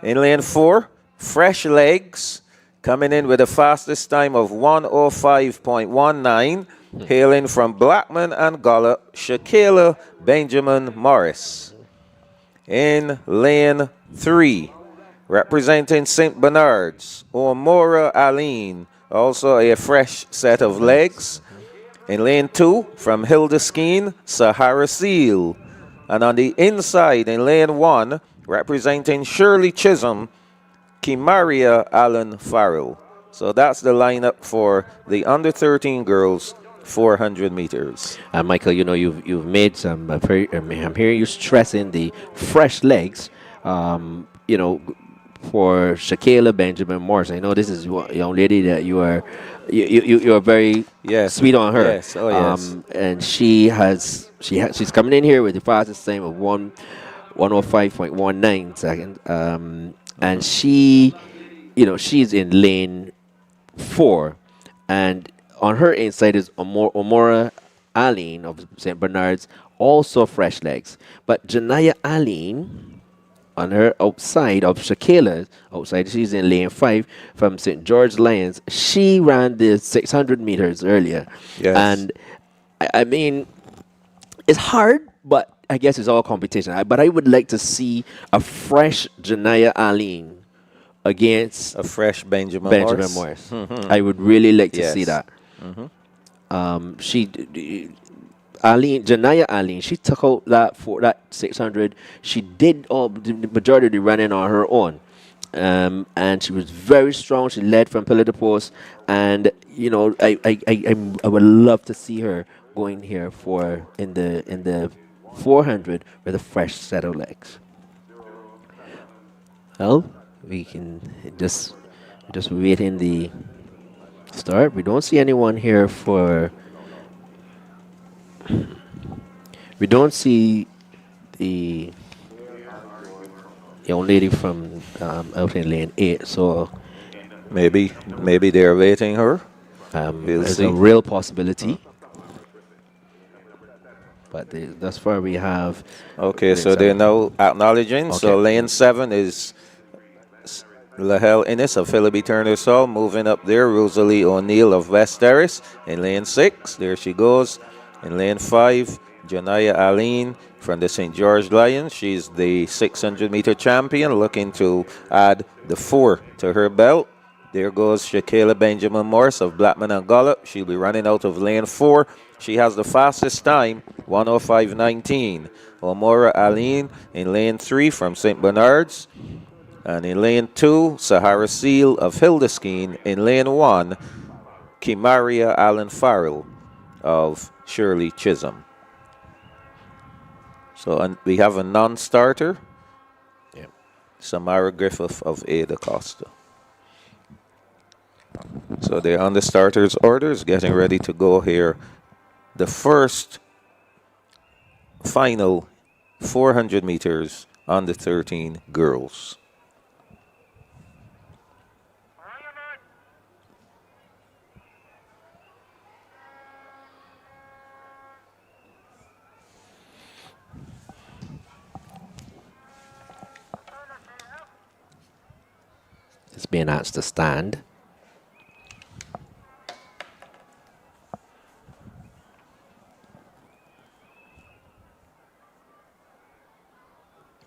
In lane 4, fresh legs, coming in with the fastest time of 1:05.19, hailing from Blackman and Gollop, Shakayla Benjamin Morris. In lane 3, representing St. Bernard's, Omora Aline, also a fresh set of legs. In lane 2, from Hilda Skeen, Sahara Seal. And on the inside, in lane 1, representing Shirley Chisholm, Kimaria Allen Farrell. So that's the lineup for the under 13 girls 400 meters. And Michael, you know, you've made some. I'm hearing you stressing the fresh legs. You know, for Shakayla Benjamin Morris. I know this is a young lady that you are very sweet on her. Yes, oh yes. And she's coming in here with the fastest time of 1:05.19 seconds. And she, you know, she's in lane 4, and on her inside is Omora Aline of St. Bernard's, also fresh legs. But Janaya Aline, on her outside of Shakayla's outside, she's in lane 5 from St. George Lions. She ran the 600 meters earlier. Yes. And I mean, it's hard, but I guess it's all competition. But I would like to see a fresh Janaya Aline against a fresh Benjamin Morris. I would really like to see that. Janaya Aline, she took out that 600. She did all the majority of the running on her own, and she was very strong. She led from pillar to post, and you know, I would love to see her going here for in the 400 with a fresh set of legs. Well, we can just wait in the start. We don't see anyone here for. We don't see the young lady from out in lane 8, so maybe they're waiting her. There's a real possibility. But thus far we have. Okay, so they're now acknowledging. Okay. So lane 7 is Lahel Innes of Philippi Turner Hall, moving up there. Rosalie O'Neill of West Terrace in lane 6. There she goes. In lane 5, Janaya Aline from the St. George Lions. She's the 600-meter champion, looking to add the 4 to her belt. There goes Shakayla Benjamin Morris of Blackman and Gollop. She'll be running out of lane 4. She has the fastest time, 1:05.19. Omora Aline in lane 3 from St. Bernard's. And in lane 2, Sahara Seal of Hildeskeen. In lane 1, Kimaria Allen Farrell of Shirley Chisholm. So we have a non-starter. Yeah. Samara Griffith of Ada Costa. So they're on the starters' orders, getting ready to go here. The first final 400 meters on the 13 girls. It's being asked to stand.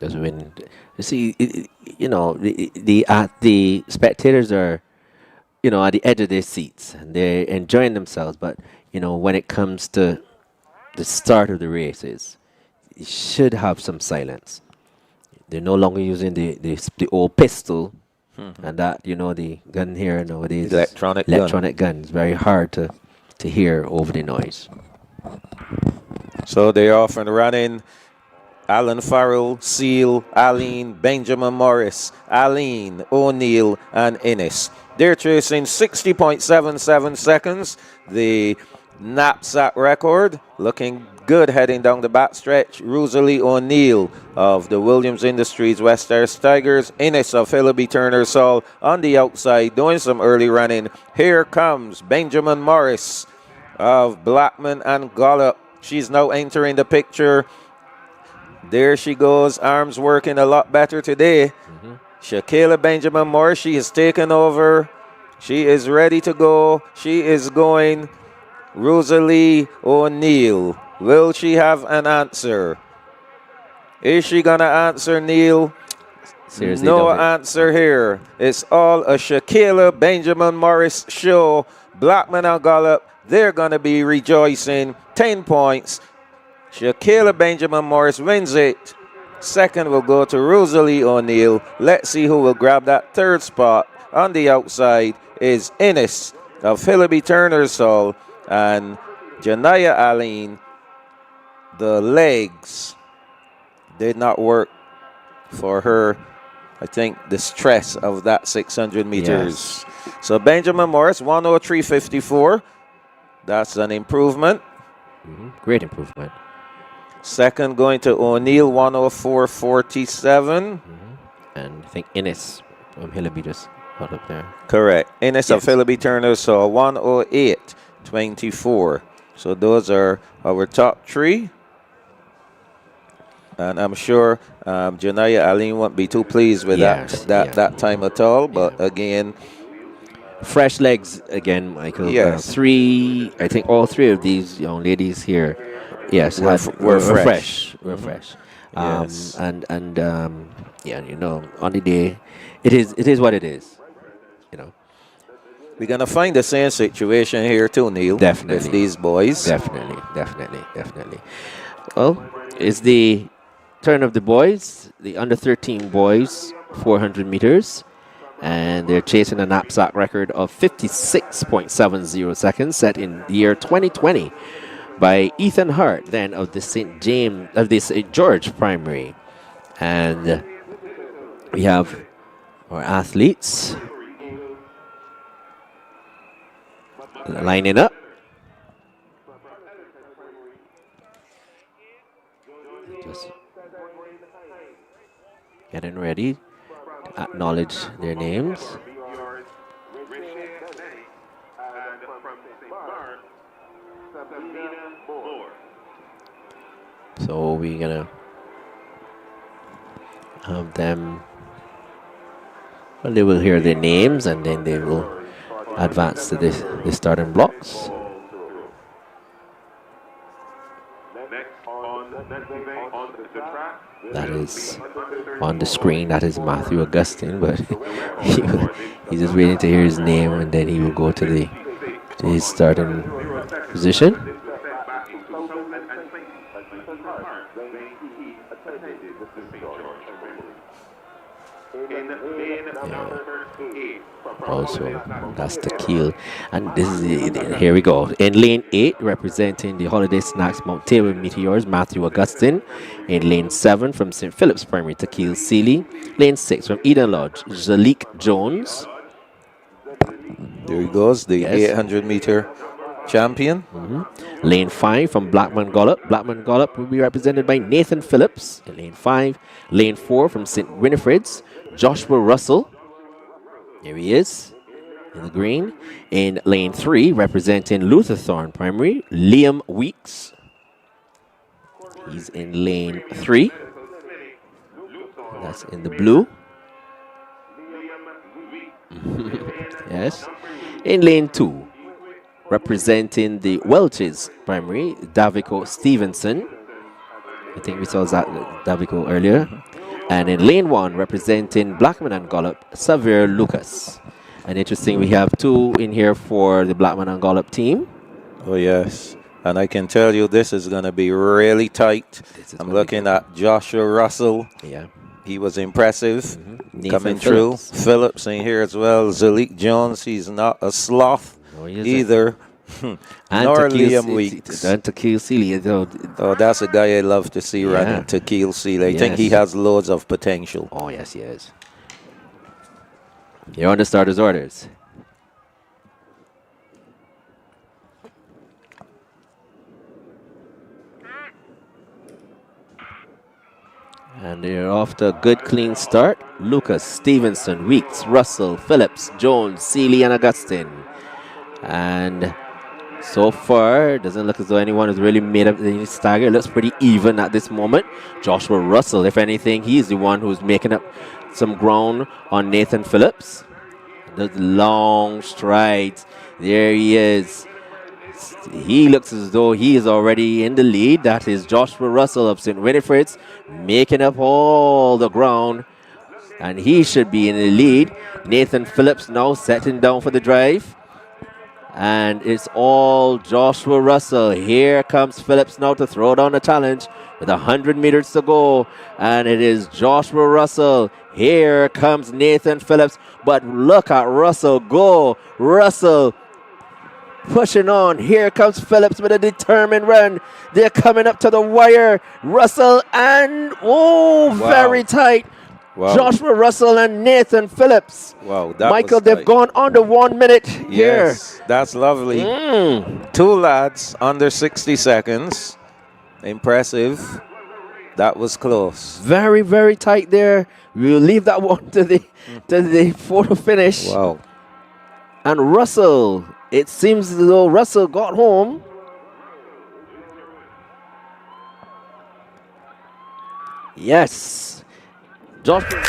Just when you see, the spectators are, at the edge of their seats and they're enjoying themselves. But when it comes to the start of the races, you should have some silence. They're no longer using the old pistol, and that the gun here nowadays, Electronic gun. It's very hard to hear over the noise. So they're off and running. Alan Farrell, Seal, Aline, Benjamin Morris, Aline, O'Neill, and Innes. They're chasing 60.77 seconds. The knapsack record looking good heading down the backstretch. Rosalie O'Neill of the Williams Industries West Earth Tigers. Innes of Hillaby Turner Saul on the outside doing some early running. Here comes Benjamin Morris of Blackman and Gollop. She's now entering the picture. There she goes, arms working a lot better today. Shakila Benjamin Morris, she has taken over. She is ready to go. She is going. Rosalie O'Neill, will she have an answer? Is she going to answer, Neil? Seriously, no answer here. It's all a Shakila Benjamin Morris show. Blackman and Gollop, they're going to be rejoicing. 10 points. Shakila Benjamin Morris wins it. Second will go to Rosalie O'Neill. Let's see who will grab that third spot. On the outside is Innes of Hillaby Turner's Hall and Janaya Aline. The legs did not work for her. I think the stress of that 600 meters. Yes. So Benjamin Morris, 103.54. That's an improvement. Great improvement. Second going to O'Neill, 104.47. And I think Innes from Hillaby just got up there. Correct. Innes of Hillaby Turner saw 108.24. So those are our top three. And I'm sure Janaya Aline won't be too pleased with that time at all. But again, fresh legs again, Michael. Yes. I think all three of these young ladies here, yes, were fresh. Yes. On the day, it is what it is. We're gonna find the same situation here too, Neil. Definitely. With these boys. Definitely. Well, it's the turn of the boys, the under 13 boys, 400 meters. And they're chasing a knapsack record of 56.70 seconds set in the year 2020 by Ethan Hart, then of the St. George Primary. And we have our athletes lining up. Just getting ready to acknowledge their names. So we're gonna have them. Well, they will hear their names and then they will advance to the starting blocks. That is on the screen. That is Matthew Augustine, but he's just waiting to hear his name, and then he will go to his starting position. in lane number 8. Also, that's the keel. And this is here we go. In lane 8, representing the Holiday Snacks Mount Tabor Meteors, Matthew Augustine. In lane 7, from St. Philip's Primary, Takil Seeley. Lane 6, from Eden Lodge, Zalik Jones. There he goes, the Yes. 800-meter champion. Lane 5 from Blackman Gollop. Blackman Gollop will be represented by Nathan Phillips in lane 5. Lane 4 from St. Winifred's, Joshua Russell. Here he is in the green. In lane 3, representing Luther Thorne Primary, Liam Weeks. He's in lane 3. That's in the blue. Yes. In lane 2, representing the Welches Primary, Davico Stevenson. I think we saw that Davico earlier. And in lane 1, representing Blackman and Gollop, Xavier Lucas. And interesting, we have 2 in here for the Blackman and Gollop team. Oh, yes. And I can tell you this is going to be really tight. I'm looking at Joshua Russell. Yeah. He was impressive coming Phillips. through. Phillips in here as well. Zalik Jones, he's not a sloth either. Nor Liam Weeks. And Takil Seeley. Oh, that's a guy I love to see running, Takil Seeley. I think he has loads of potential. Oh, yes, he is. You're on the starters' orders. And they're off to a good, clean start. Lucas, Stevenson, Weeks, Russell, Phillips, Jones, Seeley, and Augustine. And so far, it doesn't look as though anyone has really made up any stagger. It looks pretty even at this moment. Joshua Russell, if anything, he's the one who's making up some ground on Nathan Phillips. Those long strides. There he is. He looks as though he is already in the lead. That is Joshua Russell of St. Winifred's making up all the ground. And he should be in the lead. Nathan Phillips now setting down for the drive. And it's all Joshua Russell. Here comes Phillips now to throw down the challenge with 100 meters to go. And it is Joshua Russell. Here comes Nathan Phillips. But look at Russell go. Russell pushing on. Here comes Phillips with a determined run. They're coming up to the wire. Russell and, very tight. Wow. Joshua Russell and Nathan Phillips. Wow, that Michael, was they've tight. gone under 1 minute here. Yes, that's lovely. 2 lads under 60 seconds. Impressive. That was close. Very, very tight there. We'll leave that one to the photo finish. Wow. And Russell, it seems as though Russell got home. Yes. Joshua.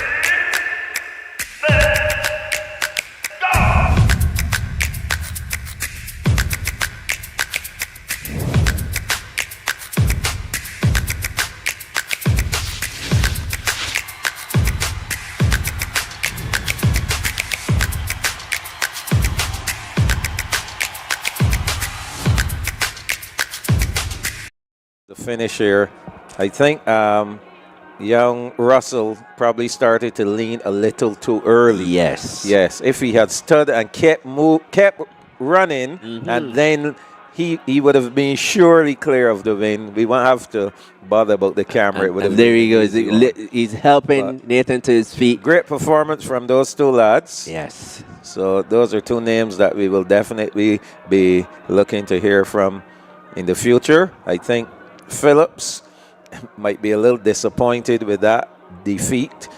The finish here. I think young Russell probably started to lean a little too early. Yes. Yes. If he had stood and kept running, and then he would have been surely clear of the win. We won't have to bother about the camera. It would have there been he goes. easy one. He's helping Nathan to his feet. Great performance from those 2 lads. Yes. So those are 2 names that we will definitely be looking to hear from in the future. I think Phillips might be a little disappointed with that defeat.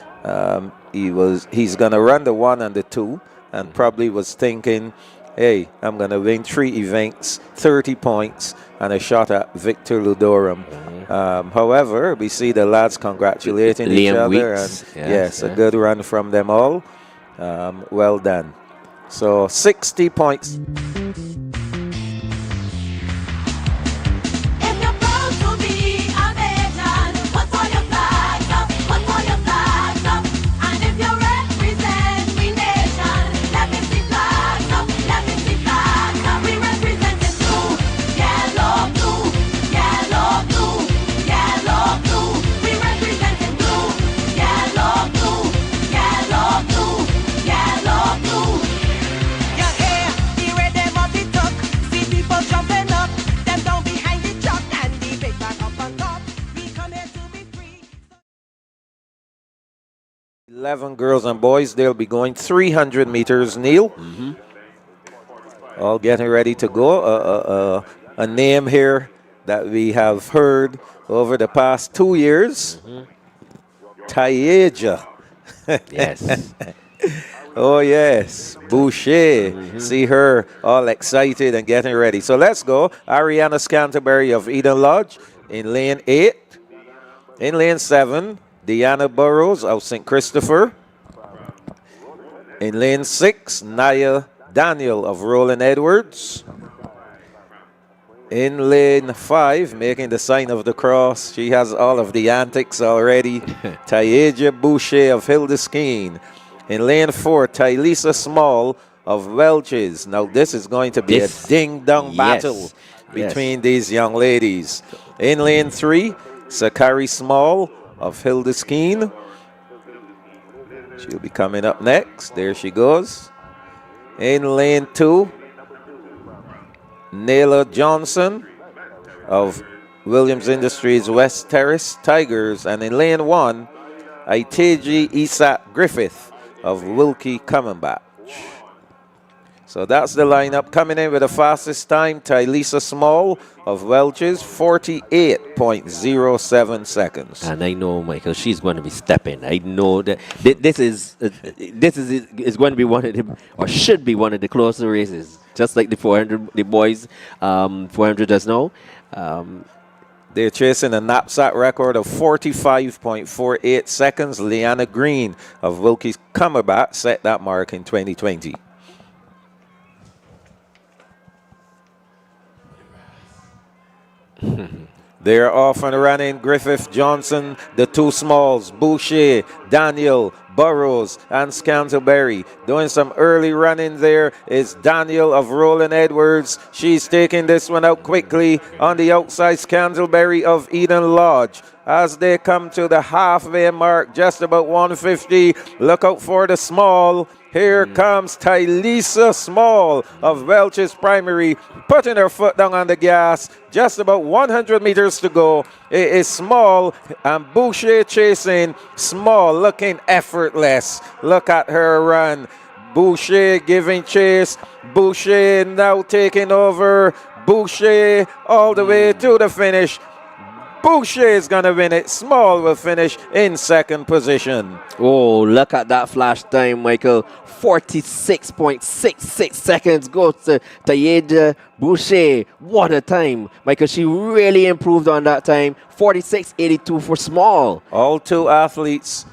He's gonna run the 1 and the 2, and probably was thinking, hey, I'm gonna win 3 events, 30 points, and a shot at Victor Ludorum. However, we see the lads congratulating each Liam other, Weeks. and yes, a good run from them all. Well done. So 60 points. 11 girls and boys. They'll be going 300 meters, Neil. All getting ready to go. A name here that we have heard over the past 2 years. Tayeja. Yes. Oh, yes. Boucher. See her all excited and getting ready. So let's go. Ariana Scanterbury of Eden Lodge in lane 8. In lane 7, Deanna Burrows of St. Christopher. In lane 6, Naya Daniel of Roland Edwards. In lane 5, making the sign of the cross, she has all of the antics already. Tayeja Boucher of Hildeskeen. In lane 4, Tylisa Small of Welches. Now this is going to be a ding-dong battle between these young ladies. In lane 3, Sakari Small of Hildeskeen. She'll be coming up next. There she goes. In lane 2, Nayla Johnson of Williams Industries West Terrace Tigers. And in lane 1, Aiteji Isak Griffith of Wilkie Commonbatch. So that's the lineup. Coming in with the fastest time, Tylisa Small of Welches, 48.07 seconds. And I know, Michael, she's going to be stepping. I know that this is going to be one of the, or should be one of the closer races. Just like the 400, the boys, 400 just now. They're chasing a knapsack record of 45.48 seconds. Leanna Green of Wilkie Commonbatch set that mark in 2020. They're off and running. Griffith, Johnson, the two smalls, Boucher, Daniel, Burrows, and Scantleberry. Doing some early running there is Daniel of Roland Edwards. She's taking this one out quickly. On the outside, Scantleberry of Eden Lodge. As they come to the halfway mark, just about 150. Look out for the small. Here comes Tylisa Small of Welches Primary, putting her foot down on the gas. Just about 100 meters to go. It is Small and Boucher chasing. Small looking effortless. Look at her run. Boucher giving chase. Boucher now taking over. Boucher all the way to the finish. Boucher is going to win it. Small will finish in second position. Oh, look at that flash time, Michael. 46.66 seconds goes to Tayeja Boucher. What a time. Michael, she really improved on that time. 46.82 for Small. All two athletes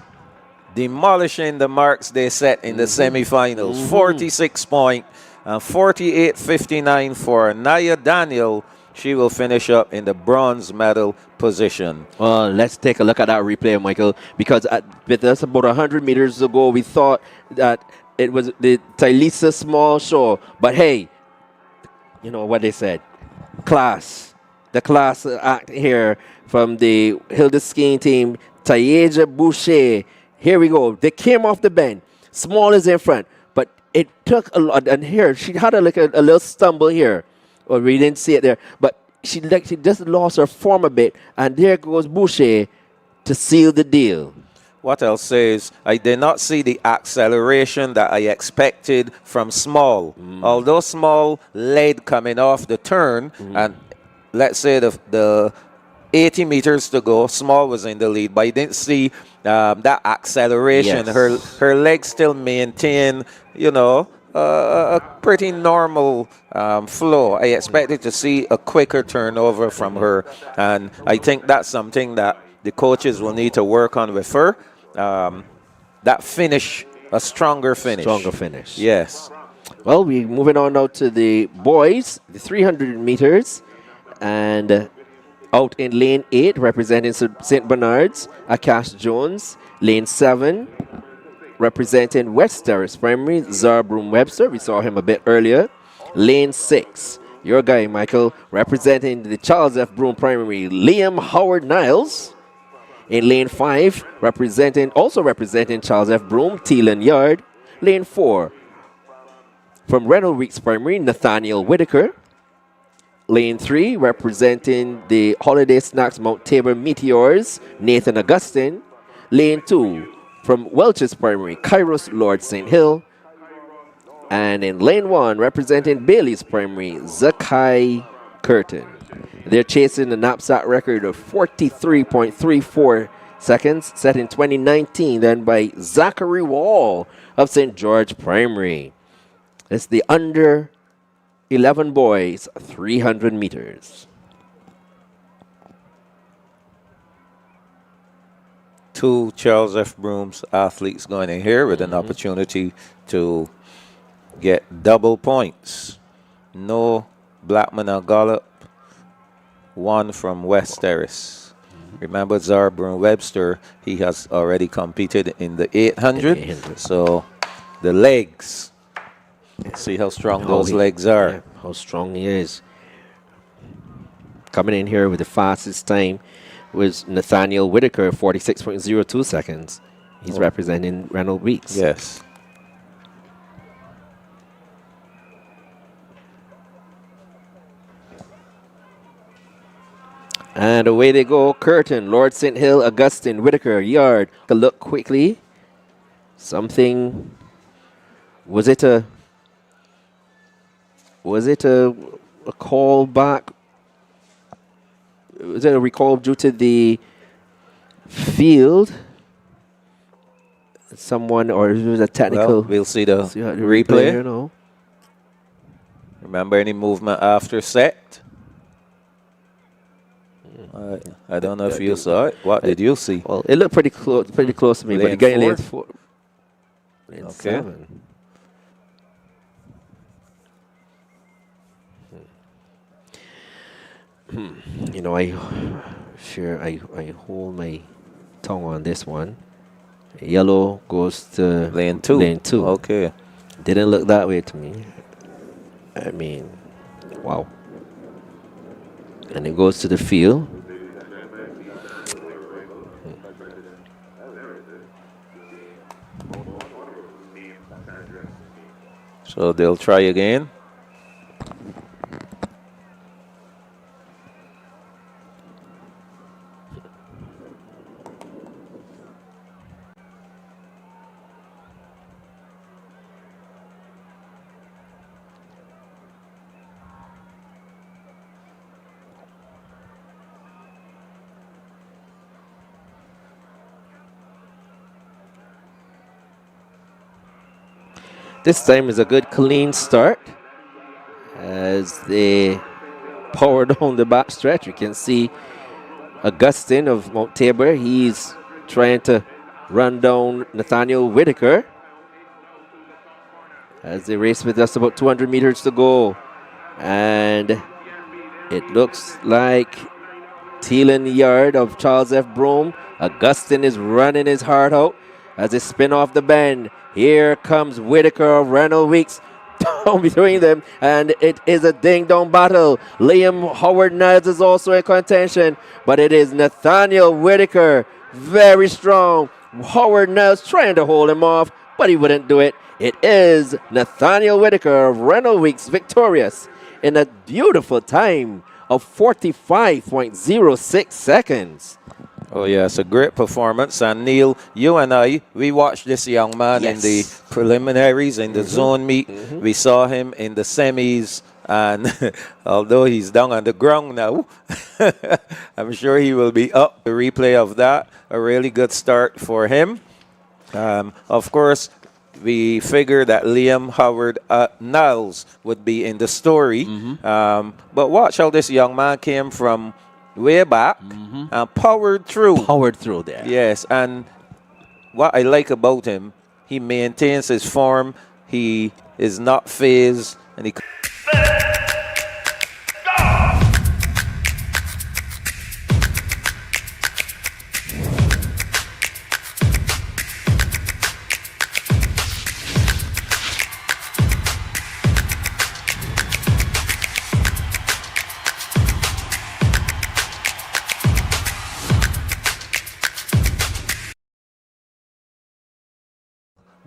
demolishing the marks they set in the semifinals. 46 point and 48.59 for Naya Daniel. She will finish up in the bronze medal position. Well, let's take a look at that replay, Michael, because with us about 100 meters ago, we thought that it was the Tylisa Small show. But hey, you know what they said. Class. The class act here from the Hildeskeen team. Tayeja Boucher. Here we go. They came off the bend. Small is in front. But it took a lot. And here, she had a little stumble here. Or we didn't see it there. But she just lost her form a bit. And there goes Boucher to seal the deal. What else says, I did not see the acceleration that I expected from Small. Although Small led coming off the turn, and let's say the 80 meters to go, Small was in the lead, but I didn't see that acceleration. Yes. Her legs still maintain, a pretty normal flow. I expected to see a quicker turnover from her, and I think that's something that the coaches will need to work on with her. That finish, a stronger finish. Stronger finish. Yes. Well, we're moving on now to the boys, the 300 meters. And out in lane 8, representing St. Bernard's, Akash Jones. Lane 7, representing West Terrace Primary, Zarbroom Webster. We saw him a bit earlier. Lane 6, your guy, Michael, representing the Charles F. Broom Primary, Liam Howard Niles. In lane 5, also representing Charles F. Broom, Teelan Yard. Lane 4, from Reynolds Weeks Primary, Nathaniel Whitaker. Lane 3, representing the Holiday Snacks Mount Tabor Meteors, Nathan Augustine. Lane 2, from Welch's Primary, Kairos Lord St. Hill. And in lane 1, representing Bailey's Primary, Zakai Curtin. They're chasing the knapsack record of 43.34 seconds, set in 2019, then by Zachary Wall of St. George Primary. It's the under 11 boys, 300 meters. Two Charles F. Brooms athletes going in here with an opportunity to get double points. No Blackman or Gollop. One from West Terrace. Remember Zarbrun Webster, he has already competed in the 800. So the legs, see how strong those legs are. Yeah, how strong he is. Coming in here with the fastest time was Nathaniel Whitaker, 46.02 seconds. He's representing Reynold Weeks. Yes. And away they go. Curtin, Lord St. Hill, Augustine, Whitaker, Yard. A look quickly. Something. Was it a call back? Was it a recall due to the field? Someone, or it was a technical. Well, we'll see the replay. You know. Remember any movement after set? I don't know if you saw it. What did you see? Well, it looked pretty close to me, but the guy lane 4. Lane Okay. 7. You know, I hold my tongue on this one. Yellow goes to lane 2. Lane 2. Okay. Didn't look that way to me. I mean, wow. And it goes to the field. So they'll try again. This time is a good clean start as they power down the back stretch. You can see Augustine of Mount Tabor. He's trying to run down Nathaniel Whitaker as they race with just about 200 meters to go. And it looks like Thielen Yard of Charles F. Broome. Augustine is running his heart out as they spin off the bend. Here comes Whitaker of Reynold Weeks down between them, and it is a ding-dong battle. Liam Howard Niles is also in contention, but it is Nathaniel Whitaker, very strong. Howard Niles trying to hold him off, but he wouldn't do it. It is Nathaniel Whitaker of Reynold Weeks victorious in a beautiful time of 45.06 seconds. Oh, yes, a great performance. And Neil, you and I, we watched this young man in the preliminaries, in the zone meet. We saw him in the semis. And although he's down on the ground now, I'm sure he will be up. The replay of that, a really good start for him. Of course, we figured that Liam Howard Niles would be in the story. But watch how this young man came from way back and powered through. Powered through there. Yes, and what I like about him, he maintains his form. He is not phased, and he.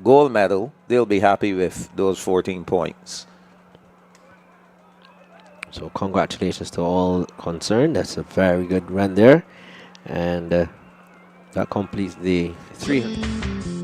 Gold medal, they'll be happy with those 14 points. So congratulations to all concerned. That's a very good run there. And that completes the 300.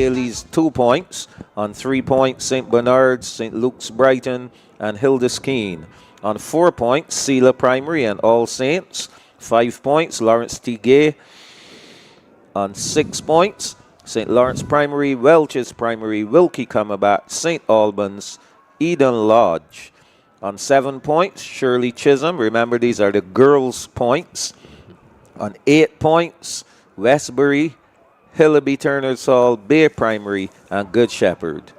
Bailey's 2 points. On 3 points, St. Bernard's, St. Luke's Brighton, and Hildeskeen. On 4 points, Selah Primary and All Saints. 5 points, Lawrence T. Gay. On 6 points, St. Lawrence Primary, Welch's Primary, Wilkie Comabat, St. Albans, Eden Lodge. On 7 points, Shirley Chisholm. Remember, these are the girls' points. On 8 points, Westbury, Hillaby Turner's Hall, Bay Primary, and Good Shepherd.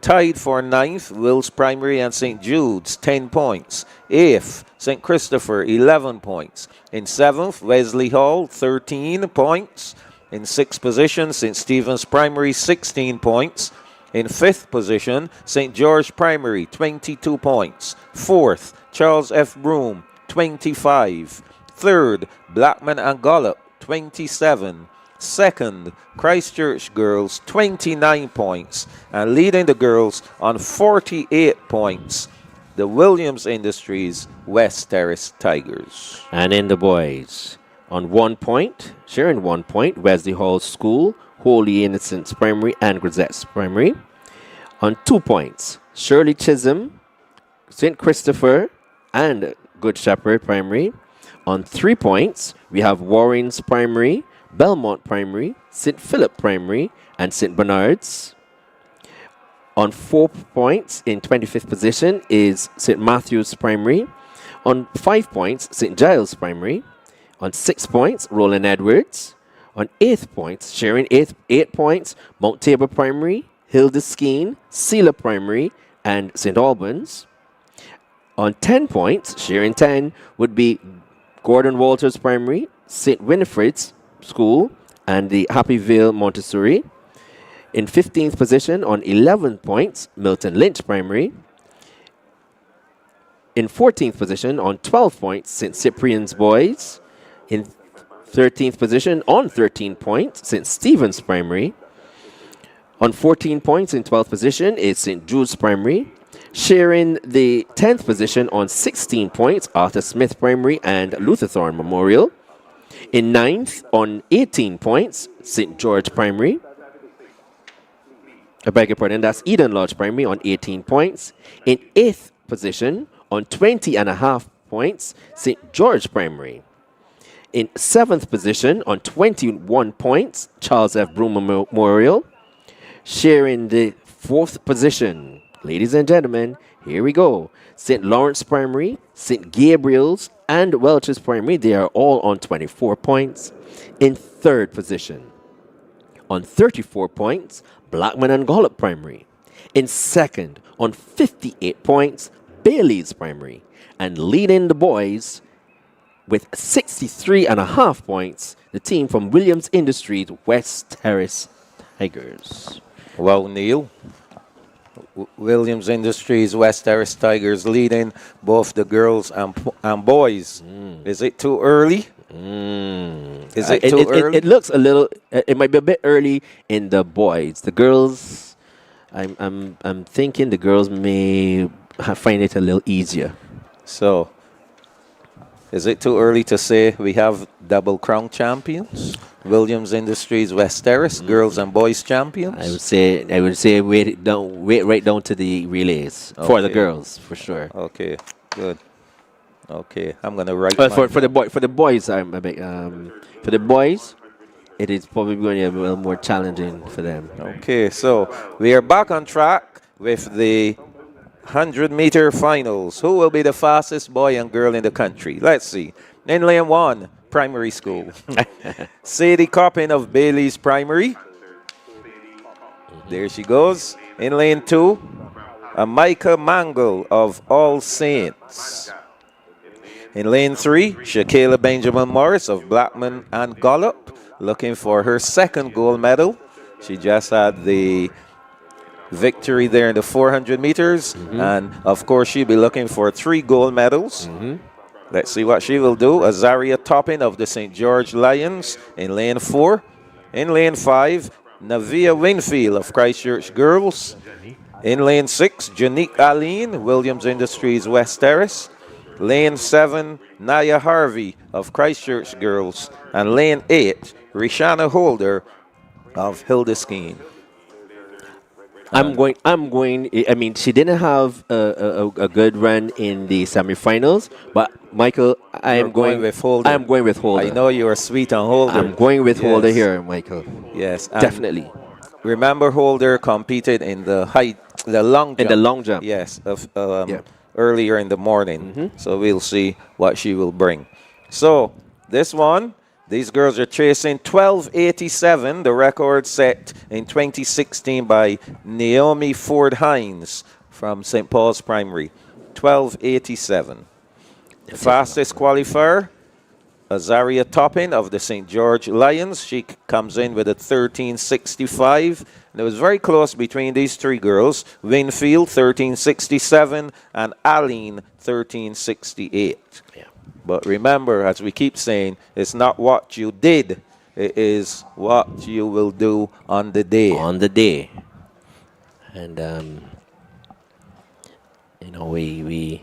Tied for 9th, Wills Primary and St. Jude's, 10 points. 8th, St. Christopher, 11 points. In 7th, Wesley Hall, 13 points. In 6th position, St. Stephen's Primary, 16 points. In 5th position, St. George Primary, 22 points. 4th, Charles F. Broom, 25. 3rd, Blackman and Gollop, 27. 2nd, Christchurch Girls, 29 points. And leading the girls on 48 points, the Williams Industries West Terrace Tigers. And in the boys, on 1 point, sharing 1 point, Wesley Hall School, Holy Innocents Primary, and Grisette's Primary. On 2 points, Shirley Chisholm, St. Christopher, and Good Shepherd Primary. On 3 points, we have Warren's Primary, Belmont Primary, St. Philip Primary, and St. Bernard's. On 4 points, in 25th position, is St. Matthew's Primary. On 5 points, St. Giles Primary. On 6 points, Roland Edwards. On 8th points, sharing 8 points, Mount Tabor Primary, Hildeskeen, Selah Primary, and St. Albans. On 10 points, sharing 10, would be Gordon Walters Primary, St. Winifred's School, and the Happy Vale Montessori. In 15th position, on 11 points, Milton Lynch Primary. In 14th position, on 12 points, St. Cyprian's Boys. In 13th position, on 13 points, St. Stephen's Primary. On 14 points in 12th position is St. Jude's Primary. Sharing the 10th position on 16 points, Arthur Smith Primary and Luther Thorne Memorial. In 9th, on 18 points, St. George Primary. I beg your pardon, that's Eden Lodge Primary on 18 points. In 8th position, on 20.5 points, St. George Primary. In 7th position, on 21 points, Charles F. Broom Memorial. Sharing the 4th position, ladies and gentlemen, here we go. St. Lawrence Primary, St. Gabriel's, and Welch's Primary, they are all on 24 points. In 3rd position, on 34 points, Blackman and Gollop Primary. In 2nd, on 58 points, Bailey's Primary. And leading the boys with 63.5 points, the team from Williams Industries West Terrace Tigers. Well, Neil, Williams Industries West Terrace Tigers leading both the girls and boys. Is it too early? Is it too early? It looks a little. It might be a bit early in the boys. The girls, I'm thinking the girls may find it a little easier. So, is it too early to say we have double crown champions? Williams Industries West Terrace, girls and boys champions? I would say wait right down to the relays for the girls for sure. Okay, good. Okay, I'm gonna write. For the boys, for the boys, it is probably going to be a little more challenging for them. Okay, so we are back on track with the 100-meter finals. Who will be the fastest boy and girl in the country? Let's see. In lane 1, primary school. Sadie Coppin of Bailey's Primary. There she goes. In lane 2, Micah Mangle of All Saints. In lane 3, Shakayla Benjamin Morris of Blackman and Gollop, looking for her second gold medal. She just had the victory there in the 400 meters. And, of course, she'll be looking for 3 gold medals. Let's see what she will do. Azaria Toppin of the St. George Lions in lane 4. In lane 5, Navia Winfield of Christchurch Girls. In lane 6, Janique Aline, Williams Industries West Terrace. Lane 7, Naya Harvey of Christchurch Girls. And lane 8, Rishana Holder of Hildeskeen. I'm going. I'm going. I mean, she didn't have a good run in the semifinals, but Michael, I You're am going. with Holder. I am going with Holder. I know you are sweet on Holder. I'm going with Holder Yes. here, Michael. Yes, and Definitely. remember, Holder competed in the long jump. In the long jump. Yes, Yeah. earlier in the morning. So we'll see what she will bring. So this one, these girls are chasing 12:87, the record set in 2016 by Naomi Ford Hines from St. Paul's Primary. 12:87. The fastest qualifier, Azaria Toppin of the St. George Lions. She comes in with a 13:65. And it was very close between these three girls. Winfield 13:67 and Aline 13:68. Yeah. But remember, as we keep saying, it's not what you did, it is what you will do on the day. On the day. And we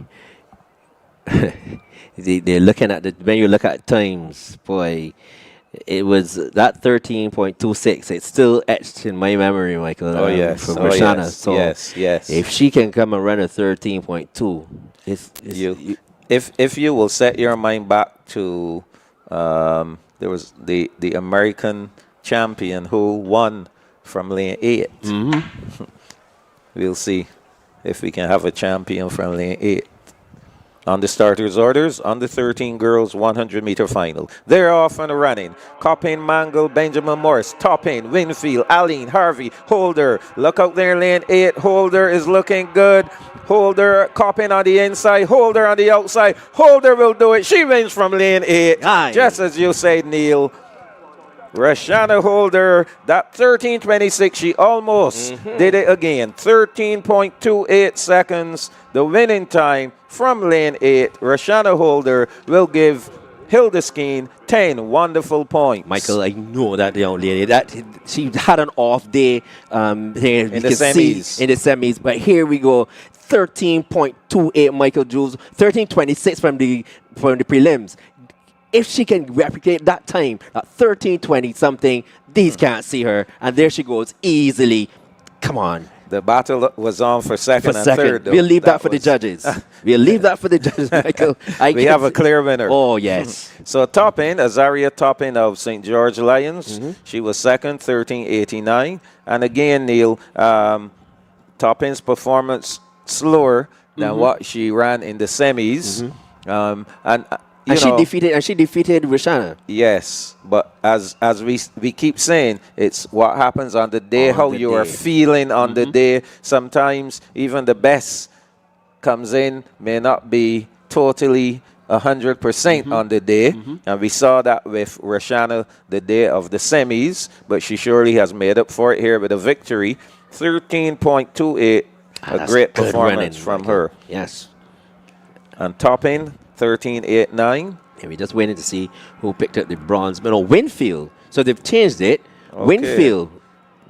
they're looking at when you look at times, boy, it was that 13.26. It's still etched in my memory, Michael. Oh yes, from Roshana. yes, So yes. if she can come and run a 13.2, if you will set your mind back to there was the American champion who won from lane 8. We'll see if we can have a champion from lane 8. On the starters' orders, under 13 girls, 100-meter final. They're off and running. Coppin, Mangle, Benjamin Morris, Toppin, Winfield, Aline, Harvey, Holder. Look out there, lane 8. Holder is looking good. Holder, Coppin on the inside, Holder on the outside. Holder will do it. She wins from lane 8. Aye. Just as you said, Neil. Rashana Holder, that 13:26, she almost did it again. 13.28 seconds, the winning time from lane 8. Rashana Holder will give Hilda Skeen 10 wonderful points. Michael, I know that young lady. That she had an off day in the semis. In the semis, but here we go. 13.28 Michael Jules, 13.26 from the prelims. If she can replicate that time, at 13:20 something, these can't see her, and there she goes easily. Come on. The battle was on for second and third. Though. We'll leave that for the judges. We'll leave that for the judges, Michael. We have a clear winner. Oh, yes. So Toppin, Azaria Toppin of St. George Lions, she was second, 13:89. And again, Neil, Toppin's performance slower than what she ran in the semis. And she defeated Rashana. Yes, but as we keep saying, it's what happens on the day, how you are feeling on the day. Sometimes even the best comes in may not be totally 100% on the day, and we saw that with Rashana the day of the semis. But she surely has made up for it here with a victory, 13.28. A great performance from her. Yes. And Toppin, 13.89. And we're just waiting to see who picked up the bronze medal. Winfield. So they've changed it. Okay. Winfield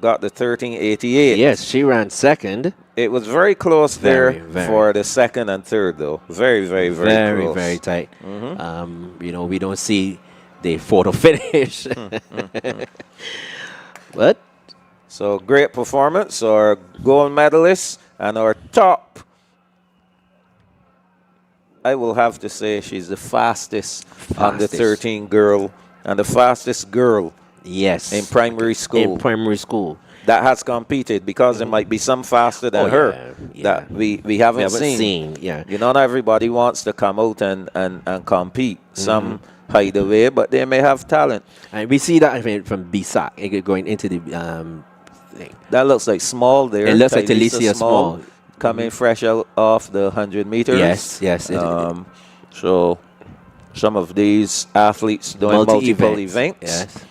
Got the 13.88. Yes, she ran second. It was very close there for the second and third, though. Very close. Very tight. We don't see the photo finish. What? So great performance. Our gold medalist and our top, I will have to say she's the fastest. Under 13 girl and the fastest girl. Yes. In primary school. In primary school. That has competed, because there might be some faster than her that we haven't seen. Yeah. Not everybody wants to come out and compete. Some hide away, but they may have talent. And we see that from BSAC going into the thing. That looks like Small there. It looks like Talicia Small. Coming fresh out off the 100 meters. Yes. So some of these athletes doing multiple events. Yes.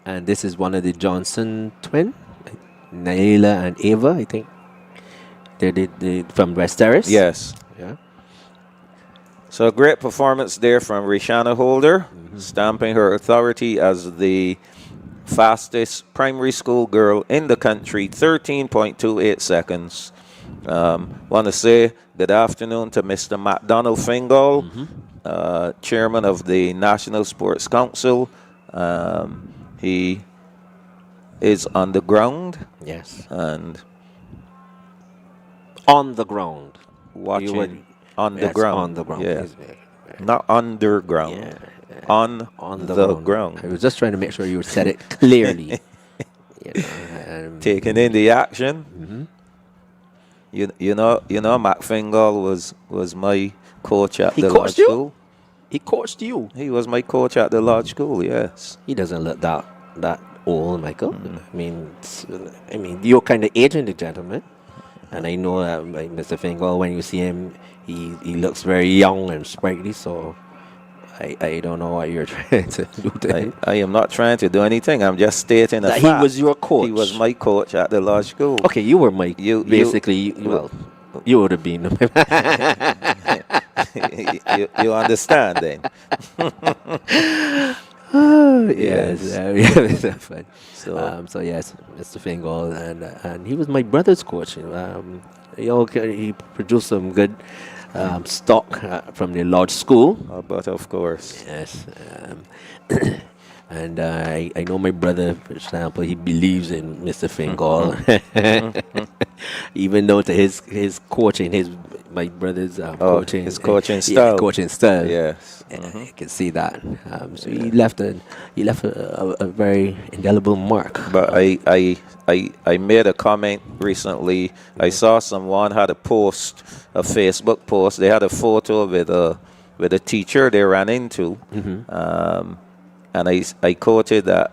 And this is one of the Johnson twin, Naila and Ava, I think. They're from West Terrace. Yes. Yeah. So a great performance there from Rishana Holder, stamping her authority as the fastest primary school girl in the country, 13.28 seconds. Want to say good afternoon to Mr. McDonald Fingal, chairman of the National Sports Council. He is on the ground. Yes. And on the ground. Watching on the Yes, ground. on the ground. Yeah. Yes, Not underground. yeah. On, On the, the ground. I was just trying to make sure you said it clearly. Taking in the action. Mhm. You know, Mac Fingal was my coach at He the coached lodge you? school. He coached you. He was my coach at the lodge school. Yes. He doesn't look that old, Michael. I mean, you're kind of aging the gentleman, and I know that Mr. Fingal, when you see him, he looks very young and sprightly. So I don't know what you're trying to do to him. I am not trying to do anything. I'm just stating a That fact. he was your coach. He was my coach at the lodge school. Okay, you were my You- well, you would have been. you understand then? Yes, it's fun. So- Yes, Mr. Fingal, and he was my brother's coach. He produced some good stock from the lodge school. But of course. Yes, and I know my brother, for example, he believes in Mr. Fingal, even though to his coaching, my brother's coaching, his coaching style. coaching style. Yes. I can see that. So he left a very indelible mark. But I made a comment recently. I saw someone had a Facebook post. They had a photo with a teacher they ran into, and I quoted that,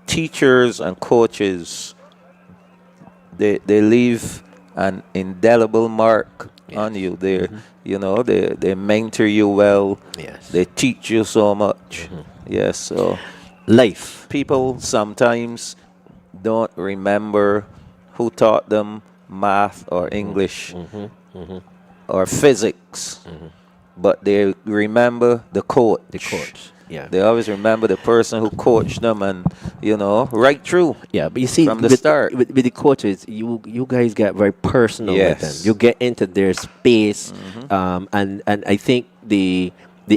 teachers and coaches, they leave an indelible mark on you. They mentor you well. Yes. They teach you so much. Yes. So Life. people sometimes don't remember who taught them math or English or physics, but they remember the coach. The coach. Yeah. They always remember the person who coached them, and right through. Yeah, but you see, from the with, start. with the coaches, you guys get very personal with them. Yes. You get into their space, and I think the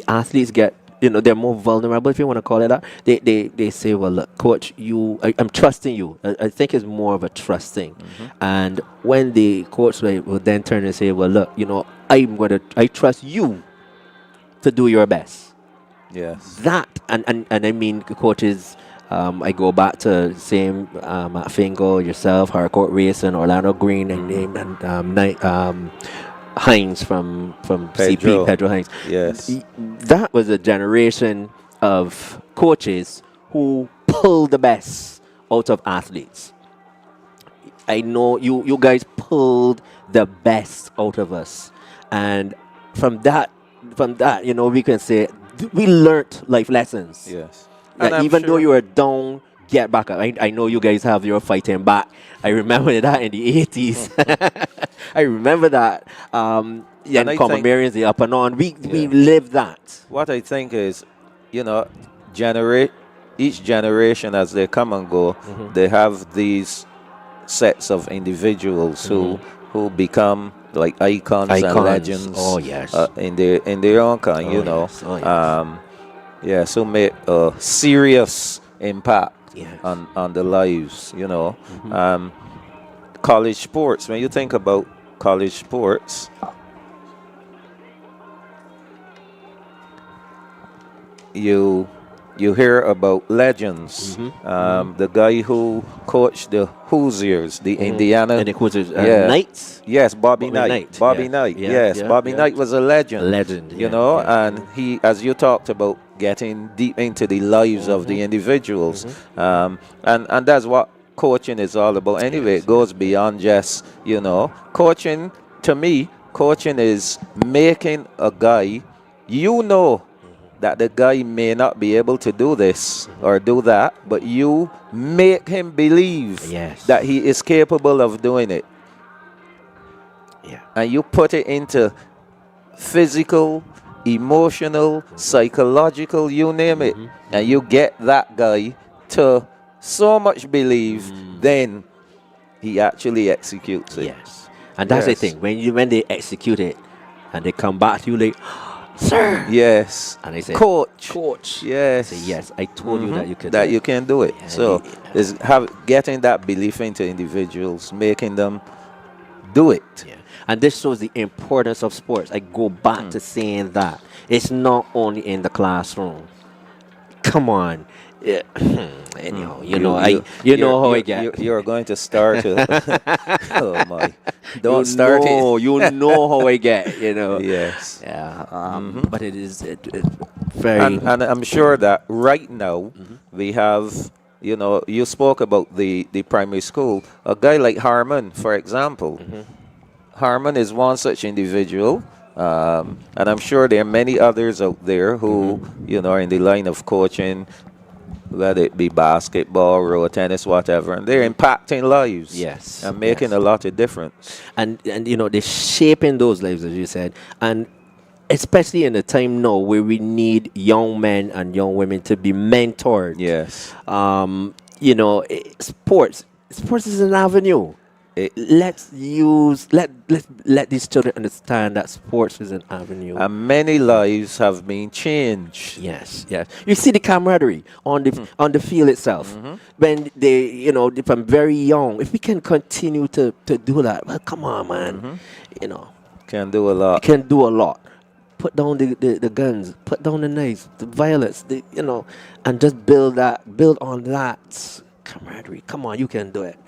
athletes get, they're more vulnerable, if you want to call it that. They say, well, look, coach, I'm trusting you. I think it's more of a trust thing. And when the coach will then turn and say, well, look, I trust you to do your best. Yes. That and I mean, coaches. I go back to same Matt Fingal, yourself, Harcourt Racing, Orlando Green, and Hines from Pedro. CP, Pedro Hines. Yes. That was a generation of coaches who pulled the best out of athletes. I know you guys pulled the best out of us, and from that, we can say we learnt life lessons. Yes. Yeah, And I'm even though sure- you were down, get back up. I know you guys have your fighting back. I remember that in the 80s. I remember that. And And I Common think- Marians, the up and on. We Yeah. lived that. What I think is, each generation as they come and go, they have these sets of individuals who become like icons and legends. Oh, yes. In their own kind, Yes. Oh, yes. who make a serious impact Yes. on the lives. College sports. When you think about college sports, you hear about legends. The guy who coached the Hoosiers, the Indiana. And the coaches, Yeah. Knights. Yes, Bobby Bobby Knight. Knight, Bobby yeah. Knight. Yeah, Yes, yeah, Bobby yeah. Knight was a legend. Legend, You yeah, know, yeah. and he, as you talked about, getting deep into the lives of the individuals, and that's what coaching is all about. Anyway, it goes beyond just coaching. To me, coaching is making a guy, that the guy may not be able to do this or do that, but you make him believe Yes. that he is capable of doing it. Yeah. And you put it into physical, emotional, psychological, you name it, and you get that guy to so much believe, then he actually executes it. Yes. And that's the Yes. thing. When they execute it and they come back to you like, sir. Yes. And they say, Coach. Coach. Yes. Say, yes, I told you that you could. That do you it." can do it. Yeah, So getting that belief into individuals, making them do it. Yeah. And this shows the importance of sports. I go back to saying that. It's not only in the classroom. Come on. Yeah. Anyhow, you know how I get. You're going to start to. Oh my! Don't start it. You know how I get. You know. Yes. Yeah. But it's very. And I'm sure that right now we have. You spoke about the primary school. A guy like Harmon, for example. Harmon is one such individual. And I'm sure there are many others out there who, are in the line of coaching, whether it be basketball, road tennis, whatever, and they're impacting lives. Yes. And making a lot of difference. And they're shaping those lives, as you said. And especially in a time now where we need young men and young women to be mentored. Yes. Sports is an avenue. Let's let these children understand that sports is an avenue. And many lives have been changed. Yes. You see the camaraderie on the field itself. When they, from very young, if we can continue to do that, well, come on, man. Can do a lot. Can do a lot. Put down the guns, put down the knives, the violets, and just build on that camaraderie. Come on, you can do it.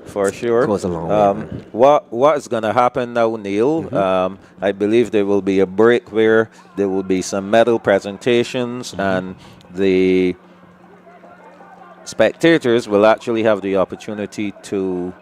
For sure. Goes a long way, man. What is going to happen now, Neil? I believe there will be a break where there will be some medal presentations, and the spectators will actually have the opportunity to.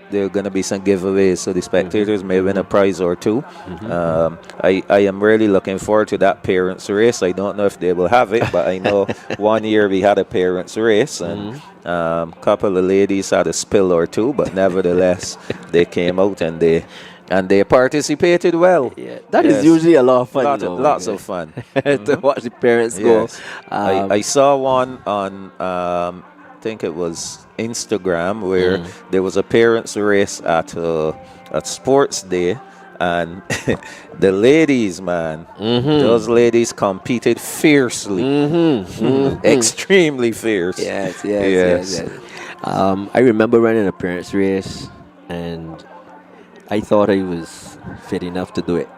There are going to be some giveaways, so the spectators may win a prize or two. I am really looking forward to that parents' race. I don't know if they will have it, but I know one year we had a parents' race, and a couple of ladies had a spill or two, but nevertheless, they came out and they participated well. Yeah, that is usually a lot of fun. Lots of fun to watch the parents go. I saw one on. I think it was Instagram where there was a parents' race at sports day, and the ladies, man, those ladies competed fiercely, extremely fierce. Yes. I remember running a parents' race, and I thought I was fit enough to do it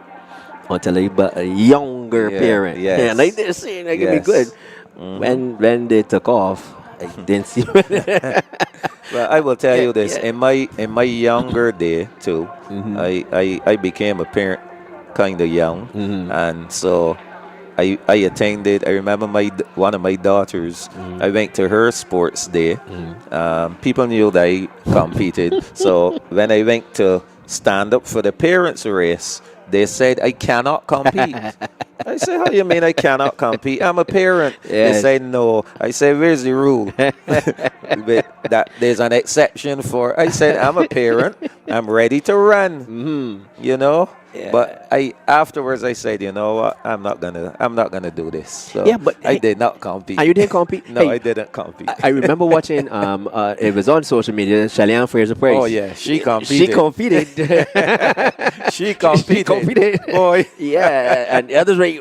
until I got a younger parent. And I did see it, be good. When they took off, I didn't see. Well, I will tell you this: in my younger day too, I became a parent kind of young, and so I attended. I remember one of my daughters. I went to her sports day. People knew that I competed, so when I went to stand up for the parents' race, they said I cannot compete. I said, how you mean I cannot compete? I'm a parent. They said no. I said, where's the rule? But that there's an exception for. I said, I'm a parent. I'm ready to run. But afterwards I said, you know what? I'm not gonna do this. So but I did not compete. And you didn't compete? No, I didn't compete. I remember watching. It was on social media. Shelley-Ann Fraser-Price. Oh yeah, she competed. She competed. Boy. Yeah, and the others were. I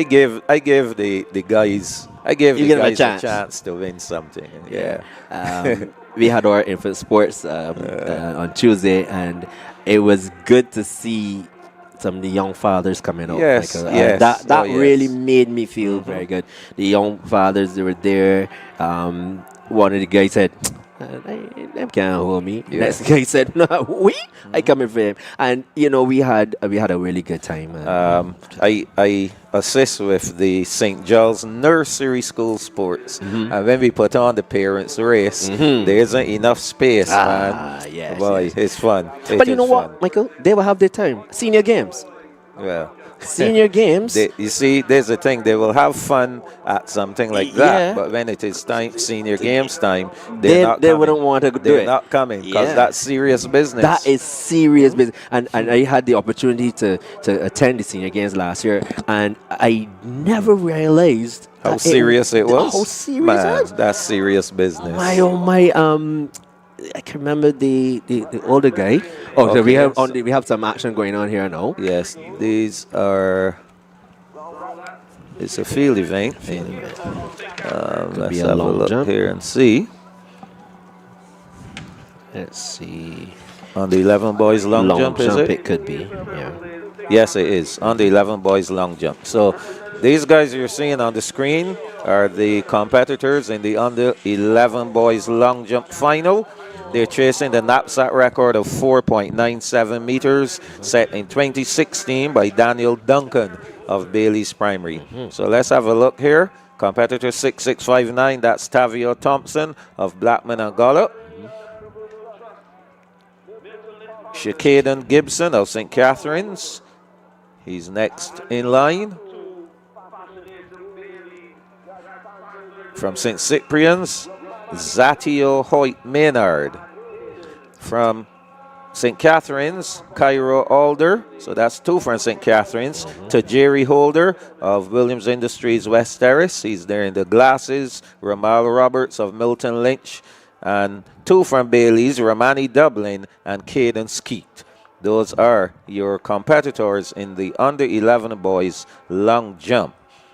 gave the guys. I gave the guys a chance to win something. We had our infant sports on Tuesday, and it was good to see some of the young fathers coming out. That really made me feel very good. The young fathers, they were there. One of the guys said, "Them can't hold me." Next guy said, "No, I coming for him." And we had a really good time. I assist with the St. Giles Nursery School sports, and when we put on the parents' race, there isn't enough space, man. Boy, it's fun. But you know what, Michael? They will have their time. Senior games. Well. Senior games. You see, there's a thing. They will have fun at something like that, but when it is time, senior games time, they wouldn't want to do it. They're not coming because that's serious business. That is serious business. And I had the opportunity to attend the senior games last year, and I never realized how serious it was. How serious it was. That's serious business. My I can remember the older guy. Oh, so we have some action going on here now. Yes, these are. It's a field event. Let's have a look here and see. Let's see. On the 11 boys long jump, is it? It could be. Yeah. Yes, it is. On the 11 boys long jump. So these guys you're seeing on the screen are the competitors in the under 11 boys long jump final. They're chasing the knapsack record of 4.97 meters set in 2016 by Daniel Duncan of Bailey's Primary. So let's have a look here. Competitor 6659, that's Tavio Thompson of Blackman and Gollop. Shakaden Gibson of St. Catharines. He's next in line. From St. Cyprian's, Zatio Hoyt Maynard. From St. Catharines, Cairo Alder. So that's two from St. Catharines. To Jerry Holder of Williams Industries West Terrace. He's there in the glasses. Ramal Roberts of Milton Lynch. And two from Bailey's, Romani Dublin and Caden Skeet. Those are your competitors in the under 11 boys long jump.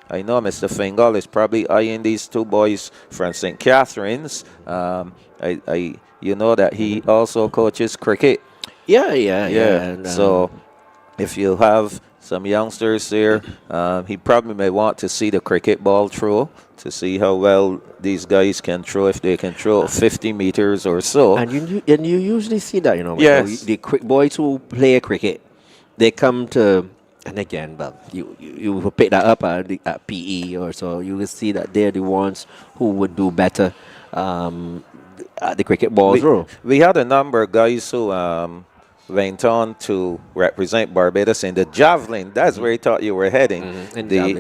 I know Mr. Fingal is probably eyeing these two boys from St. Catharines. You know that he also coaches cricket. Yeah. And, so if you have some youngsters there, he probably may want to see the cricket ball throw to see how well these guys can throw, if they can throw 50 meters or so. And you usually see that, Yes. The quick boys who play cricket, they come to, and again, well, you will pick that up at PE or so. You will see that they're the ones who would do better at the cricket ball throw. We had a number of guys who went on to represent Barbados in the javelin. That's where he thought you were heading.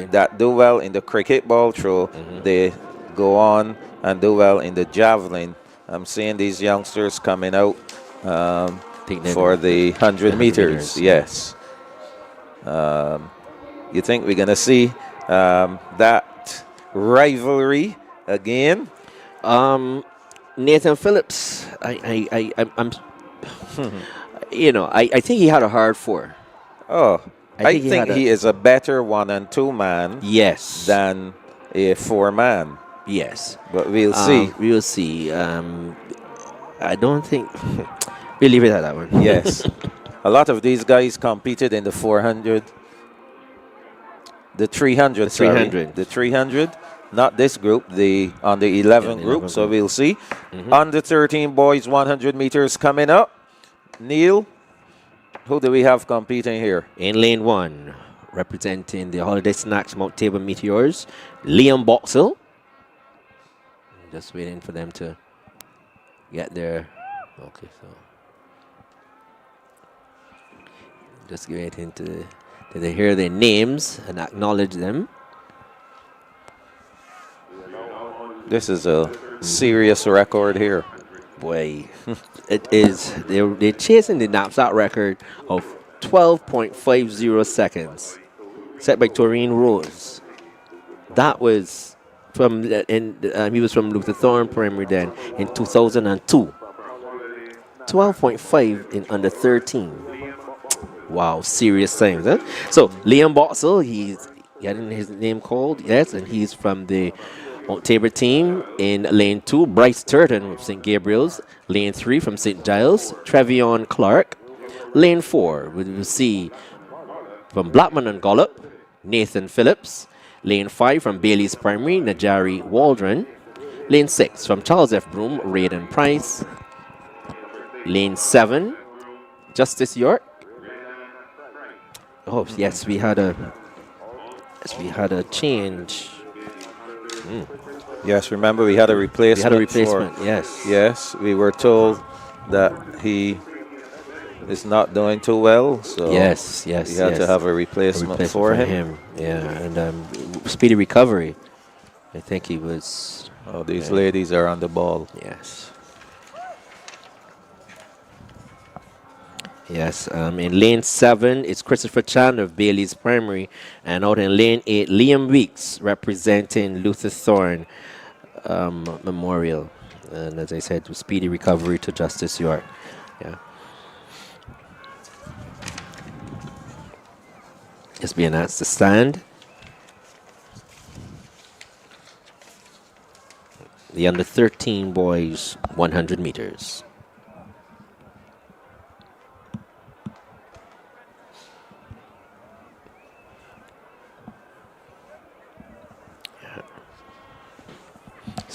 That do well in the cricket ball throw, they go on and do well in the javelin. I'm seeing these youngsters coming out for the 100 meters. Yes. You think we're going to see that rivalry again? Nathan Phillips, I'm I think he had a hard 4. Oh, I think he is a better 1 and 2 man. Yes. Than a 4 man. Yes. But we'll see. We'll see. I don't think we'll leave it at that one. Yes. A lot of these guys competed in the 400, the 300, the 300. Not this group, the under 11 group. So we'll see. Under 13 boys, 100 meters coming up. Neil, who do we have competing here? In lane 1, representing the Holiday Snacks Mount Tabor Meteors, Liam Boxell. Just waiting for them to get there. Okay, so just waiting to hear their names and acknowledge them. This is a serious record here. Boy, it is. They're chasing the knapsack record of 12.50 seconds, set by Taurine Rose. That was from he was from Luther Thorne Primary then in 2002. 12.5 in under 13. Wow, serious things. Huh? So Liam Boxell, he's getting his name called, yes, and he's from the Mount Tabor team. In lane 2, Bryce Turton from St. Gabriel's. Lane 3 from St. Giles, Trevion Clark. Lane 4, we will see from Blackman and Gollop, Nathan Phillips. Lane 5 from Bailey's Primary, Najari Waldron. Lane 6 from Charles F. Broom, Raiden Price. Lane 7, Justice York. Oh yes, we had a change. Yes, remember we had a replacement. Yes. Yes, we were told that he is not doing too well, so we had to have a replacement for him. Yeah, and speedy recovery. I think he was. Oh, these ladies are on the ball. Yes. Yes, in lane 7, it's Christopher Chan of Bailey's Primary. And out in lane 8, Liam Weeks representing Luther Thorne Memorial. And as I said, speedy recovery to Justice York. Yeah. Just being asked to stand. The under 13 boys, 100 meters.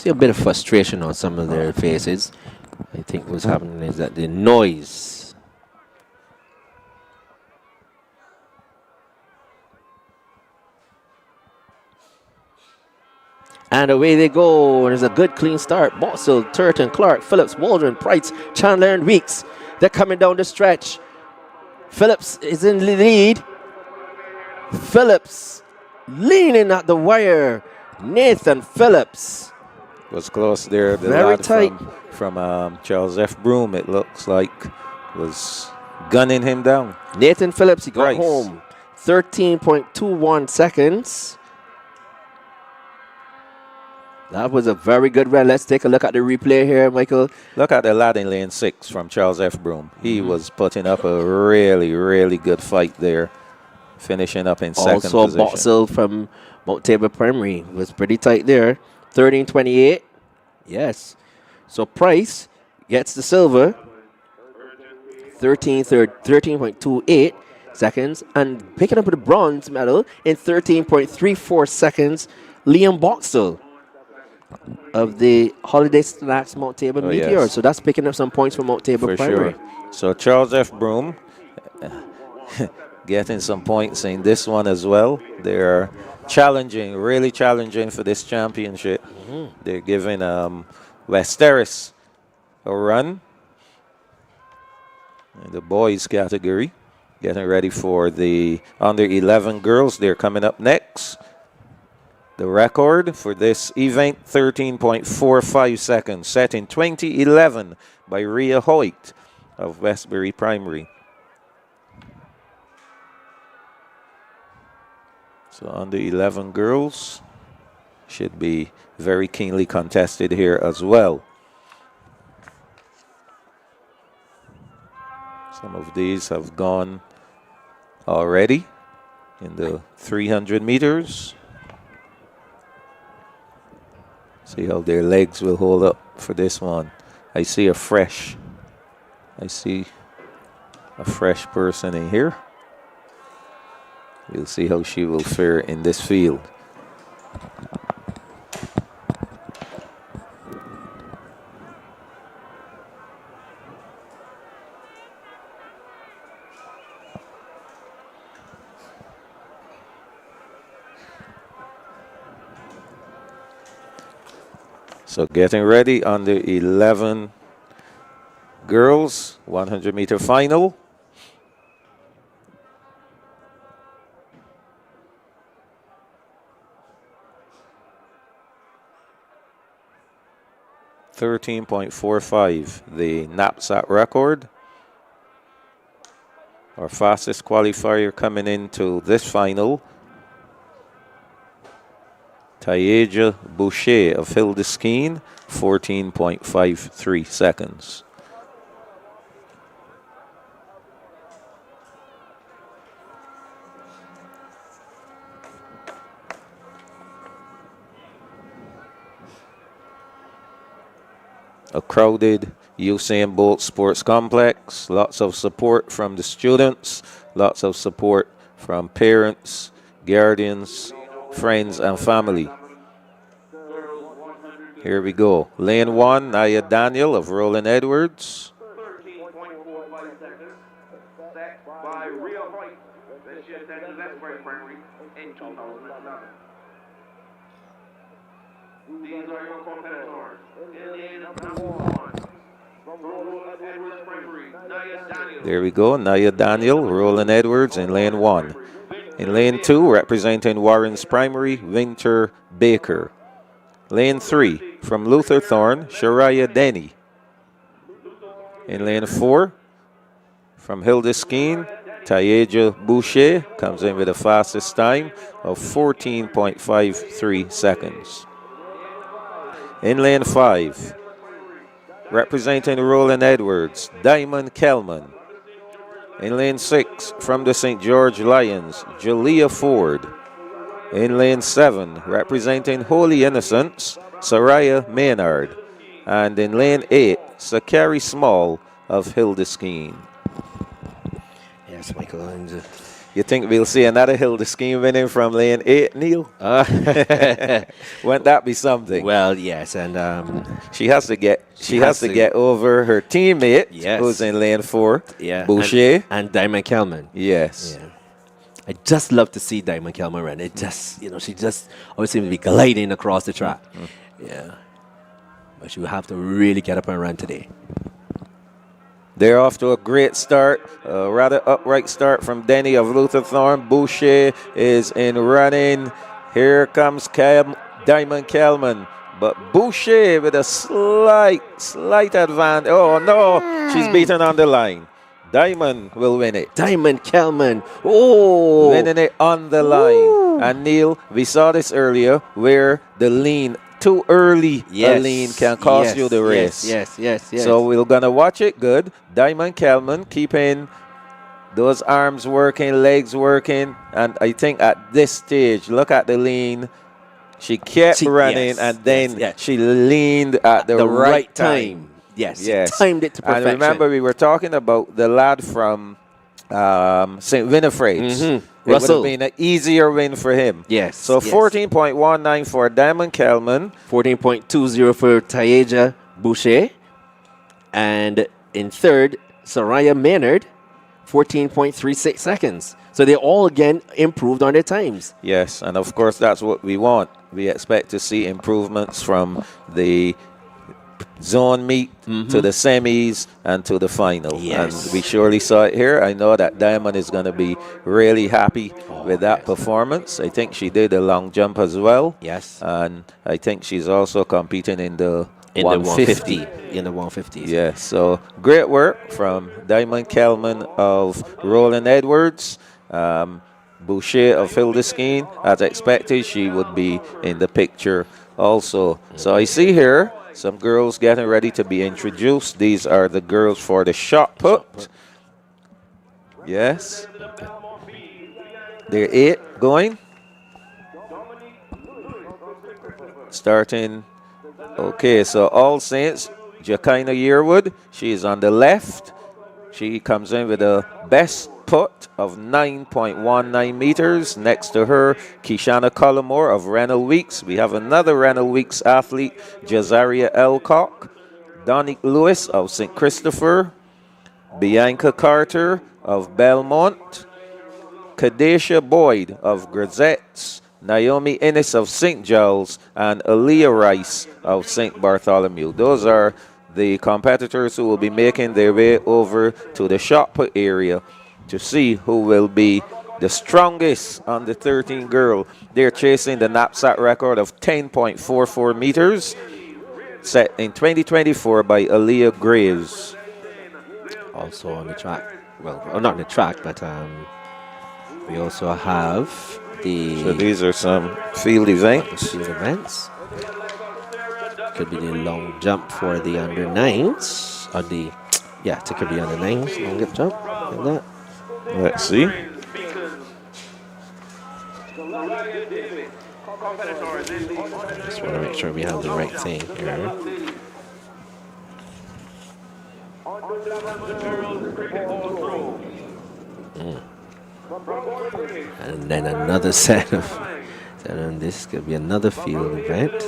see a bit of frustration on some of their faces. I think what's happening is that the noise. And away they go. There's a good clean start. Botsell, Turton, Clark, Phillips, Waldron, Price, Chandler, and Weeks. They're coming down the stretch. Phillips is in the lead. Phillips leaning at the wire. Nathan Phillips. Was close there. The Very lad tight. from Charles F. Broome, it looks like, was gunning him down. Nathan Phillips, he got Price. home. 13.21 seconds. That was a very good run. Let's take a look at the replay here, Michael. Look at the lad in lane 6 from Charles F. Broome. He was putting up a really, really good fight there, finishing up in second Also, position. Botsell from Mount Tabor Primary was pretty tight there. 13.28. Yes. So Price gets the silver. 13.28 seconds. And picking up the bronze medal in 13.34 seconds, Liam Botsell of the Holiday Snacks Mount Tabor Meteor. Yes. So that's picking up some points for Mount Tabor For Primary. sure. So Charles F. Broome getting some points in this one as well. They're challenging, really challenging for this championship. They're giving West Terrace a run in the boys category. Getting ready for the under 11 girls. They're coming up next. The record for this event, 13.45 seconds, set in 2011 by Rhea Hoyt of Westbury Primary. So under 11 girls should be very keenly contested here as well. Some of these have gone already in the 300 meters. See how their legs will hold up for this one. I see a fresh person in here. We'll see how she will fare in this field. So getting ready under 11 girls, 100-meter final. .45, the NAPSACbb record. Our fastest qualifier coming into this final, Tayeja Boucher of Hildeskeen, 14.53 seconds. A crowded Usain Bolt Sports Complex, lots of support from the students, lots of support from parents, guardians, friends and family. Here we go. Lane 1, Naya Daniel of Roland Edwards. 13.45 seconds. Set by Rhea Hoyt. She attended Westbury Primary in 2011. These are your competitors. In lane number 1, from Roland Edwards Primary, Naya Daniel. There we go. Naya Daniel, Roland Edwards in lane 1. In lane 2, representing Warren's Primary, Winter Baker. Lane 3, from Luther Thorne, Shariah Denny. In lane 4, from Hildeskeen, Tayeja Boucher comes in with the fastest time of 14.53 seconds. In lane 5, representing Roland Edwards, Diamond Kelman. In lane 6, from the St. George Lions, Jalea Ford. In lane 7, representing Holy Innocents, Saraya Maynard. And in lane 8, Sakari Small of Hildeskeen. Yes, Michael. And You think we'll see another Hilda Scheme winning from lane 8, Neil? Wouldn't that be something? Well, yes, and she has to get get over her teammate who's in lane 4, Boucher and Diamond Kelman. Yes. Yeah. I just love to see Diamond Kelman run. It just, she just always seems to be gliding across the track. Yeah. But she will have to really get up and run today. They're off to a great start, a rather upright start from Denny of Lutherthorne. Boucher is in running. Here comes Diamond Kelman. But Boucher with a slight advantage. Oh, no, she's beaten on the line. Diamond will win it. Diamond Kelman. Oh. Winning it on the line. And Neil, we saw this earlier where the lean, too early a lean can cost you the race. Yes. So we're going to watch it good. Diamond Kelman keeping those arms working, legs working. And I think at this stage, look at the lean. She kept running and then she leaned at the right time. Yes. Timed it to perfection. And remember, we were talking about the lad from St. Winifred's. It would have been an easier win for him. Yes. So 14.19 for Diamond Kelman. 14.20 for Tayeja Boucher. And in third, Soraya Maynard, 14.36 seconds. So they all again improved on their times. Yes, and of course that's what we want. We expect to see improvements from the zone meet to the semis and to the final. Yes. And we surely saw it here. I know that Diamond is going to be really happy with that performance. I think she did a long jump as well. Yes. And I think she's also competing in the 150. In the 150s. Yes. So great work from Diamond Kelman of Roland Edwards. Boucher of Hildeskeen. As expected, she would be in the picture also. So I see here some girls getting ready to be introduced. These are the girls for the shot put. Yes. They're 8 going. Starting. Okay, so All Saints, Jacina Yearwood. She is on the left. She comes in with a best put of 9.19 meters. Next to her, Kishana Collymore of Rennell Weeks. We have another Rennell Weeks athlete, Jazaria Elcock. Donick Lewis of St. Christopher. Bianca Carter of Belmont. Kadesha Boyd of Grisettes. Naomi Innes of St. Giles. And Aaliyah Rice of St. Bartholomew. Those are the competitors who will be making their way over to the shot put area to see who will be the strongest on the 13 girl. They're chasing the knapsack record of 10.44 meters set in 2024 by Aaliyah Graves. Also on the track, well, not on the track, but we also have the... So these are some field events. Could be the long jump for the under 9s. Or the, it could be under 9s, long jump, like that. Let's see. Just want to make sure we have the right thing here. And then another set of, and this could be another field event.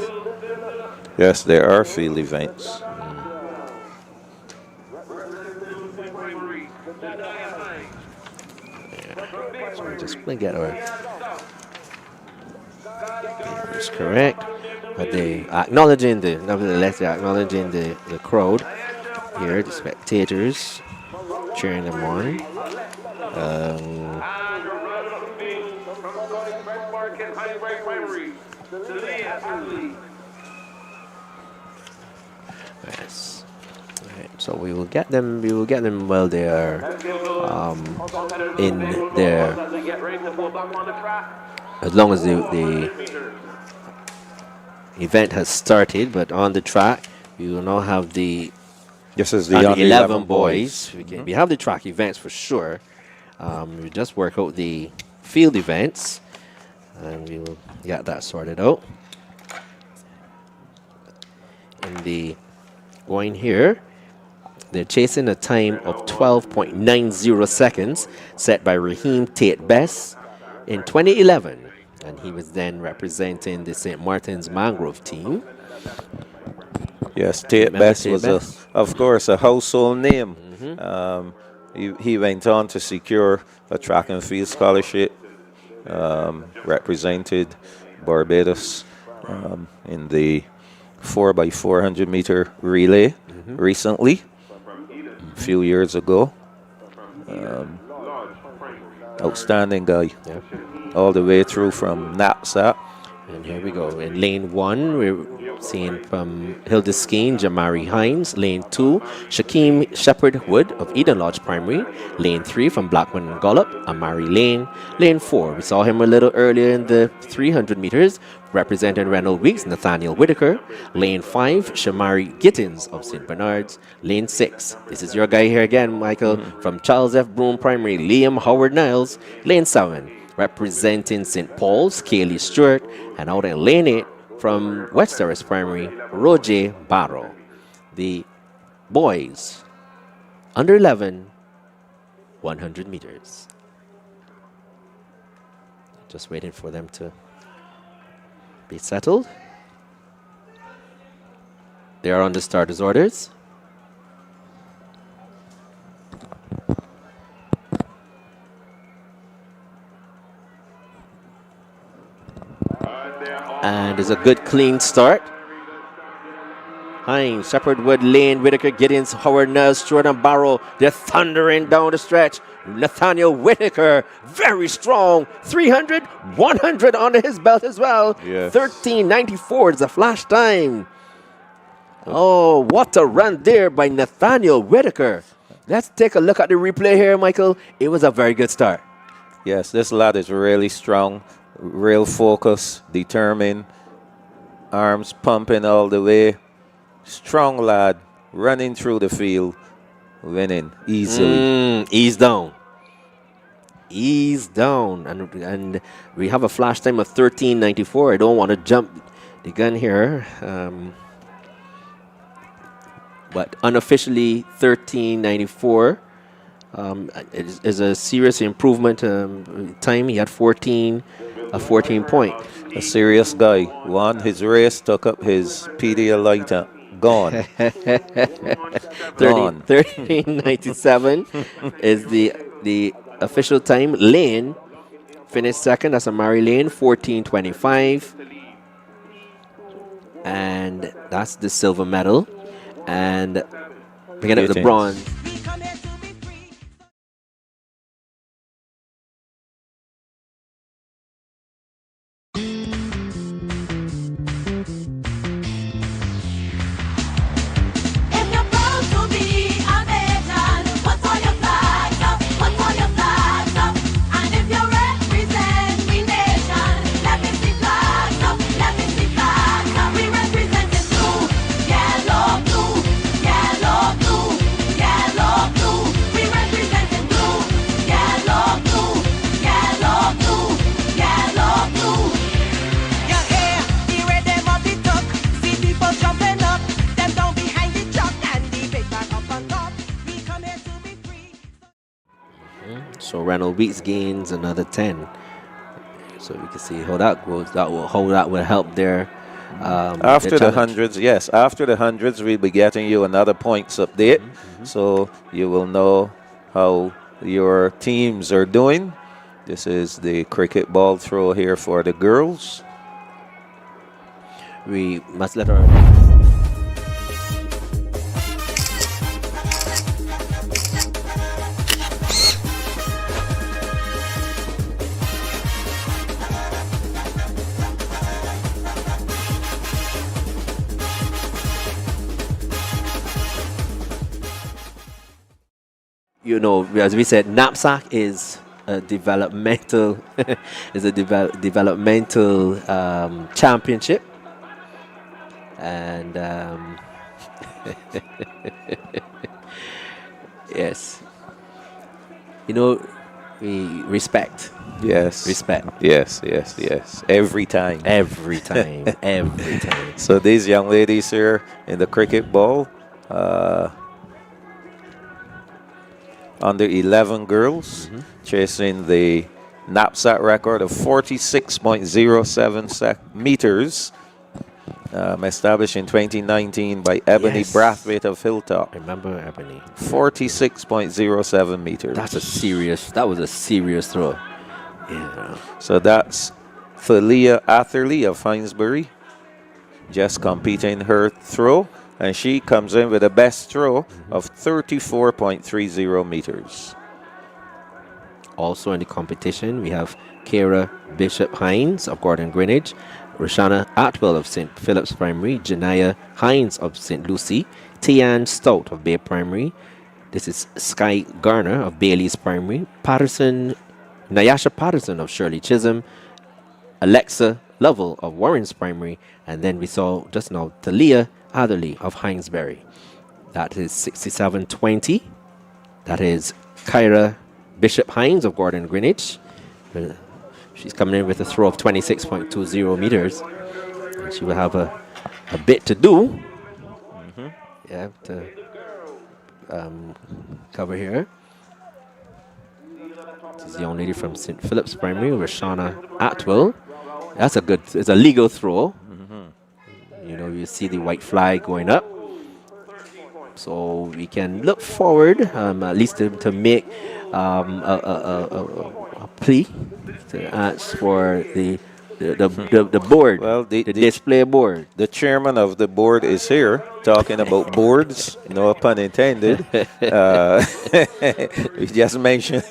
Yes, there are field events. So we just get our is correct, but they acknowledging nevertheless they're acknowledging the crowd here, the spectators cheering them on. Yes. Right. So we will get them. We will get them while they are in their. As long as the event has started, but on the track, we will now have the. This is the under 11 boys. We have the track events for sure. We just work out the field events, and we will get that sorted out. In the going here, They're chasing a time of 12.90 seconds set by Raheem Tate Best in 2011. And he was then representing the St. Martin's Mangrove team. Yes, Tate Remember Best Tate was, Best? of course, a household name. He went on to secure a track and field scholarship, represented Barbados in the 4x400 meter relay recently, a few years ago. Outstanding guy, all the way through from NAPSACbb. And here we go. In lane 1, we're seeing from Hildeskeen, Jamari Hines. Lane 2, Shakeem Shepherd Wood of Eden Lodge Primary. Lane 3 from Blackman and Gollop, Amari Lane. Lane 4, we saw him a little earlier in the 300 meters, representing Reynold Weeks, Nathaniel Whitaker. Lane 5, Shamari Gittins of St. Bernard's. Lane 6, this is your guy here again, Michael, from Charles F. Broome Primary, Liam Howard Niles. Lane 7, representing St. Paul's, Kaylee Stewart. And out in lane 8, from West Terrace Primary, Roger Barrow. The boys, under 11, 100 meters. Just waiting for them to be settled. They are on the starters' orders. And it's a good clean start. Hines, Shepherd Wood, Lane, Whitaker, Giddens, Howard Nels, Stewart and Barrow. They're thundering down the stretch. Nathaniel Whitaker, very strong. 300, 100 under his belt as well. Yes. 13.94 is the flash time. Oh, what a run there by Nathaniel Whitaker. Let's take a look at the replay here, Michael. It was a very good start. Yes, this lad is really strong, real focus, determined, arms pumping all the way. Strong lad, running through the field, winning easily. Ease down. Ease down. And we have a flash time of 13.94. I don't want to jump the gun here. But unofficially 13.94 is a serious improvement time. He had 14 point. A serious guy. Won his race, took up his Pedialyte. Gone. 13.97 is the official time. Lane finished second. That's Amari Lane, 14.25. And that's the silver medal. And beginning with the bronze. So Reynold Weeks gains another 10. So we can see how that goes. How that will help their after their the hundreds. Yes, after the hundreds, we'll be getting you another points update, so you will know how your teams are doing. This is the cricket ball throw here for the girls. We must let our you know, as we said, NAPSACbb is a developmental developmental championship, and yes, you know, we respect. Yes. Respect. Yes, yes, yes. Every time. Every time. Every time. So these young ladies here in the cricket ball, under 11 girls, chasing the knapsack record of 46.07 meters, established in 2019 by Ebony Brathwaite of Hilltop. Remember Ebony. 46.07 meters. That was a serious throw. Yeah. So that's Thalia Atherley of Hinesbury, just completing her throw, and she comes in with a best throw of 34.30 meters. Also in the competition, we have Kara Bishop Hines of Gordon Greenwich, Roshana Atwell of St. Philip's Primary, Janaya Hines of St. Lucie, Tian Stout of Bay Primary. This is Sky Garner of Bailey's Primary, Nyasha Patterson of Shirley Chisholm, Alexa Lovell of Warren's Primary, and then we saw just now Talia Adderley of Hinesbury. That is 67.20. That is Kyra Bishop Hines of Gordon Greenwich. She's coming in with a throw of 26.20 meters. And she will have a bit to do. Yeah, to cover here. This is the young lady from St. Philip's Primary, Roshana Atwell. It's a legal throw. You know, you see the white flag going up. So we can look forward, at least to make a plea to ask for the board, well, the display board. The chairman of the board is here talking about boards, no pun intended. We just mentioned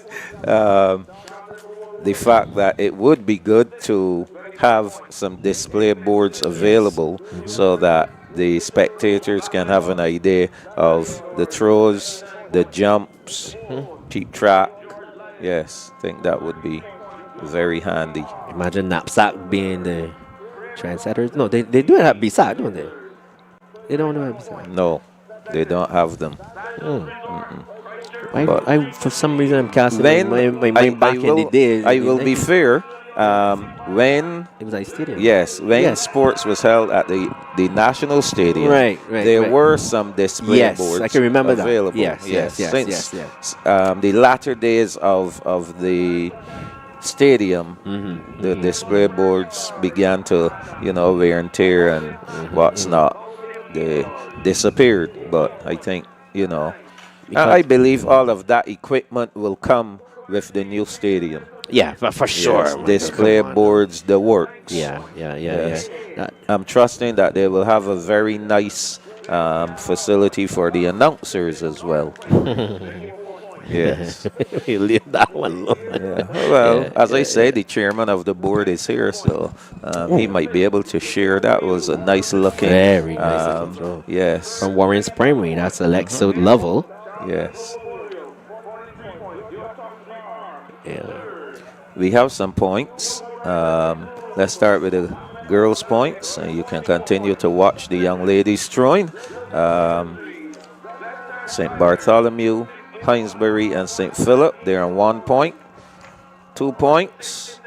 the fact that it would be good to have some display boards available so that the spectators can have an idea of the throws, the jumps, keep track. Yes, I think that would be very handy. Imagine NAPSACB being the trendsetters. No, they do have BSAC, don't they? They don't have BSAC. No, they don't have them. For some reason, I'm casting my mind back in the days. I will be fair. When it was a stadium. Yes, when sports was held at the National Stadium, there were some display boards. I can remember available. That. Yes. Since the latter days of the stadium, the display boards began to, wear and tear and what's not. They disappeared, but I think, I believe all of that equipment will come with the new stadium. Yeah, for sure. Yes, display boards, the works. Yeah. I'm trusting that they will have a very nice facility for the announcers as well. Yes. You leave that one alone. Yeah. Well, as I say, the chairman of the board is here, so he might be able to share. That was a nice looking. Very nice looking throw. Yes. From Warren's Primary. That's Alexa Lovell. Yes. Yeah. We have some points. Let's start with the girls' points. You can continue to watch the young ladies throwing. St. Bartholomew, Hinesbury, and St. Philip, they're on 1 point. 2 points.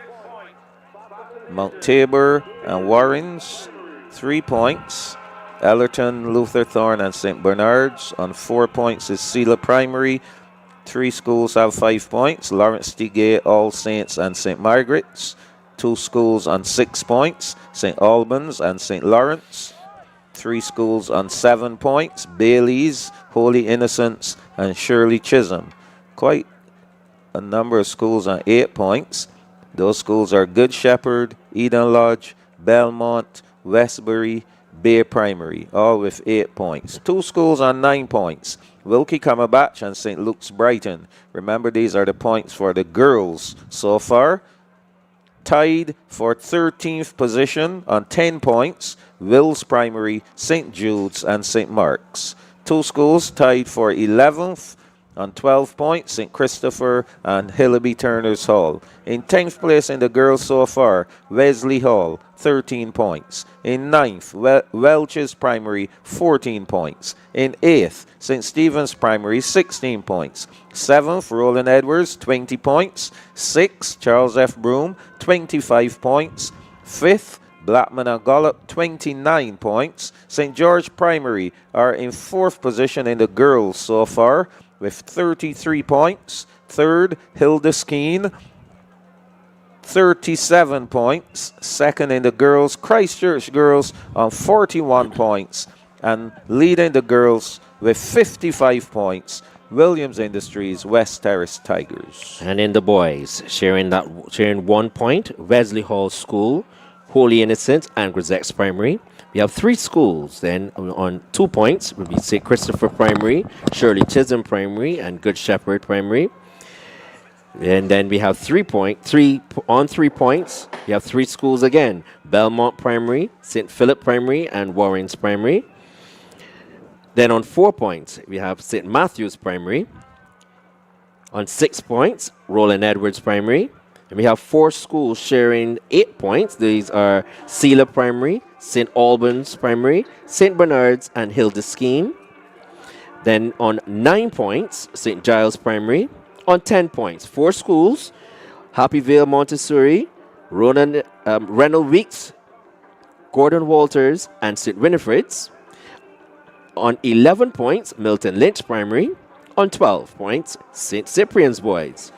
Mount Tabor and Warrens, 3 points. Ellerton, Luther Thorne, and St. Bernard's on 4 points is Selah Primary. 3 schools have 5 points. Lawrence Tigay, All Saints, and St. Margaret's. 2 schools on 6 points. St. Albans and St. Lawrence. 3 schools on 7 points. Bailey's, Holy Innocents, and Shirley Chisholm. Quite a number of schools on 8 points. Those schools are Good Shepherd, Eden Lodge, Belmont, Westbury, Bay Primary, all with 8 points. 2 schools on 9 points. Wilkie Cumberbatch and St. Luke's Brighton. Remember, these are the points for the girls so far. Tied for 13th position on 10 points, Wills Primary, St. Jude's, and St. Mark's. 2 schools tied for 11th on 12 points, St. Christopher and Hillaby Turner's Hall. In 10th place in the girls so far, Wesley Hall, 13 points. In 9th, Welch's Primary, 14 points. In 8th, St. Stephen's Primary, 16 points. 7th, Roland Edwards, 20 points. 6th, Charles F. Broome, 25 points. 5th, Blackman and Gollop, 29 points. St. George Primary are in 4th position in the girls so far. with 33 points. Third, Hilda Skeen, 37 points. Second in the girls, Christchurch Girls on 41 points. And leading the girls with 55 points, Williams Industries West Terrace Tigers. And in the boys, sharing 1 point, Wesley Hall School, Holy Innocents, and Grisex Primary. We have 3 schools then on 2 points. Will be St. Christopher Primary, Shirley Chisholm Primary, and Good Shepherd Primary. And then we have 3 points. We have 3 schools again: Belmont Primary, St. Philip Primary, and Warrens Primary. Then on 4 points, we have St. Matthew's Primary. On 6 points, Roland Edwards Primary. And we have 4 schools sharing 8 points. These are Sealer Primary, St. Albans Primary, St. Bernard's, and Hilda Skeen. Then on 9 points, St. Giles Primary. On 10 points, 4 schools: Happy Vale Montessori, Reynold Weeks, Gordon Walters, and St. Winifred's. On 11 points, Milton Lynch Primary. On 12 points, St. Cyprian's Boys.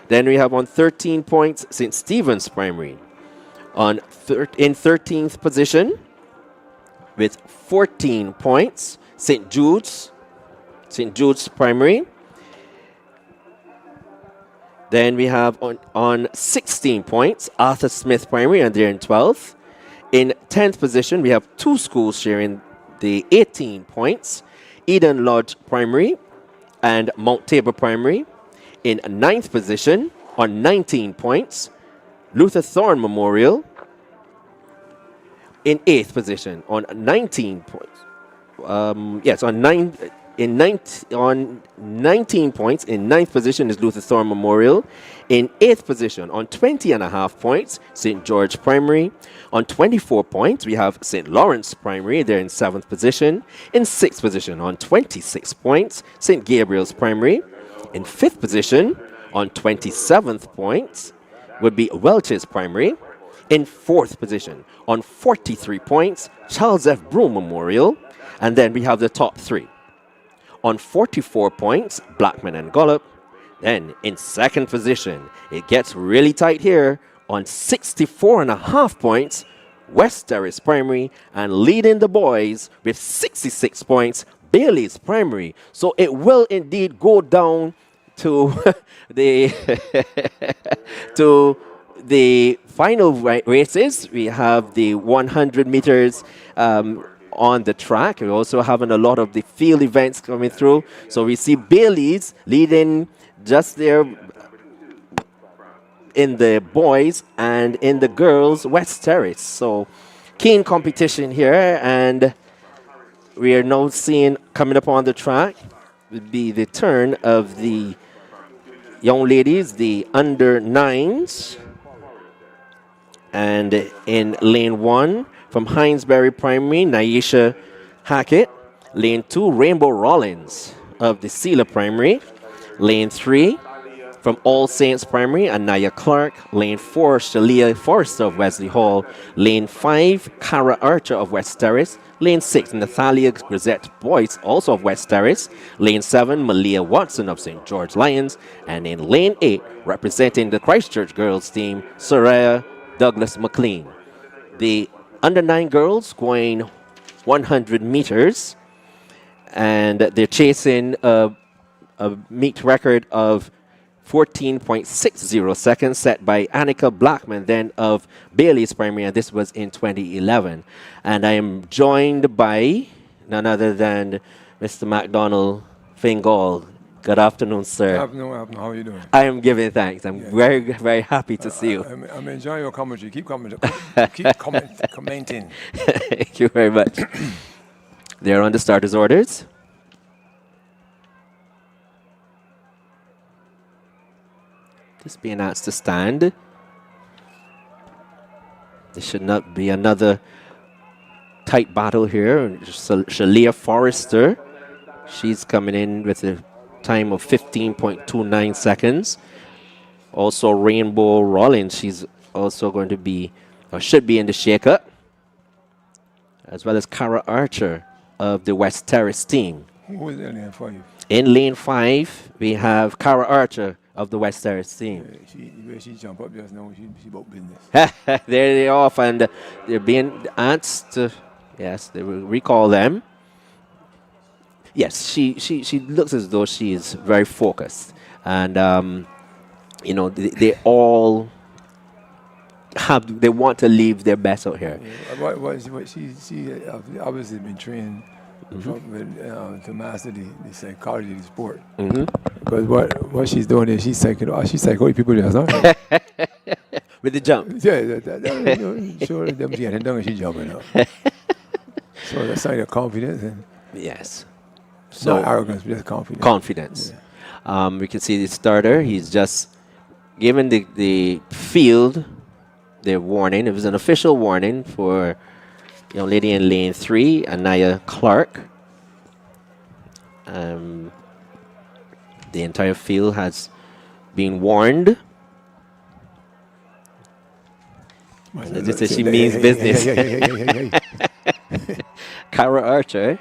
Then we have on 13 points, St. Stephen's Primary. In 13th position, with 14 points, St. Jude's Primary. Then we have on 16 points, Arthur Smith Primary, and they're in 12th. In 10th position, we have 2 schools sharing the 18 points: Eden Lodge Primary and Mount Tabor Primary. In 9th position, on 19 points, Luther Thorne Memorial. In 8th position, on 19 points, on 19 points, in 9th position is Luther Thorne Memorial. In 8th position, on 20.5 points, St. George Primary. On 24 points, we have St. Lawrence Primary. They're in 7th position. In 6th position, on 26 points, St. Gabriel's Primary. In 5th position, on 27th points, would be Welch's Primary. In 4th position, on 43 points, Charles F. Broom Memorial. And then we have the top 3. On 44 points, Blackman and Gollop. Then in 2nd position, it gets really tight here. On 64.5 points, West Terrace Primary. And leading the boys with 66 points, Bailey's Primary. So it will indeed go down to the to the final races. We have the 100 meters on the track. We're also having a lot of the field events coming through. So we see Bailey's leading just there in the boys, and in the girls, West Terrace. So keen competition here, and we are now seeing coming up on the track would be the turn of the young ladies, the under 9s. And in lane 1, from Hinesbury Primary, Naisha Hackett. Lane 2, Rainbow Rollins of the Sealer Primary. Lane 3, from All Saints Primary, Anaya Clark. Lane 4, Shalia Forrester of Wesley Hall. Lane 5, Cara Archer of West Terrace. Lane 6, Natalia Grisette Boyce, also of West Terrace. Lane 7, Malia Watson of St. George Lions. And in lane 8, representing the Christchurch girls team, Soraya Douglas McLean. The under 9 girls going 100 meters, and they're chasing a meet record of 14.60 seconds set by Annika Blackman, then of Bailey's Primary, and this was in 2011. And I am joined by none other than Mr. MacDonald Fingal. Good afternoon, sir. Afternoon. How are you doing? I am giving thanks. I'm very, very happy to see you. I'm enjoying your commentary. Keep commenting. Commenting. Thank you very much. They're on the starters' orders. Just being asked to stand. There should not be another tight battle here. Shalia Forrester, she's coming in with a time of 15.29 seconds. Also Rainbow Rollins, she's also going to be, or should be in the shakeup, as well as Cara Archer of the West Terrace team. Who is there for you? In lane 5, we have Cara Archer of the West Terrace team. She jump up just now. She about business. There they off, and they're being asked. Yes, they will recall them. Yes, she looks as though she is very focused, and they all they want to leave their best out here. Yeah. What she obviously been trained to master the psychology of the sport. But what she's doing is she's psycho people there, huh? With the jump. Yeah, sure them getting done and she jumping up. So that's sign of confidence and Yes. so not arrogance, but just confidence. Confidence. Yeah. We can see the starter. He's just given the field the warning. It was an official warning for young lady in lane 3, Anaya Clark. The entire field has been warned. Just as she means business. Cara Archer.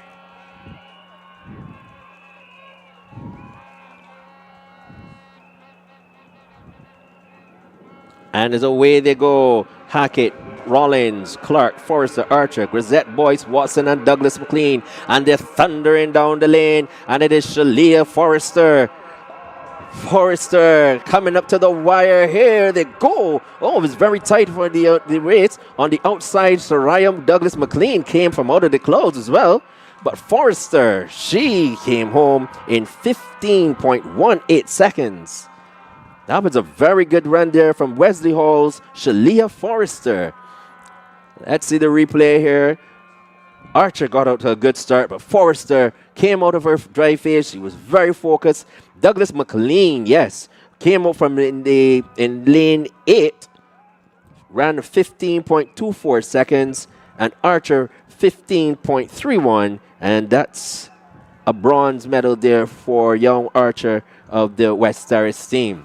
And as away they go. Hackett, Rollins, Clark, Forrester, Archer, Grisette, Boyce, Watson, and Douglas McLean. And they're thundering down the lane. And it is Shalia Forrester. Forrester coming up to the wire. Here they go. Oh, it was very tight for the race. On the outside, Soraya Douglas McLean came from out of the clouds as well. But Forrester, she came home in 15.18 seconds. That was a very good run there from Wesley Hall's Shalia Forrester. Let's see the replay here. Archer got out to a good start, but Forrester came out of her dry phase. She was very focused. Douglas McLean, yes, came out from in lane 8, ran 15.24 seconds, and Archer 15.31, and that's a bronze medal there for young Archer of the West Terrace team.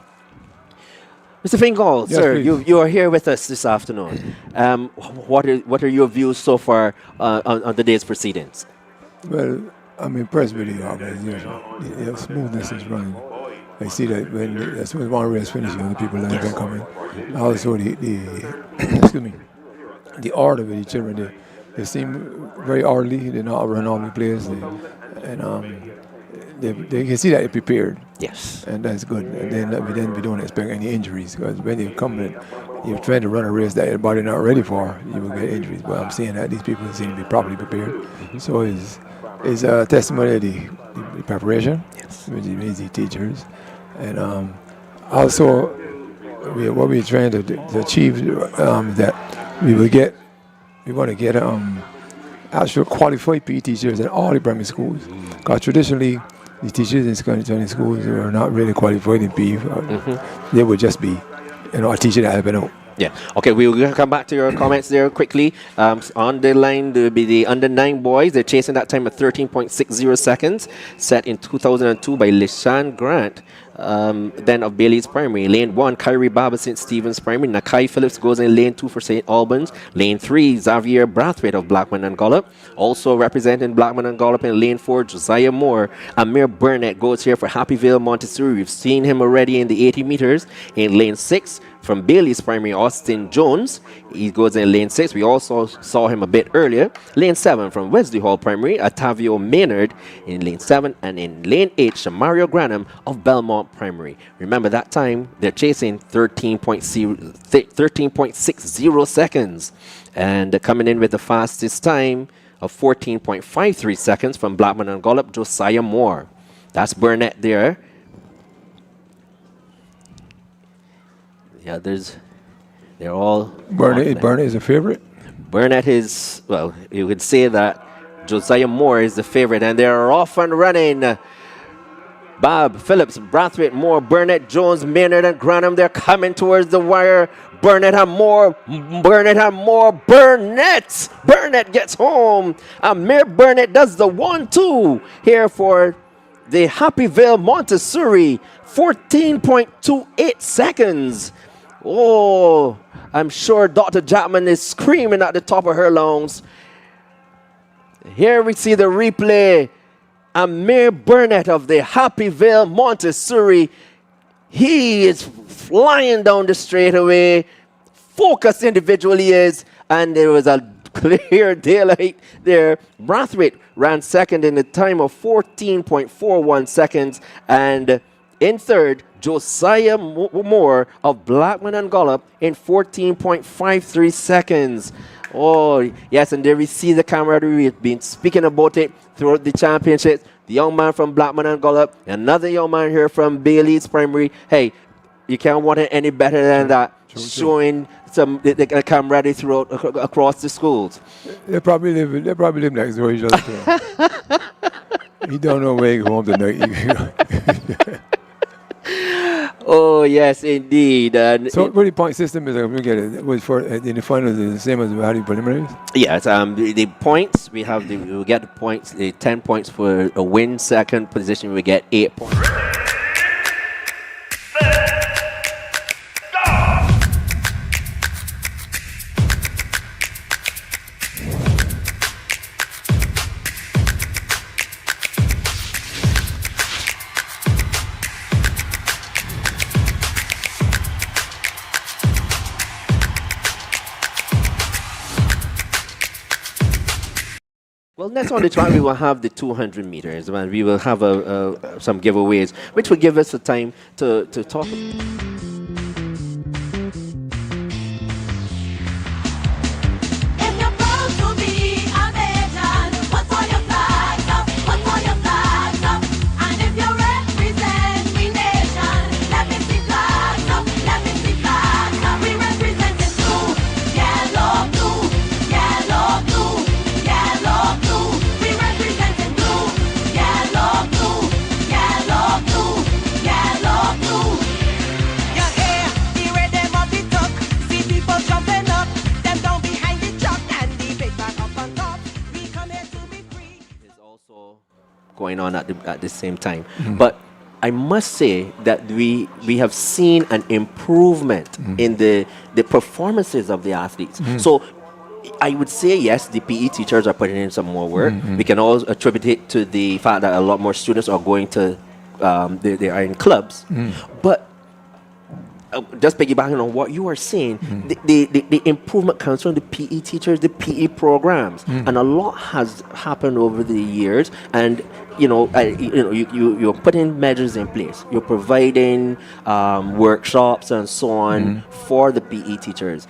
Mr. Fingal, yes, sir, please. you are here with us this afternoon. What are your views so far on the day's proceedings? Well, I'm impressed with the organization. The smoothness is running. I see that as soon as one race finishes, other people like that coming. Also, the excuse me, the order with the children, they seem very orderly. They're not running all the players, they can see that they're prepared. Yes. And that's good. And then we don't expect any injuries, because when you come in, you're trying to run a race that your body not ready for, you will get injuries. But I'm seeing that these people seem to be properly prepared. So it's a testimony of the preparation, yes, which is the teachers. And also, what we're trying to achieve that we want to get actual qualified PE teachers in all the primary schools. Because traditionally, the teachers in schools were not really qualified in PE. They would just be, a teacher that helping out. Yeah. Okay, we'll come back to your comments there quickly. On the line, there will be the under-9 boys. They're chasing that time at 13.60 seconds, set in 2002 by Lishan Grant, then of Bailey's Primary. Lane 1, Kyrie Baba, St. Stephen's Primary. Nakai Phillips goes in lane 2 for St. Albans. Lane 3, Xavier Brathwaite of Blackman and Gollop. Also representing Blackman and Gollop in lane 4, Josiah Moore. Amir Burnett goes here for Happyville Montessori. We've seen him already in the 80 meters. In lane 6, from Bailey's Primary, Austin Jones. He goes in lane 6. We also saw him a bit earlier. Lane 7 from Wesley Hall Primary, Atavio Maynard in lane 7. And in lane 8, Shamario Granham of Belmont Primary. Remember that time, they're chasing 13.60 seconds. And coming in with the fastest time of 14.53 seconds from Blackman and Gollop, Josiah Moore. That's Burnett there. Yeah, they're all... Burnett is a favorite? Burnett is, well, you could say that Josiah Moore is the favorite, and they're off and running. Bob, Phillips, Brathwaite, Moore, Burnett, Jones, Maynard, and Granham, they're coming towards the wire. Burnett and Moore, Burnett gets home. Amir Burnett does the 1-2 here for the Happyville Montessori, 14.28 seconds. Oh, I'm sure Dr. Chapman is screaming at the top of her lungs. Here we see the replay. Amir Burnett of the Happyville Montessori. He is flying down the straightaway. Focused individual he is. And there was a clear daylight there. Brathwaite ran second in the time of 14.41 seconds. And in third, Josiah Moore of Blackman and Gallup in 14.53 seconds. Oh, yes, and there we see the camaraderie. We've been speaking about it throughout the championship. The young man from Blackman and Gallup, another young man here from Bailey's Primary. Hey, you can't want it any better than that. Showing some the camaraderie throughout across the schools. They probably live next door to each other. He don't know where he go home tonight. Oh yes, indeed. And so, what the point system is? We get it. Was for in the finals the same as we had in preliminaries? Yes. The points we have. We get the points. The 10 points for a win. Second position, we get 8 points. Well, next on the track, we will have the 200 meters, and we will have some giveaways, which will give us the time to talk. Going on at the same time. But I must say that we have seen an improvement in the performances of the athletes. So I would say, yes, the PE teachers are putting in some more work. We can all attribute it to the fact that a lot more students are going to, they are in clubs. But just piggybacking on what you are saying, the improvement comes from the PE teachers, the PE programs, and a lot has happened over the years. And you're putting measures in place. You're providing workshops and so on for the PE teachers.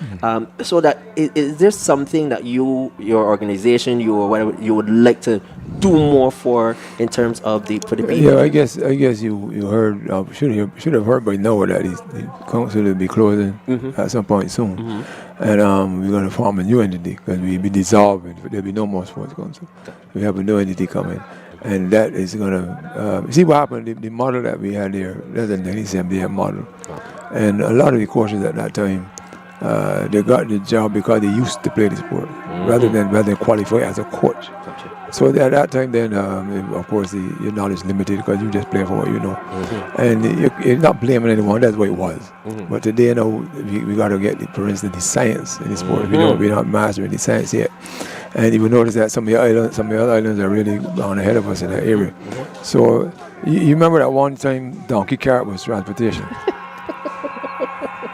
So that is there something that your organization, you or whatever, you would like to do more for in terms of the PE? Yeah, I guess you heard should have heard by now that the council will be closing at some point soon, and we're going to form a new entity because we'll be dissolving. There'll be no more sports council. We have a new entity coming. And that is going to, see what happened, the model that we had there, that's a NAPSACbb model. And a lot of the coaches at that time, they got the job because they used to play the sport, rather than qualify as a coach. So at that time then, of course, your knowledge is limited because you just play for what you know. And you're not blaming anyone, that's what it was. But today, we got to get, for instance, the science in the sport. We're not mastering the science yet. And you will notice that some of the other islands are really gone ahead of us in that area. So you remember that one time donkey cart was transportation.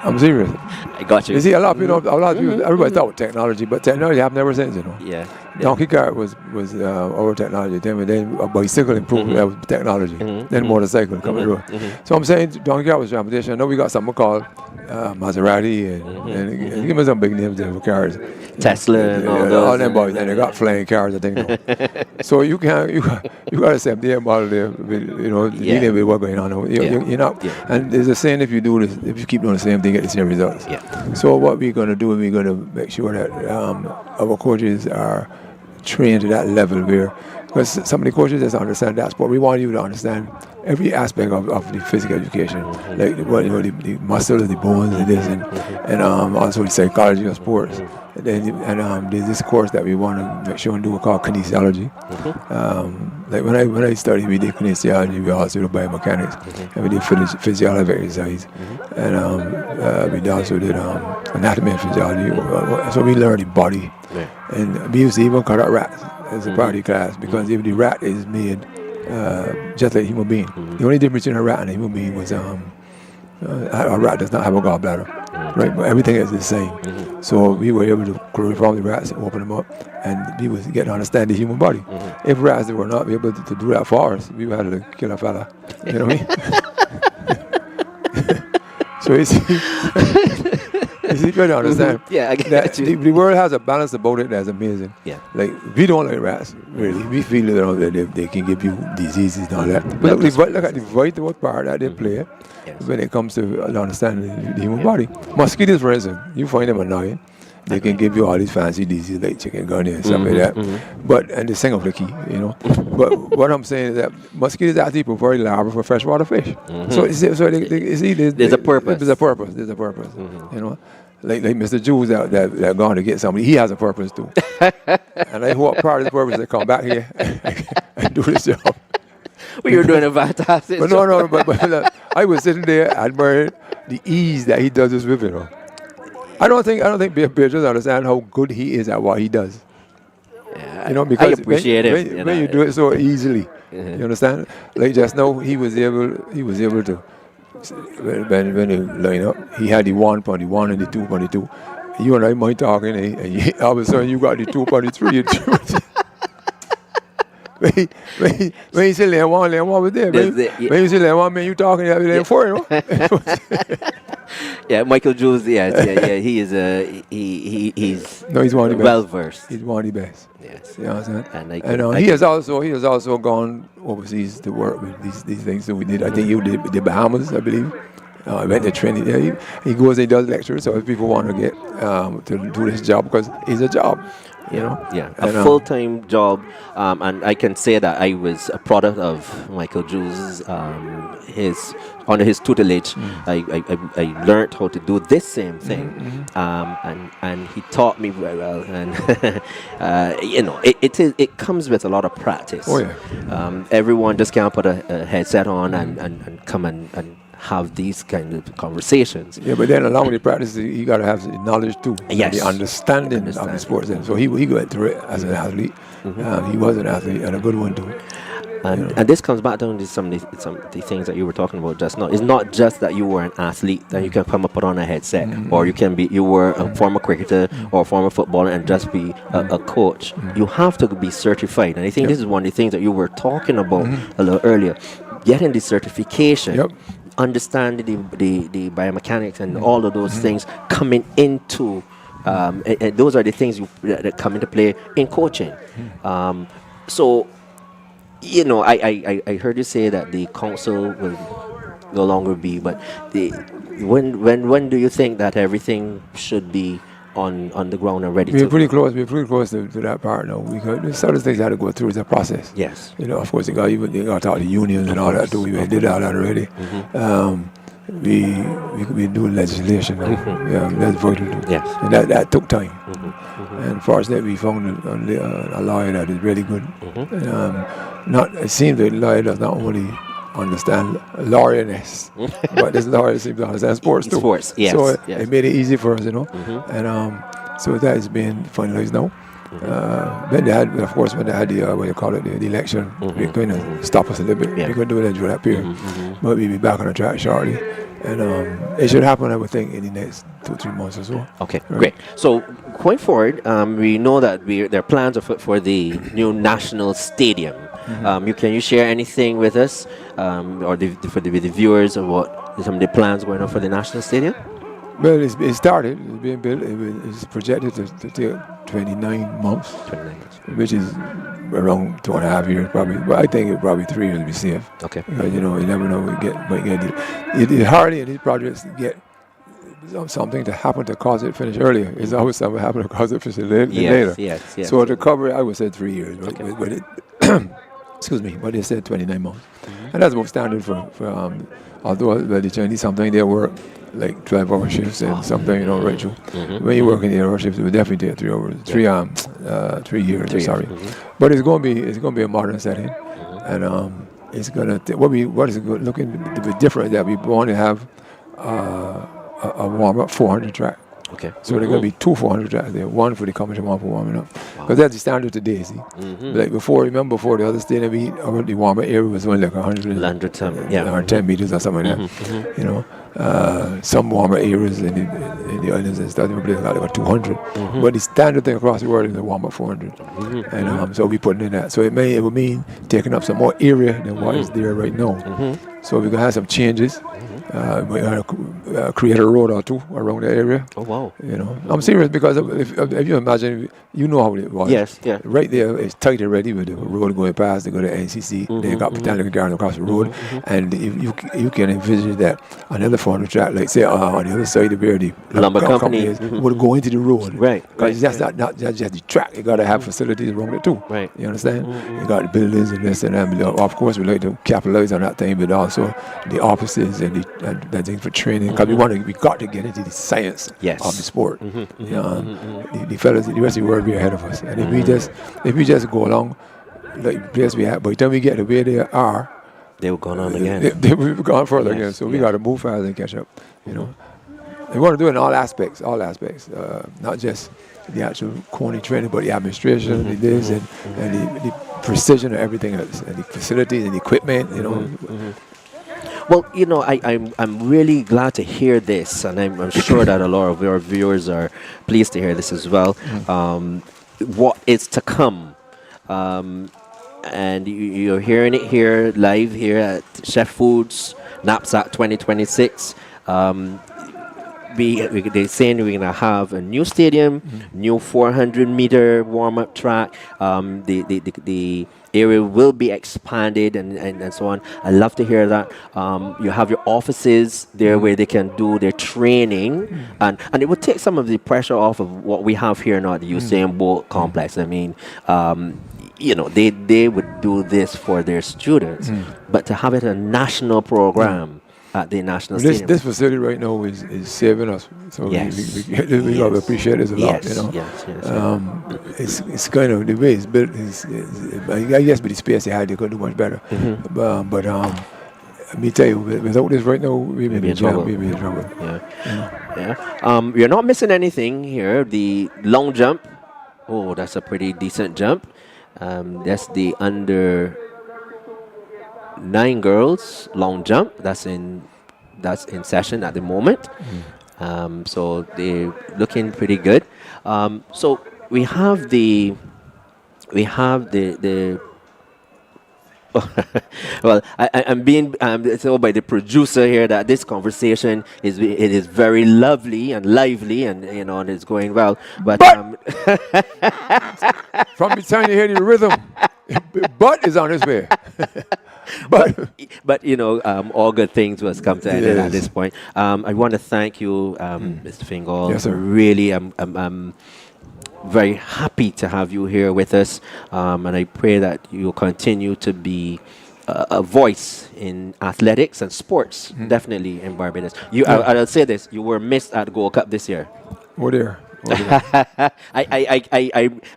I'm serious. I got you. You see, a lot of people, everybody thought with technology, but technology happened ever since, Yeah. Donkey cart was our technology. Then a bicycle improved, that was technology. Then motorcycle coming through. So I'm saying donkey cart was transportation. I know we got something called Maserati and give me some big names there for cars. Tesla and all those. All them boys, and they got flying cars, I think. So you got a SMDM model there, dealing with what's going on. You're not, and there's a saying, if you keep doing the same thing, get the same results. So what we're going to do, we're going to make sure that our coaches are trained to that level where, because some of the coaches just understand that sport. We want you to understand every aspect of the physical education, like the muscles, the bones, and this, and also the psychology of sports. And there's this course that we want to make sure and do called kinesiology. Like when I studied, we did kinesiology, we also did biomechanics, and we did physiology exercise, and we also did anatomy and physiology. So we learned the body, and we used to even cut out rats as a part of the class, because if the rat is made just like a human being. The only difference between a rat and a human being was a rat does not have a gallbladder, right? But everything is the same. So we were able to chloroform the rats and open them up, and we was getting to understand the human body. If rats were not able to do that for us, we would have to kill a fella. You know what I mean? So you see, you got to understand. Yeah, I get that you. the world has a balance about it that's amazing. Yeah. Like, we don't like rats, really. We feel that they can give you diseases and all that. But look at the vital part that they play when it comes to understanding the human body. Mosquitoes, for instance, you find them annoying. They can give you all these fancy diseases like chikungunya and stuff like that. But, and the sing of the key, you know. But what I'm saying is that mosquitoes actually prefer larvae for freshwater fish. So there's a purpose. There's a purpose. You know. Like Mr. Jules that gone to get somebody, he has a purpose too. And I hope part of his purpose is to come back here and do this job. Well, you're doing a fantastic job. But I was sitting there admiring the ease that he does this with, you know. I don't think Bear just understand how good he is at what he does. Yeah, you know, because I appreciate it. When you do it so easily, you understand? Like just now, he was able to. When he line up, he had the 1.1 and the 2.2. You and I might talking, and all of a sudden you got the 2.3. When he said lane one was there. When you say lane one, man, you talking lane four, you know? Yeah, Michael Jules. Yeah. He is he's one of the well best. versed. He's one of the best. Yes. You know what I'm saying? And he has also gone overseas to work with these things that we did. I think you did the Bahamas, I believe. Went to Trinity. Yeah, he goes and does lectures. So if people want to get to do this job, because it's a job. You know? Yeah, a full-time job, and I can say that I was a product of Michael Jules' under his tutelage. I learned how to do this same thing, and he taught me very well. And you know, it comes with a lot of practice. Oh yeah. Everyone just can't put a headset on and come and have these kind of conversations. Yeah, but then along with the practice, you got to have the knowledge too. Yes. The understanding of the sports. So he went through it as an athlete. He was an athlete and a good one too. And this comes back down to some of the things that you were talking about just now. It's not just that you were an athlete that you can come and put on a headset, or you were a former cricketer or a former footballer and just be a coach. You have to be certified, and I think this is one of the things that you were talking about a little earlier. Getting the certification, understanding the biomechanics and all of those things coming into, and those are the things that come into play in coaching. So, you know, I heard you say that the council will no longer be, but when do you think that everything should be on the ground and ready We're pretty close to that part now, because there's certain things that have to go through the process. Yes. You know, of course, you got to talk to unions and all that too. We did all that already. We do legislation now. Yeah, that's vital too. Yes. And that took time. And fortunately, we found a lawyer that is really good. It seems that the lawyer does not only understand lawyerness, but this lawyer seems to understand sports too. Sports, yes. So it made it easy for us, you know. And so that is being finalized now. When they had the election, they kind of stop us a little bit. We couldn't do it during that period. But we'll be back on the track shortly. And it should happen, I would think, in the next 2-3 months or so. Okay, great. So going forward, we know that there are plans for the new national stadium. Can you share anything with us, or with the viewers, of what some of the plans going on for the national stadium? Well, it started. It's being built. It's projected to take 29 months, which is around 2.5 years probably. But I think probably 3 years to be safe. Okay. Because, you know, you never know. It's hardly in these projects get something to happen to cause it finish earlier. It's always something happen to cause it finish later. Yes. So to cover it, I would say 3 years. But it excuse me, but they said 29 months. And that's about standard for although the Chinese, sometimes they work like 12-hour shifts and something, you know, right through. When you work in the 8-hour shifts, it would definitely take 3 years. But it's going to be a modern setting, and it's going to what is looking to be different, that we want to have a warm-up 400 track. Okay. So they're going to be 2 400 tracks there, one for the competition, one for warming up. Because that's the standard today, see. Like before the other stadium, the warm-up area was only like 110 meters or something like that. You know, some warm-up areas in the islands and stuff, they were like 200. But the standard thing across the world is the warm-up 400. And so we put in that. So it would mean taking up some more area than what is there right now. So we're going to have some changes. We're going to create a road or two around the area. Oh, wow. You know, I'm serious because if you imagine, you know how it was. Yes, yeah. Right there, it's tight already with the road going past. They go to NCC. They got Botanical Garden across the road, and you can envision that another 400 track, like say on the other side of where the lumber company would go into the road. Right. Because that's not just the track. You got to have facilities around it too. Right. You understand? You got the buildings and this and that. But of course, we like to capitalize on that thing, but also the offices and that thing for training. Because we got to get into the science of the sport. The fellas, the rest of the world be ahead of us. And if we just go along like the place we have, by the time we get to where they are, they will go on again. They will go on further again. So we got to move fast and catch up. You know, we want to do it in all aspects, not just the actual corny training, but the administration, the this and the precision of everything else, and the facilities and the equipment. You know. Well, you know, I'm really glad to hear this, and I'm sure that a lot of your viewers are pleased to hear this as well. What is to come, and you're hearing it here live here at Chef Foods NAPSAC 2026. They're saying we're gonna have a new stadium, new 400-meter warm-up track. The area will be expanded and so on. I love to hear that. You have your offices there where they can do their training, and it will take some of the pressure off of what we have here now at the Usain Bolt complex. I mean, you know, they would do this for their students, but to have it a national program. At the national stadium. This facility right now is saving us, so we got to appreciate this a lot. You know, it's kind of the way it's built. I guess with the space they had, they could do much better. But let me tell you, without this right now, we may be in trouble. You're not missing anything here. The long jump. Oh, that's a pretty decent jump. That's the under 9 girls long jump. That's in session at the moment. So they're looking pretty good. So we have the well, I'm being told by the producer here that this conversation is very lovely and lively, and you know, and it's going well. But from the time you hear the rhythm, but is on his way. But you know, all good things must come to an end at this point. I want to thank you, Mr. Fingal. Yes, sir. Really, I'm very happy to have you here with us, and I pray that you'll continue to be a voice in athletics and sports, definitely in Barbados. I'll say this: you were missed at Gold Cup this year. Oh dear. I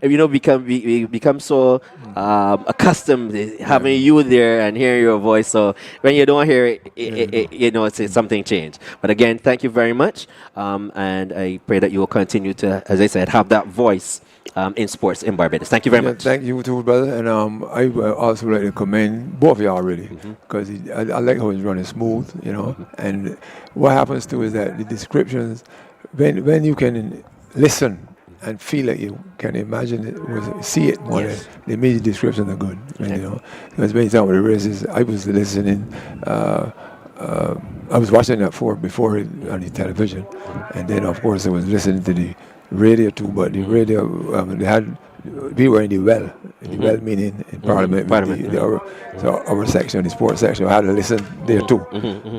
you know, we become so accustomed to having you there and hearing your voice. So when you don't hear it, you know, it's something changed. But again, thank you very much, and I pray that you will continue to, as I said, have that voice in sports in Barbados. Thank you very much. Thank you too, brother. And I would also like to commend both of y'all really, because I like how it's running smooth, you know. And what happens too is that the descriptions, when you can listen and feel like you can imagine it, see it more than the immediate descriptions are good. You know, because when you talk about the races, I was listening. I was watching that before on the television, and then of course I was listening to the radio too. But the radio, we were in the well. The well meaning in Parliament. Our section, the sports section, I had to listen there too.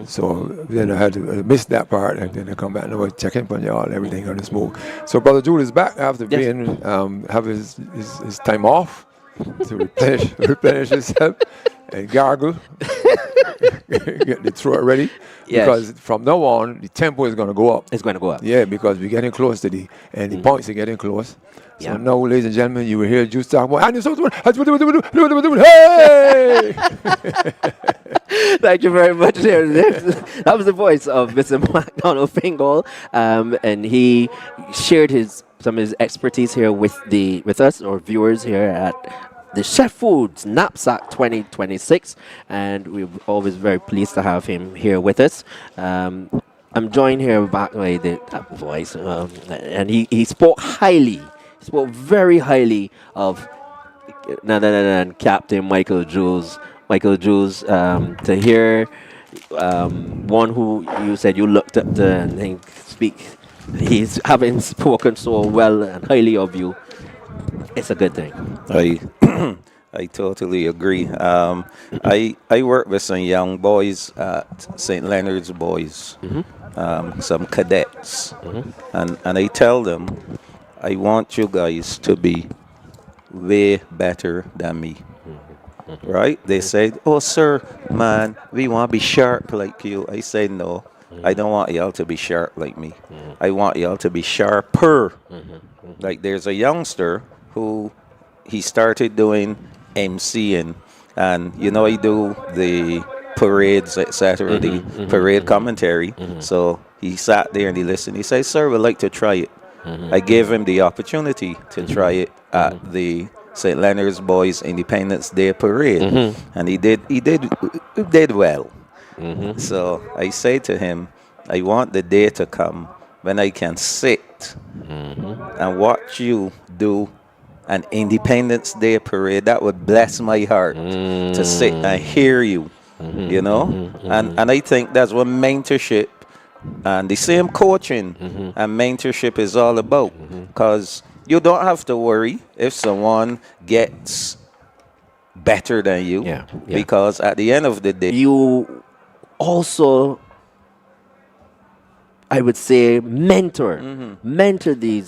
So then I had to miss that part, and then I come back and I was checking on y'all and everything on the smoke. So Brother Jude is back after being have his time off to replenish himself. and gargle. Get the throat ready. Yes. Because from now on, the tempo is going to go up. It's going to go up. Yeah, because we're getting close to the points are getting close. So Yeah. now, ladies and gentlemen, you will hear Juice talk about, hey! Thank you very much. That was the voice of Mr. McDonald Fingal, and he shared some of his expertise here with us, or viewers here at the Chef Foods Knapsack 2026, and we're always very pleased to have him here with us. I'm joined here by that voice, and he spoke highly. He spoke very highly of Captain Michael Jules. Michael Jules, to hear one who you said you looked up to and speak, he's having spoken so well and highly of you. It's a good thing. I totally agree. I work with some young boys at St. Leonard's Boys, some cadets, and I tell them, I want you guys to be way better than me. Right? They said, oh, sir, man, we want to be sharp like you. I say, no, I don't want y'all to be sharp like me. I want y'all to be sharper. Like there's a youngster who he started doing MCing, and he do the parades, etc., the parade commentary. So he sat there and he listened. He said, sir, we'd like to try it. I gave him the opportunity to try it at the St. Leonard's Boys Independence Day Parade, and he did well. So I say to him, I want the day to come when I can sit and watch you do an Independence Day parade. That would bless my heart to sit and hear you, and I think that's what mentorship and the same coaching and mentorship is all about, because you don't have to worry if someone gets better than you, because at the end of the day, You also, I would say, mentor these